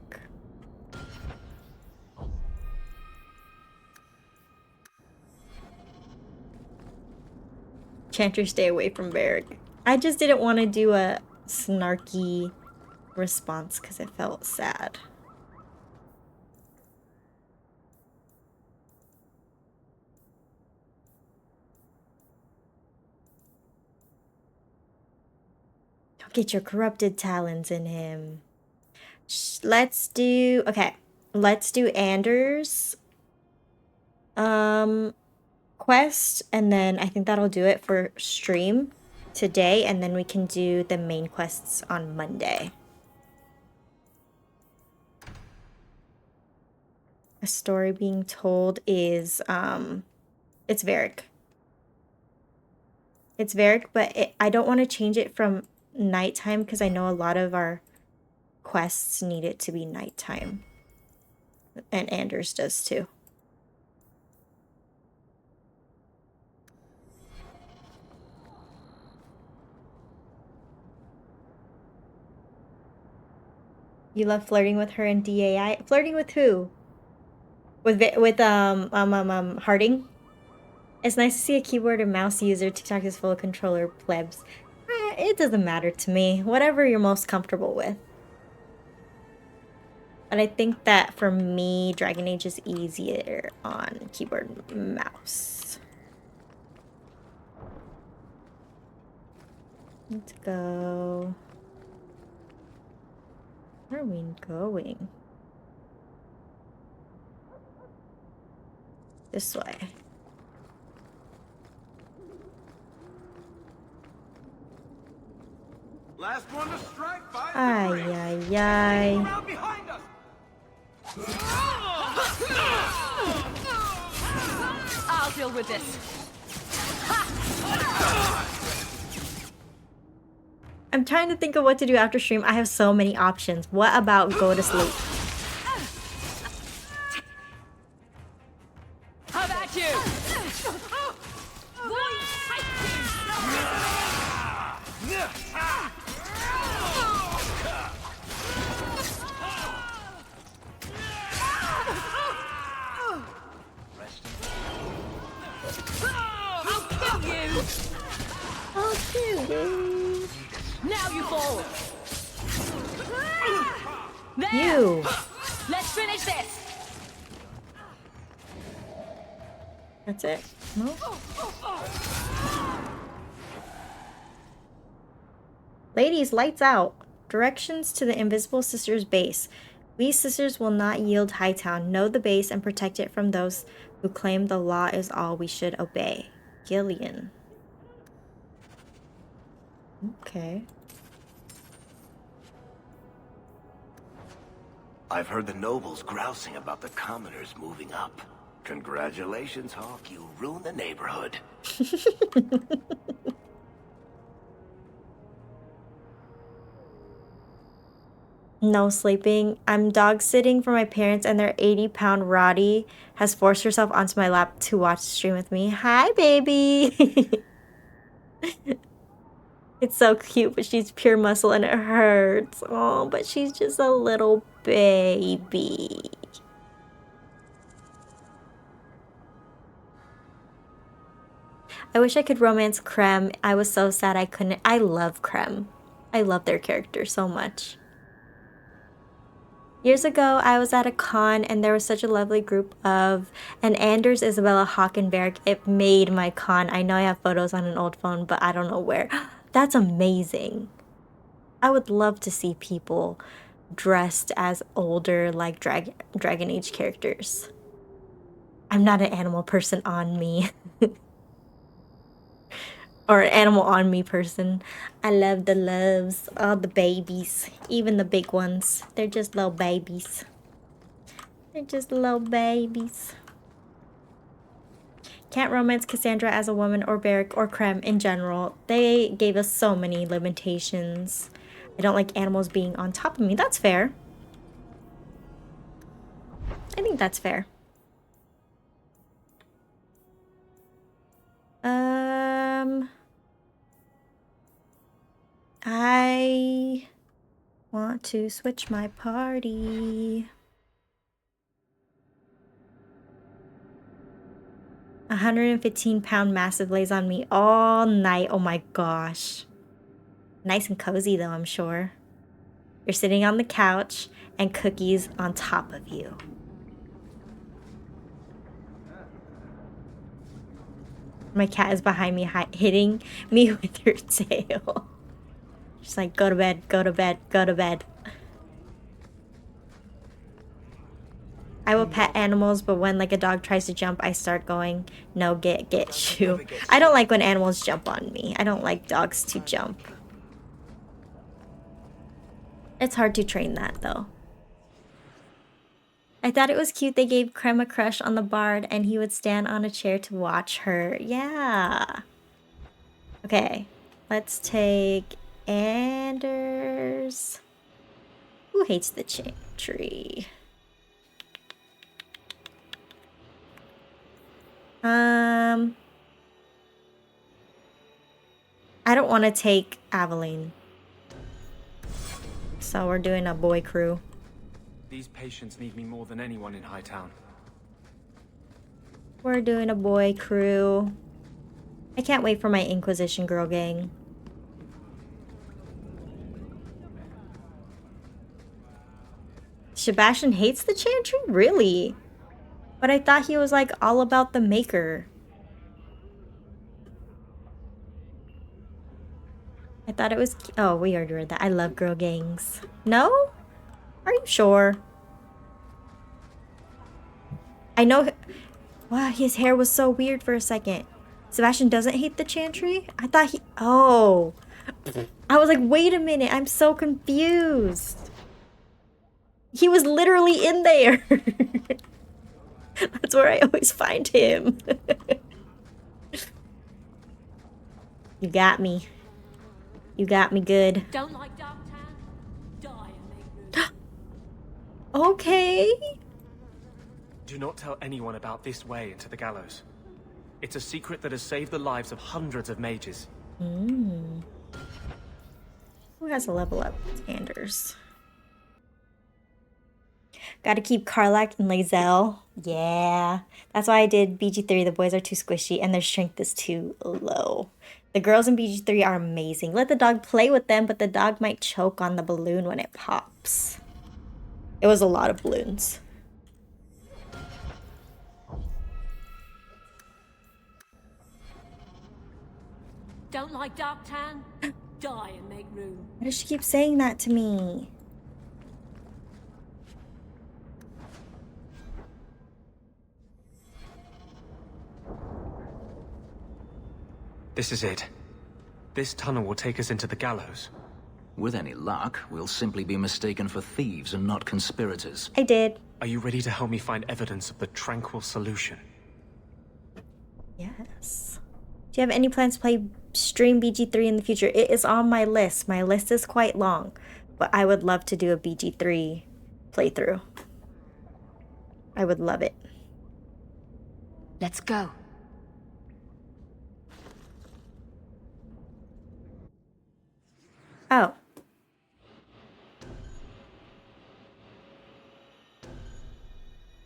Chantry, stay away from Varric. I just didn't want to do a snarky response because it felt sad. Don't get your corrupted talons in him. Let's do Anders quest, and then I think that'll do it for stream today, and then we can do the main quests on Monday. A story being told is it's Varric. It's Varric, but I don't want to change it from nighttime because I know a lot of our quests need it to be nighttime. And Anders does too. You love flirting with her in DAI? Flirting with who? With Harding? It's nice to see a keyboard and mouse user. TikTok is full of controller plebs. It doesn't matter to me. Whatever you're most comfortable with. But I think that for me, Dragon Age is easier on keyboard and mouse. Let's go. Where are we going? This way.
Last one to strike by
Ay.
out behind us.
I'll deal with this.
I'm trying to think of what to do after stream. I have so many options. What about go to sleep?
How about you?
I'll kill you.
Now you fall. There.
You.
Let's finish this.
That's it. No? Ladies, lights out. Directions to the Invisible Sisters base. We sisters will not yield Hightown. Know the base and protect it from those who claim the law is all we should obey. Gillian. Okay.
I've heard the nobles grousing about the commoners moving up. Congratulations, Hawk. You ruined the neighborhood.
No sleeping. I'm dog sitting for my parents, and their 80-pound Roddy has forced herself onto my lap to watch the stream with me. Hi, baby. It's so cute, but she's pure muscle and it hurts. Oh, but she's just a little baby. I wish I could romance Creme. I was so sad I couldn't. I love Creme. I love their character so much. Years ago, I was at a con and there was such a lovely group of, and Anders, Isabella, Hawk, and Varric. It made my con. I know I have photos on an old phone, but I don't know where. That's amazing. I would love to see people dressed as older, like Dragon Age characters. I'm not an animal person on me. Or an animal on me person. I love the loves, all the babies, even the big ones. They're just little babies. They're just little babies. Can't romance Cassandra as a woman or Varric or Creme in general. They gave us so many limitations. I don't like animals being on top of me. That's fair. I think that's fair. I want to switch my party. 115-pound massive lays on me all night. Oh my gosh. Nice and cozy though, I'm sure. You're sitting on the couch and cookies on top of you. My cat is behind me hitting me with her tail. She's like, go to bed, go to bed, go to bed. I will pet animals, but when like a dog tries to jump, I start going, no, get shoo. I don't like when animals jump on me. I don't like dogs to jump. It's hard to train that though. I thought it was cute they gave Creme a crush on the bard and he would stand on a chair to watch her. Yeah. Okay, let's take Anders. Who hates the tree? I don't want to take Aveline. So we're doing a boy crew.
These patients need me more than anyone in Hightown.
We're doing a boy crew. I can't wait for my Inquisition girl gang. Sebastian hates the Chantry? Really? But I thought he was like all about the Maker. I thought it was... Oh, we already read that. I love girl gangs. No? Are you sure? I know... Wow, his hair was so weird for a second. Sebastian doesn't hate the Chantry? I thought he... Oh. I was like, wait a minute. I'm so confused. He was literally in there. That's where I always find him. You got me. You got me good.
Don't like Darktown? Die and make room.
Okay.
Do not tell anyone about this way into the gallows. It's a secret that has saved the lives of hundreds of mages.
Who has a level up? It's Anders. Gotta keep Karlach and Lae'zel. Yeah. That's why I did BG3. The boys are too squishy and their strength is too low. The girls in BG3 are amazing. Let the dog play with them, but the dog might choke on the balloon when it pops. It was a lot of balloons.
Don't like Darktown? Die and make room.
Why does she keep saying that to me?
This is it. This tunnel will take us into the gallows.
With any luck, we'll simply be mistaken for thieves and not conspirators.
I did.
Are you ready to help me find evidence of the tranquil solution?
Yes. Do you have any plans to play stream BG3 in the future? It is on my list. My list is quite long, but I would love to do a BG3 playthrough. I would love it.
Let's go.
Oh.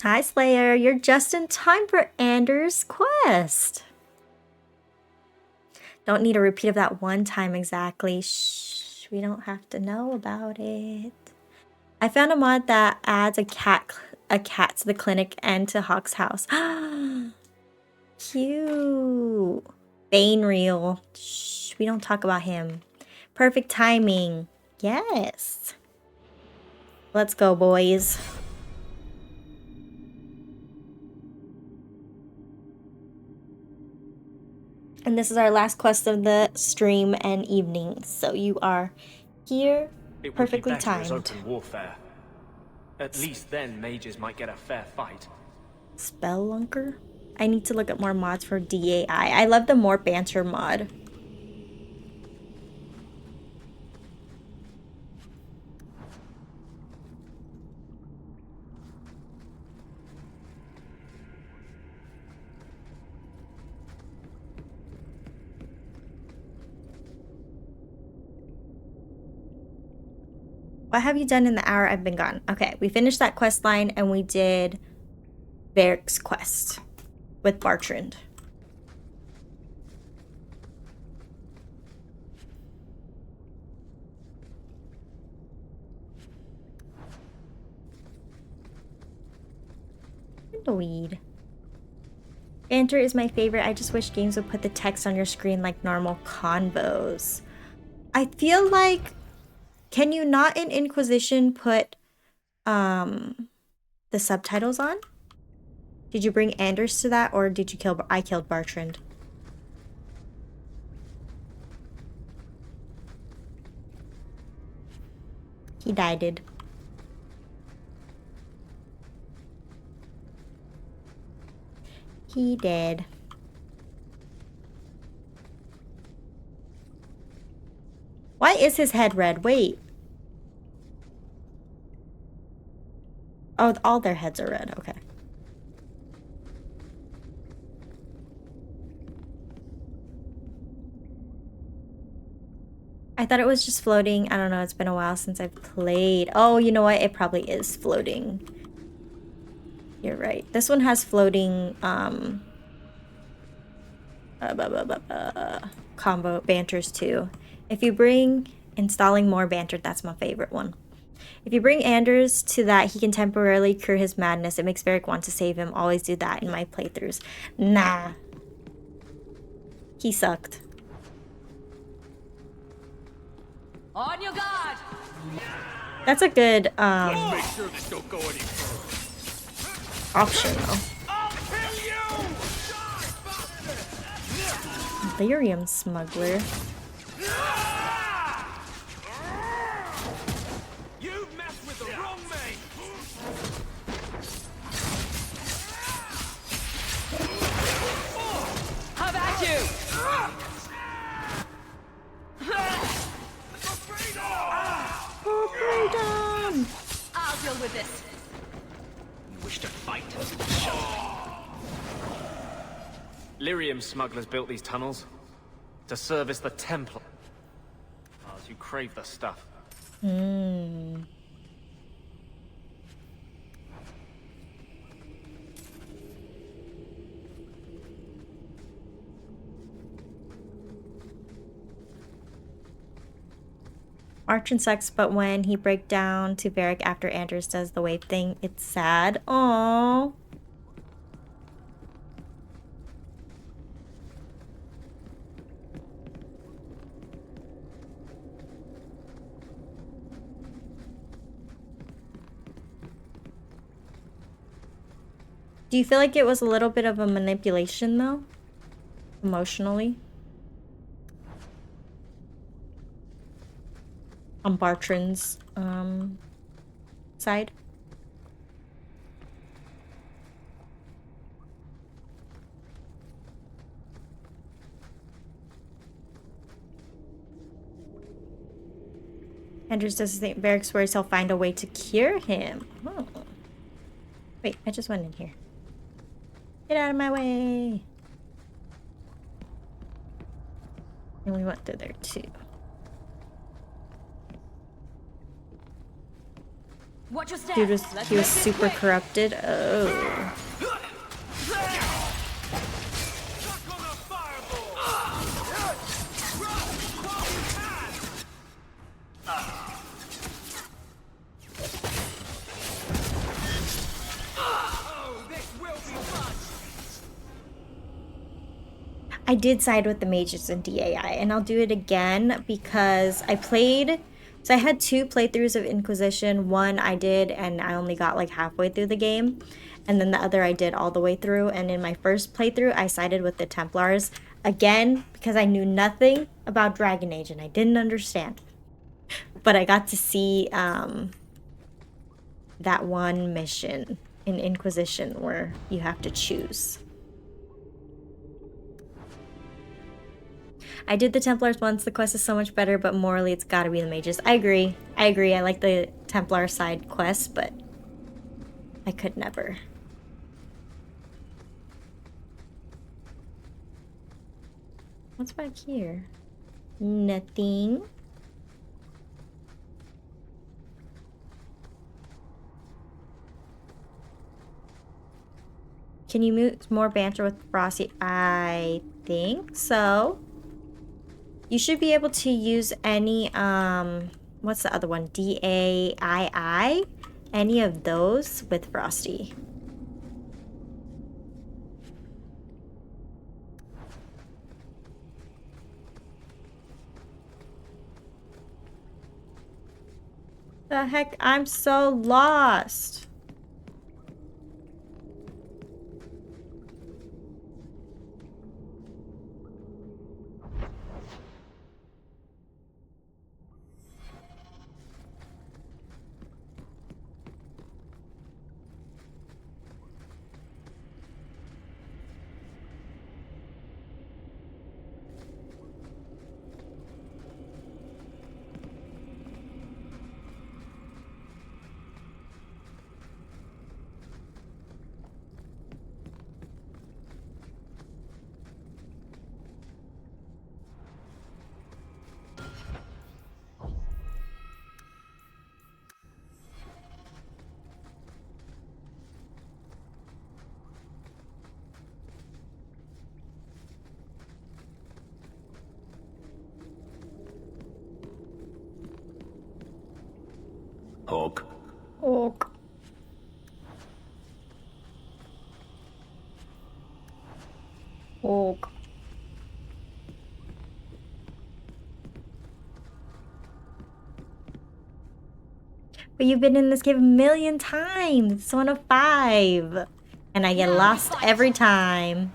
Hi, Slayer. You're just in time for Anders' quest. Don't need a repeat of that one time exactly. Shh, we don't have to know about it. I found a mod that adds a cat to the clinic and to Hawk's house. Cute. Bane reel. Shh, we don't talk about him. Perfect timing. Yes. Let's go, boys. And this is our last quest of the stream and evening. So you are here, perfectly timed.
Open warfare. At least then mages might get a fair fight.
Spellunker? I need to look at more mods for DAI. I love the more banter mod. What have you done in the hour I've been gone? Okay, we finished that quest line and we did Varric's quest with Bertrand. The weed. Banter is my favorite. I just wish games would put the text on your screen like normal convos. I feel like, can you not in Inquisition put the subtitles on? Did you bring Anders to that, or did you kill? I killed Bertrand. He died. He did. Why is his head red? Wait. Oh, all their heads are red. Okay. I thought it was just floating. I don't know. It's been a while since I've played. Oh, you know what? It probably is floating. You're right. This one has floating combo banters too. If you bring installing more banter, that's my favorite one. If you bring Anders to that, he can temporarily cure his madness. It makes Varric want to save him. Always do that in my playthroughs. Nah. He sucked.
On your guard!
That's a good
Let's make sure this don't go any further.
option though. Lyrium smuggler.
You messed with the wrong mate!
How about you?
Freedom!
I'll deal with this.
You wish to fight? Lyrium smugglers built these tunnels to service the Templar. As you crave the stuff.
Hmm. Martin sucks, but when he breaks down to Varric after Anders does the wave thing, it's sad. Aww. Do you feel like it was a little bit of a manipulation though? Emotionally? on Bartran's side. Andrews doesn't think Varric swears he'll find a way to cure him. Oh. Wait, I just went in here. Get out of my way. And we went through there too.
Watch your step.
Dude was,
Let's
he was
make this
super
quick.
corrupted. Oh. I did side with the mages in DAI, and I'll do it again because I played... So I had 2 playthroughs of Inquisition. One I did, and I only got like halfway through the game. And then the other I did all the way through. And in my first playthrough, I sided with the Templars. Again, because I knew nothing about Dragon Age, and I didn't understand. But I got to see that one mission in Inquisition where you have to choose. I did the Templars once. The quest is so much better, but morally it's gotta be the mages. I agree. I agree. I like the Templar side quest, but I could never. What's back here? Nothing. Can you move more banter with Frosty? I think so. You should be able to use any, what's the other one? DAII? Any of those with Frosty. The heck? I'm so lost.
Hawk.
Hawk. Hawk. But you've been in this cave a million times. It's 1 of 5. And I get lost every time.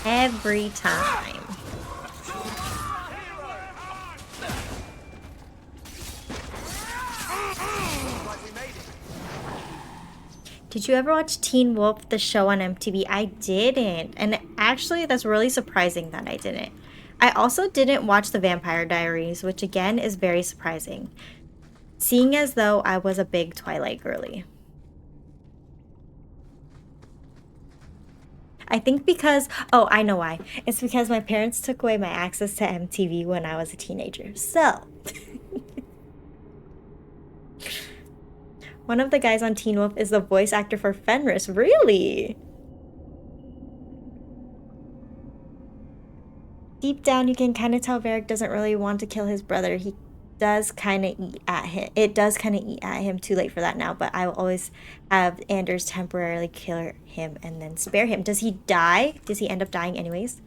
Every time. Did you ever watch Teen Wolf, the show on MTV? I didn't. And actually, that's really surprising that I didn't. I also didn't watch The Vampire Diaries, which again is very surprising. Seeing as though I was a big Twilight girly. I think because, oh, I know why. It's because my parents took away my access to MTV when I was a teenager. So, one of the guys on Teen Wolf is the voice actor for Fenris. Really? Deep down, you can kind of tell Varric doesn't really want to kill his brother. He does kind of eat at him. It does kind of eat at him. Too late for that now, but I will always have Anders temporarily kill him and then spare him. Does he die? Does he end up dying anyways?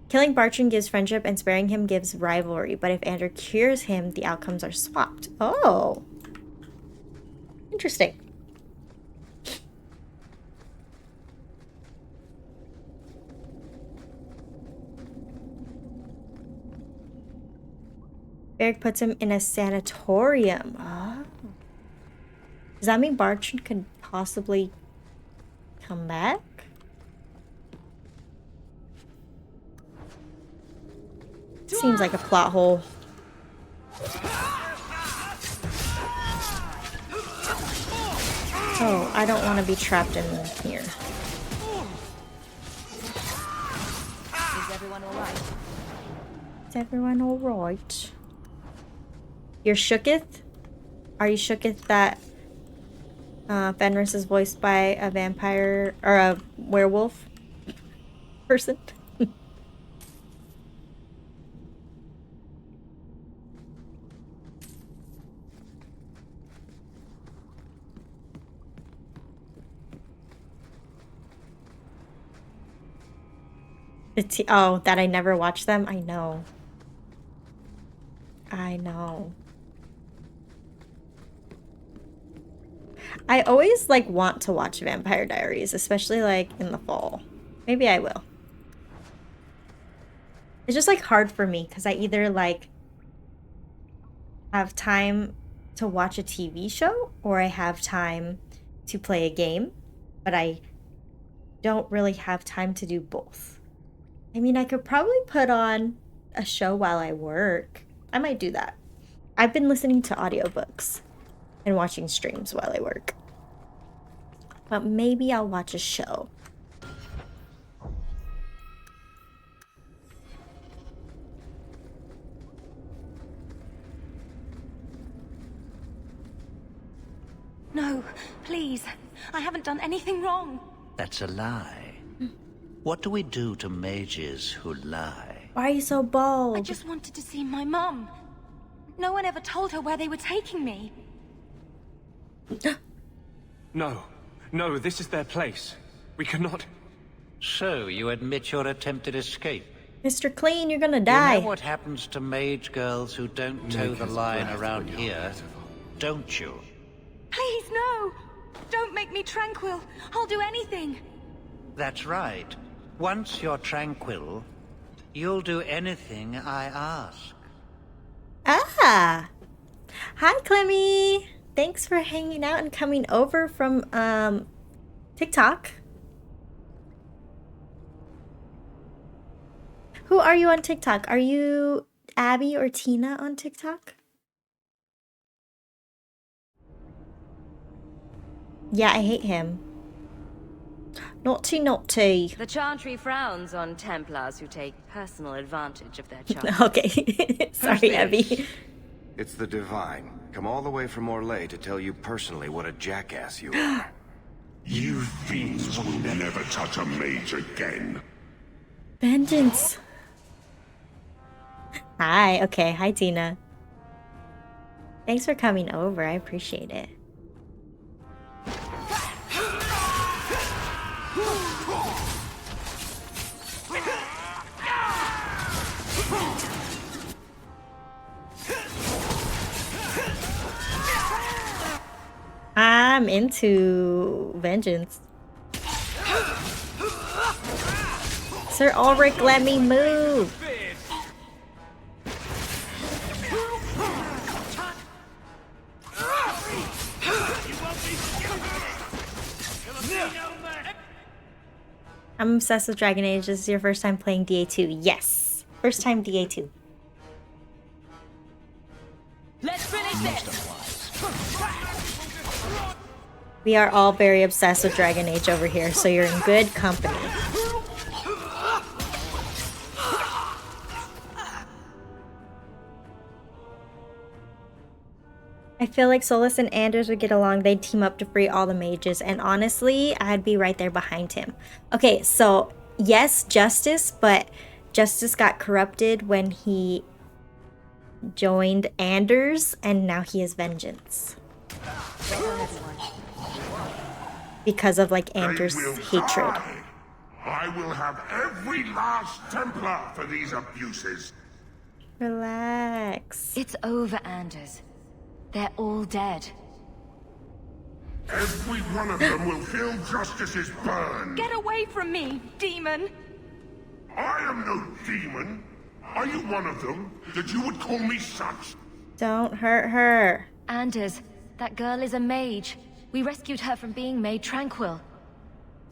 Killing Bartran gives friendship and sparing him gives rivalry, but if Anders cures him, the outcomes are swapped. Oh. Interesting. Varric puts him in a sanatorium. Oh. Does that mean Bartrand could possibly come back? Seems like a plot hole. Oh, I don't want to be trapped in here.
Is everyone alright?
Is everyone alright? You're shooketh? Are you shooketh that Fenris is voiced by a vampire or a werewolf person? Oh, that I never watched them? I know. I know. I always like want to watch Vampire Diaries, especially like in the fall. Maybe I will. It's just like hard for me because I either like have time to watch a TV show or I have time to play a game, but I don't really have time to do both. I mean, I could probably put on a show while I work. I might do that. I've been listening to audiobooks and watching streams while I work. But maybe I'll watch a show.
No, please. I haven't done anything wrong.
That's a lie. What do we do to mages who lie?
Why are you so bold?
I just wanted to see my mum. No one ever told her where they were taking me.
No. No, this is their place. We cannot...
So, you admit your attempted escape?
Mr. Clean, you're gonna die.
You know what happens to mage girls who don't toe the line around here, don't you?
Please, no! Don't make me tranquil. I'll do anything.
That's right. Once you're tranquil, you'll do anything I ask.
Ah! Hi, Clemmy! Thanks for hanging out and coming over from, TikTok. Who are you on TikTok? Are you Abby or Tina on TikTok? Yeah, I hate him. Naughty, naughty.
The Chantry frowns on Templars who take personal advantage of their charm.
Okay. Sorry, Abby.
It's the Divine. Come all the way from Orlais to tell you personally what a jackass you are.
You fiends will never touch a mage again.
Vengeance. Hi. Okay. Hi, Tina. Thanks for coming over. I appreciate it. I'm into vengeance. Sir Ulrich, let me move. I'm obsessed with Dragon Age. This is your first time playing DA2. Yes. First time DA2.
Let's finish this.
We are all very obsessed with Dragon Age over here, so you're in good company. I feel like Solas and Anders would get along. They'd team up to free all the mages, and honestly, I'd be right there behind him. Okay, so yes, Justice, but Justice got corrupted when he joined Anders, and now he is Vengeance. Because of like Anders' hatred.
I will have every last Templar for these abuses.
Relax.
It's over, Anders. They're all dead.
Every one of them will feel justice's burn.
Get away from me, demon!
I am no demon. Are you one of them? That you would call me such?
Don't hurt her.
Anders, that girl is a mage. We rescued her from being made tranquil.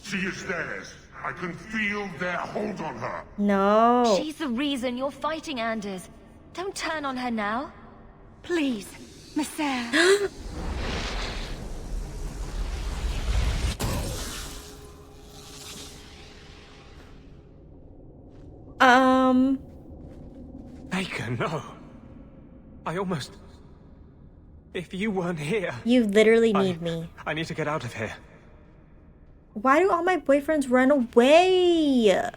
She is theirs. I can feel their hold on her.
No.
She's the reason you're fighting Anders. Don't turn on her now.
Please, Messer.
Baker, no. I almost... If you weren't here...
You literally need me.
I need to get out of here.
Why do all my boyfriends run away?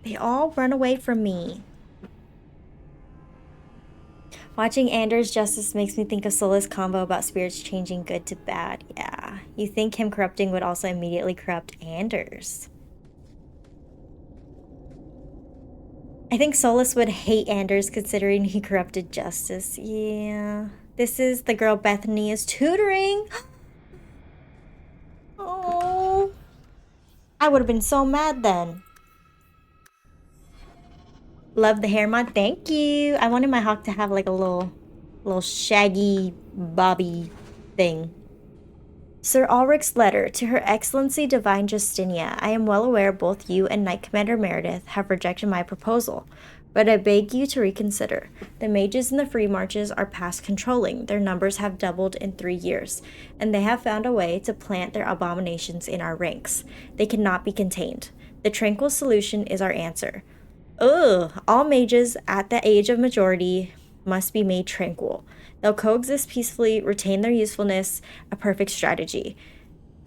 They all run away from me. Watching Anders' Justice makes me think of Sola's combo about spirits changing good to bad. Yeah. You think him corrupting would also immediately corrupt Anders. I think Solus would hate Anders considering he corrupted Justice. Yeah. This is the girl Bethany is tutoring. Oh. I would have been so mad then. Love the hair mod. Thank you. I wanted my hawk to have like a little shaggy bobby thing. Sir Ulrich's letter to Her Excellency Divine Justinia. I am well aware both you and Knight Commander Meredith have rejected my proposal, but I beg you to reconsider. The mages in the free marches are past controlling. Their numbers have doubled in 3 years, and they have found a way to plant their abominations in our ranks. They cannot be contained. The tranquil solution is our answer. Ugh, all mages at the age of majority must be made tranquil. They'll coexist peacefully, retain their usefulness, a perfect strategy.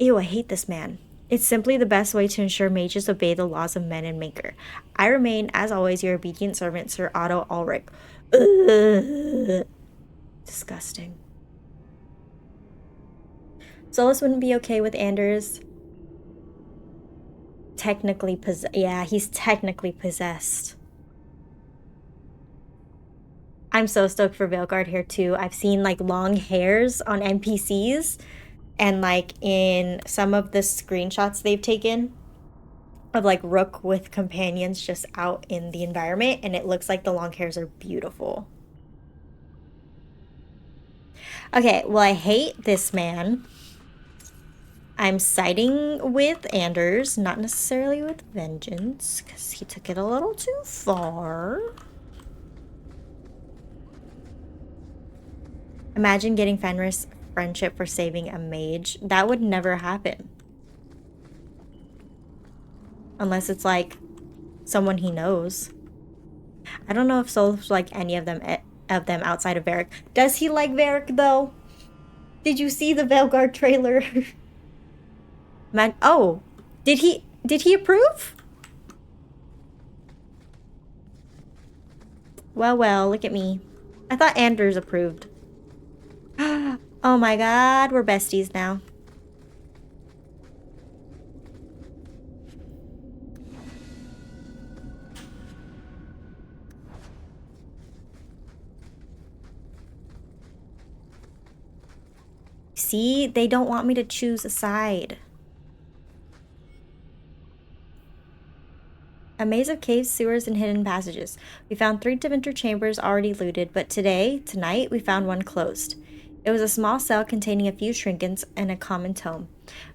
Ew, I hate this man. It's simply the best way to ensure mages obey the laws of men and Maker. I remain, as always, your obedient servant, Sir Otto Ulrich. Ugh. Disgusting. Solus wouldn't be okay with Anders. Technically possessed. Yeah, he's technically possessed. I'm so stoked for Veilguard here too. I've seen like long hairs on NPCs and like in some of the screenshots they've taken of like Rook with companions just out in the environment, and it looks like the long hairs are beautiful. Okay, well, I hate this man. I'm siding with Anders, not necessarily with Vengeance, because he took it a little too far. Imagine getting Fenris friendship for saving a mage. That would never happen. Unless it's like someone he knows. I don't know if Sol's like any of them outside of Varric. Does he like Varric though? Did you see the Veilguard trailer? Man, oh, did he approve? Well, look at me. I thought Anders approved. Oh my god, we're besties now. See, they don't want me to choose a side. A maze of caves, sewers, and hidden passages. We found 3 Devinter chambers already looted, but tonight, we found one closed. It was a small cell containing a few trinkets and a common tome,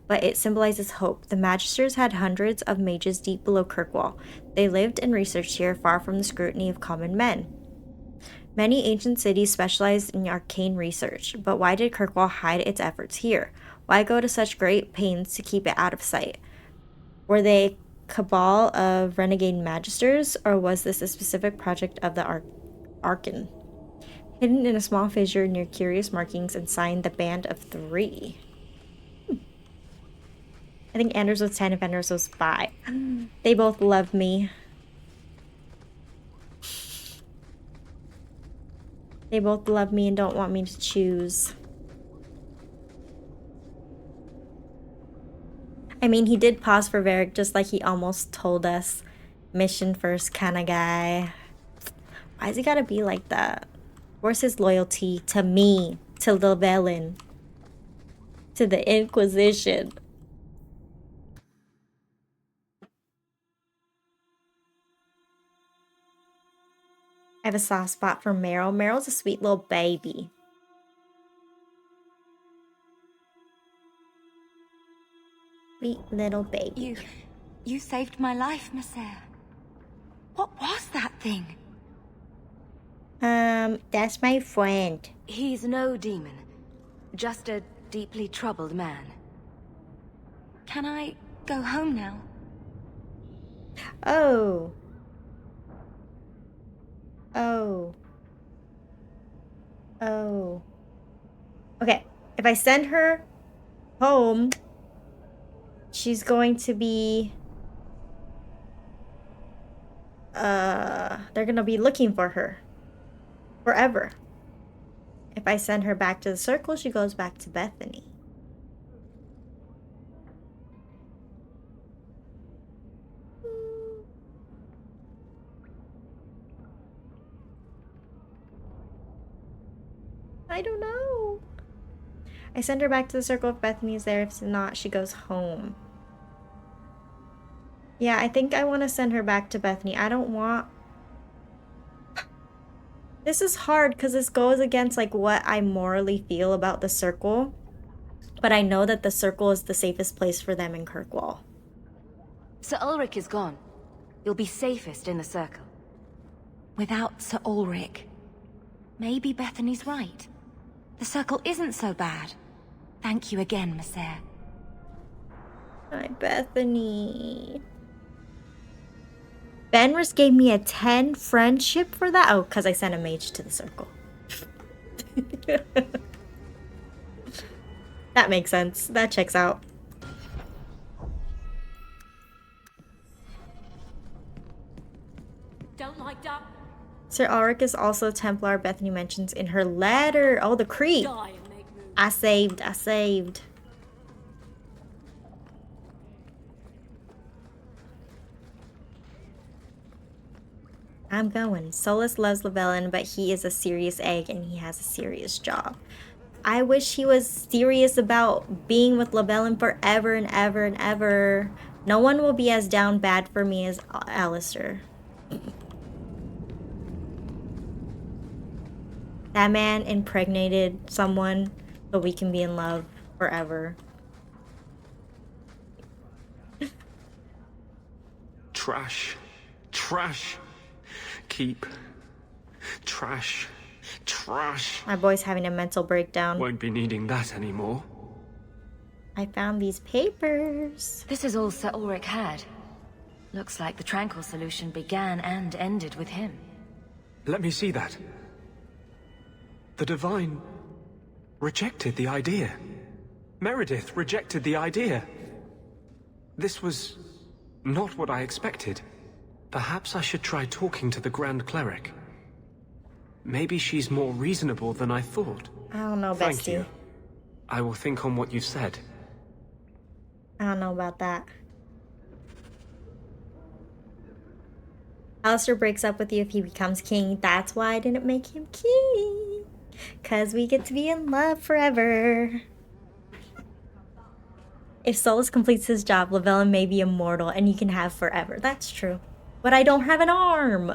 but it symbolizes hope. The Magisters had hundreds of mages deep below Kirkwall. They lived and researched here, far from the scrutiny of common men. Many ancient cities specialized in arcane research, but why did Kirkwall hide its efforts here? Why go to such great pains to keep it out of sight? Were they cabal of renegade magisters, or was this a specific project of the Archon? Hidden in a small fissure near curious markings and signed the Band of 3. I think Anders was 10 and Fenris was 5. They both love me. They both love me and don't want me to choose. I mean, he did pause for Varric just like he almost told us. Mission first kind of guy. Why's he gotta be like that? Where's his loyalty to me, to the Velen, to the Inquisition? I have a soft spot for Meryl. Meryl's a sweet little baby. Sweet little baby.
You saved my life, Monsieur. What was that thing?
That's my friend.
He's no demon. Just a deeply troubled man. Can I go home now?
Oh. Oh. Oh. Okay, if I send her home, she's going to be... they're gonna be looking for her. Forever. If I send her back to the circle, she goes back to Bethany. I don't know. I send her back to the circle if Bethany is there. If not, she goes home. Yeah, I think I want to send her back to Bethany. I don't want... This is hard because this goes against like what I morally feel about the circle. But I know that the circle is the safest place for them in Kirkwall.
Sir Ulrich is gone. You'll be safest in the circle. Without Sir Ulrich, maybe Bethany's right. The circle isn't so bad. Thank you again, Monsieur.
Hi, Bethany. Benris gave me a 10 friendship for that. Oh, because I sent a mage to the circle. That makes sense. That checks out.
Don't like that.
Sir Ulrich is also Templar, Bethany mentions in her letter. Oh, the creep. I saved. I'm going. Solus loves Llewellyn, but he is a serious egg and he has a serious job. I wish he was serious about being with Llewellyn forever and ever and ever. No one will be as down bad for me as Alistair. That man impregnated someone so we can be in love forever.
Trash. Trash. Keep. Trash. Trash.
My boy's having a mental breakdown.
Won't be needing that anymore.
I found these papers.
This is all Sir Ulrich had. Looks like the Tranquil solution began and ended with him.
Let me see that. The Divine rejected the idea. Meredith rejected the idea. This was not what I expected. Perhaps I should try talking to the Grand Cleric. Maybe she's more reasonable than I thought.
I don't know,
Thank
bestie.
you. I will think on what you've said.
I don't know about that. Alistair breaks up with you if he becomes king. That's why I didn't make him king. 'Cause we get to be in love forever. If Solus completes his job, Llewellyn may be immortal and you can have forever. That's true. But I don't have an arm.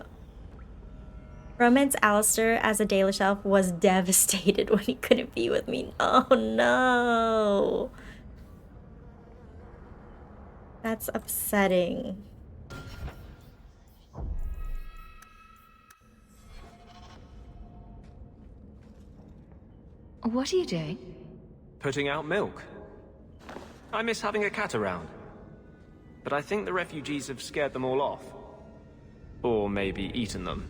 Romance Alistair as a Dalish elf was devastated when he couldn't be with me. Oh no. That's upsetting.
What are you doing?
Putting out milk. I miss having a cat around. But I think the refugees have scared them all off. Or maybe eaten them.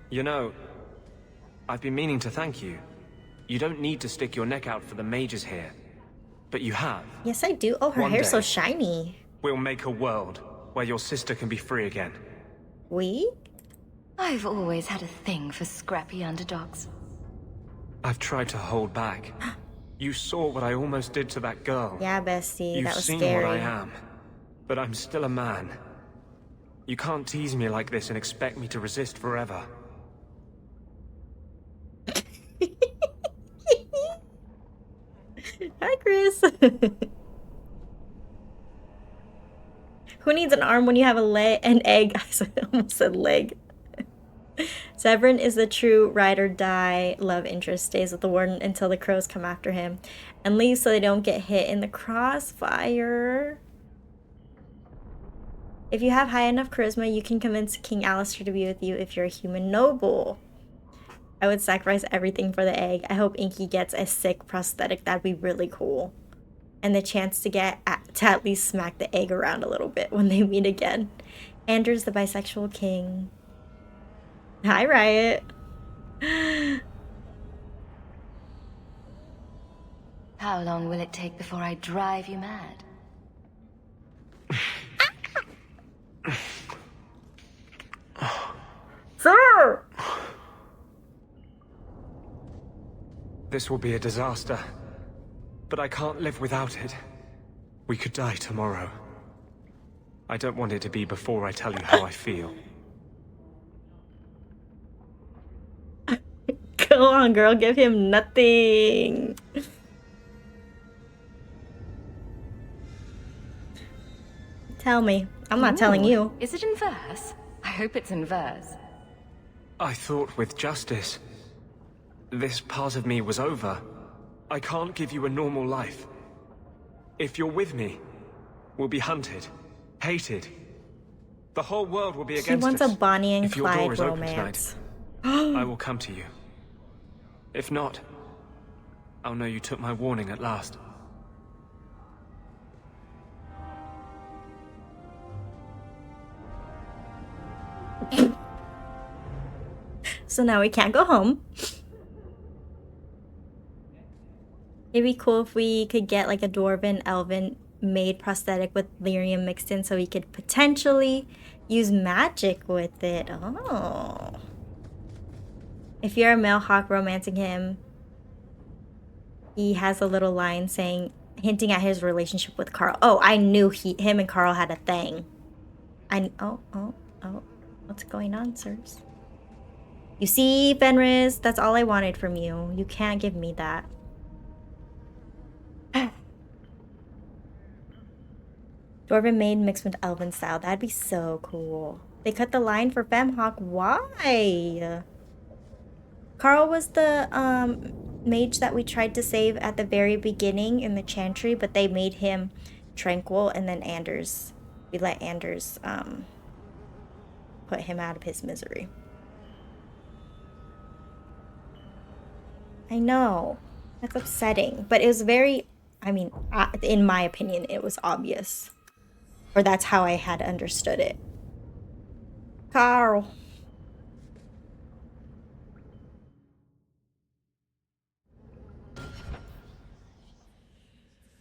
You know, I've been meaning to thank you. You don't need to stick your neck out for the mages here. But you have.
Yes, I do. Oh, her
One
hair's so
day,
shiny.
We'll make a world where your sister can be free again.
We?
I've always had a thing for scrappy underdogs.
I've tried to hold back. You saw what I almost did to that girl.
Yeah, bestie,
You've
that was
seen
scary.
what I am. But I'm still a man. You can't tease me like this and expect me to resist forever.
Hi, Chris. Who needs an arm when you have a leg, an egg? I almost said leg. Severin is the true ride or die love interest. Stays with the warden until the crows come after him and leaves so they don't get hit in the crossfire. If you have high enough charisma, you can convince King Alistair to be with you if you're a human noble. I would sacrifice everything for the egg. I hope Inky gets a sick prosthetic. That'd be really cool. And the chance to at least smack the egg around a little bit when they meet again. Anders the bisexual king. Hi, Riot.
How long will it take before I drive you mad?
Sir!
This will be a disaster. But I can't live without it. We could die tomorrow. I don't want it to be before I tell you how I feel.
Go on, girl. Give him nothing. Tell me. I'm not telling you.
Is it in verse? I hope it's in verse.
I thought with justice, this part of me was over. I can't give you a normal life. If you're with me, we'll be hunted, hated. The whole world will be against us.
She wants a Bonnie and
If your door
Clyde
is open
romance.
tonight, I will come to you. If not, I'll know you took my warning at last.
So now we can't go home. It'd be cool if we could get like a dwarven, elven made prosthetic with lyrium mixed in so we could potentially use magic with it. Oh. If you're a male hawk romancing him, he has a little line saying, hinting at his relationship with Carl. Oh, I knew him and Carl had a thing. Oh. What's going on, sirs? You see, Fenris, that's all I wanted from you. You can't give me that. Dwarven maid mixed with elven style. That'd be so cool. They cut the line for Femhawk. Why? Carl was the mage that we tried to save at the very beginning in the chantry, but they made him tranquil, and then Anders, we let Anders put him out of his misery. I know. That's upsetting. But it was very, I mean, in my opinion, it was obvious. Or that's how I had understood it. Carl.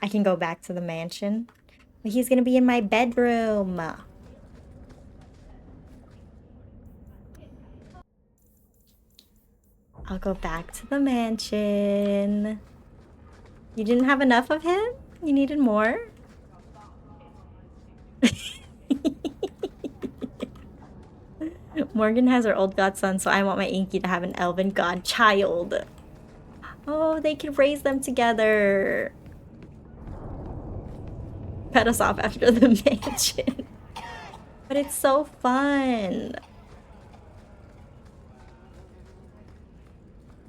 I can go back to the mansion. But he's gonna be in my bedroom. I'll go back to the mansion. You didn't have enough of him? You needed more? Morgan has her old godson, so I want my Inky to have an elven godchild. Oh, they can raise them together. Pet us off after the mansion. But it's so fun.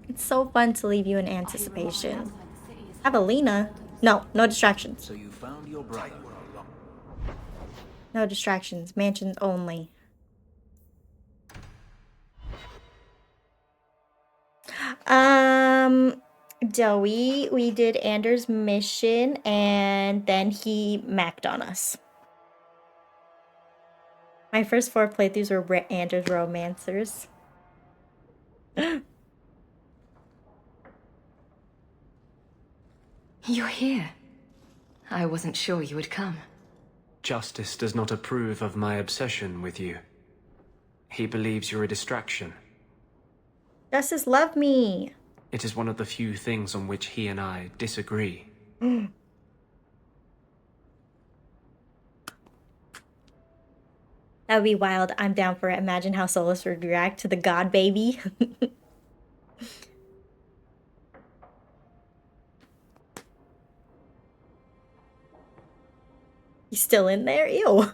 It's so fun to leave you in anticipation. Evelina? No, no distractions.
So you found your brother.
No distractions. Mansions only. Joey, we did Anders' mission and then he macked on us. My first 4 playthroughs were Anders romancers.
You're here. I wasn't sure you would come.
Justice does not approve of my obsession with you. He believes you're a distraction.
Justice, love me.
It is one of the few things on which he and I disagree.
That would be wild. I'm down for it. Imagine how Solus would react to the god baby. He's still in there? Ew.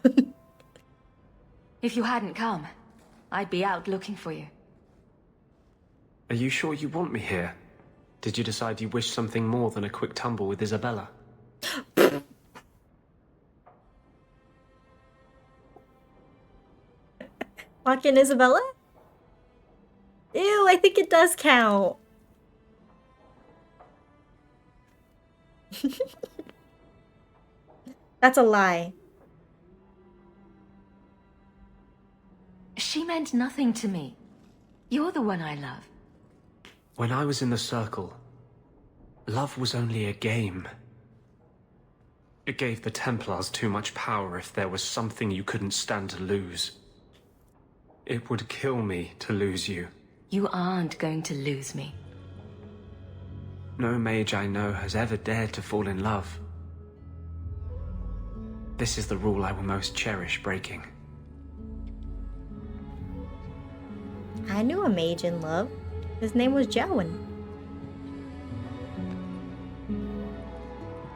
If you hadn't come, I'd be out looking for you.
Are you sure you want me here? Did you decide you wish something more than a quick tumble with Isabella?
Lock in Isabella? Ew, I think it does count. That's a lie.
She meant nothing to me. You're the one I love.
When I was in the Circle, love was only a game. It gave the Templars too much power if there was something you couldn't stand to lose. It would kill me to lose you.
You aren't going to lose me.
No mage I know has ever dared to fall in love. This is the rule I will most cherish breaking.
I knew a mage in love. His name was Jowan.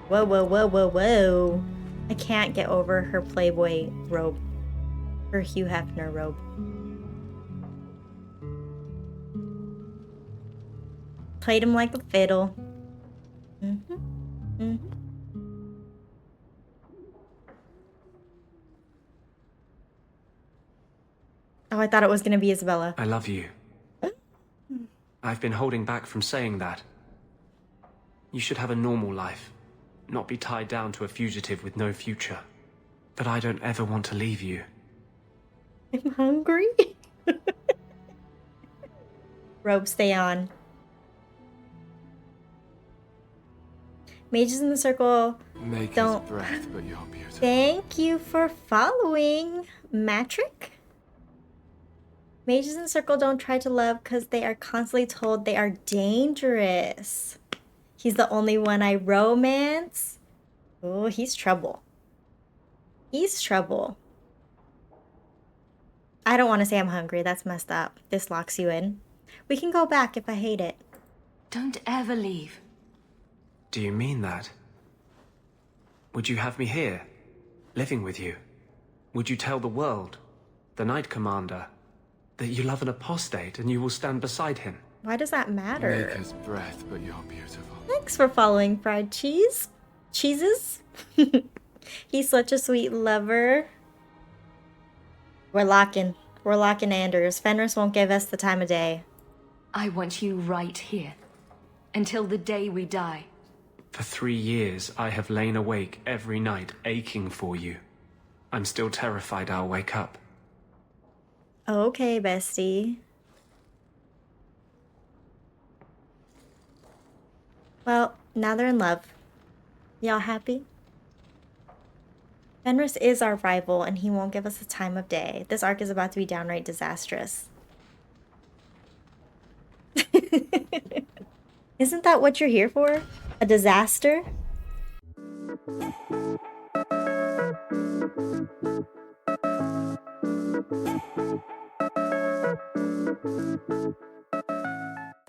Whoa, whoa, whoa, whoa, whoa. I can't get over her Playboy robe. Her Hugh Hefner robe. Played him like a fiddle. Oh, I thought it was gonna be Isabella.
I love you. I've been holding back from saying that. You should have a normal life, not be tied down to a fugitive with no future. But I don't ever want to leave you.
I'm hungry. Robe, stay on. Mages in the Circle.
Make
don't.
his breath, but you're beautiful.
Thank you for following, Matrick. Mages in the Circle don't try to love because they are constantly told they are dangerous. He's the only one I romance. Oh, he's trouble. He's trouble. I don't want to say I'm hungry. That's messed up. This locks you in. We can go back if I hate it.
Don't ever leave.
Do you mean that? Would you have me here, living with you? Would you tell the world, the Knight Commander, that you love an apostate and you will stand beside him?
Why does that matter?
Make his breath, but you're beautiful.
Thanks for following, Fried Cheese. Cheeses? He's such a sweet lover. We're locking. We're locking Anders. Fenris won't give us the time of day.
I want you right here. Until the day we die.
For 3 years, I have lain awake every night, aching for you. I'm still terrified I'll wake up.
Okay, bestie. Well, now they're in love. Y'all happy? Fenris is our rival, and he won't give us the time of day. This arc is about to be downright disastrous. Isn't that what you're here for? A disaster?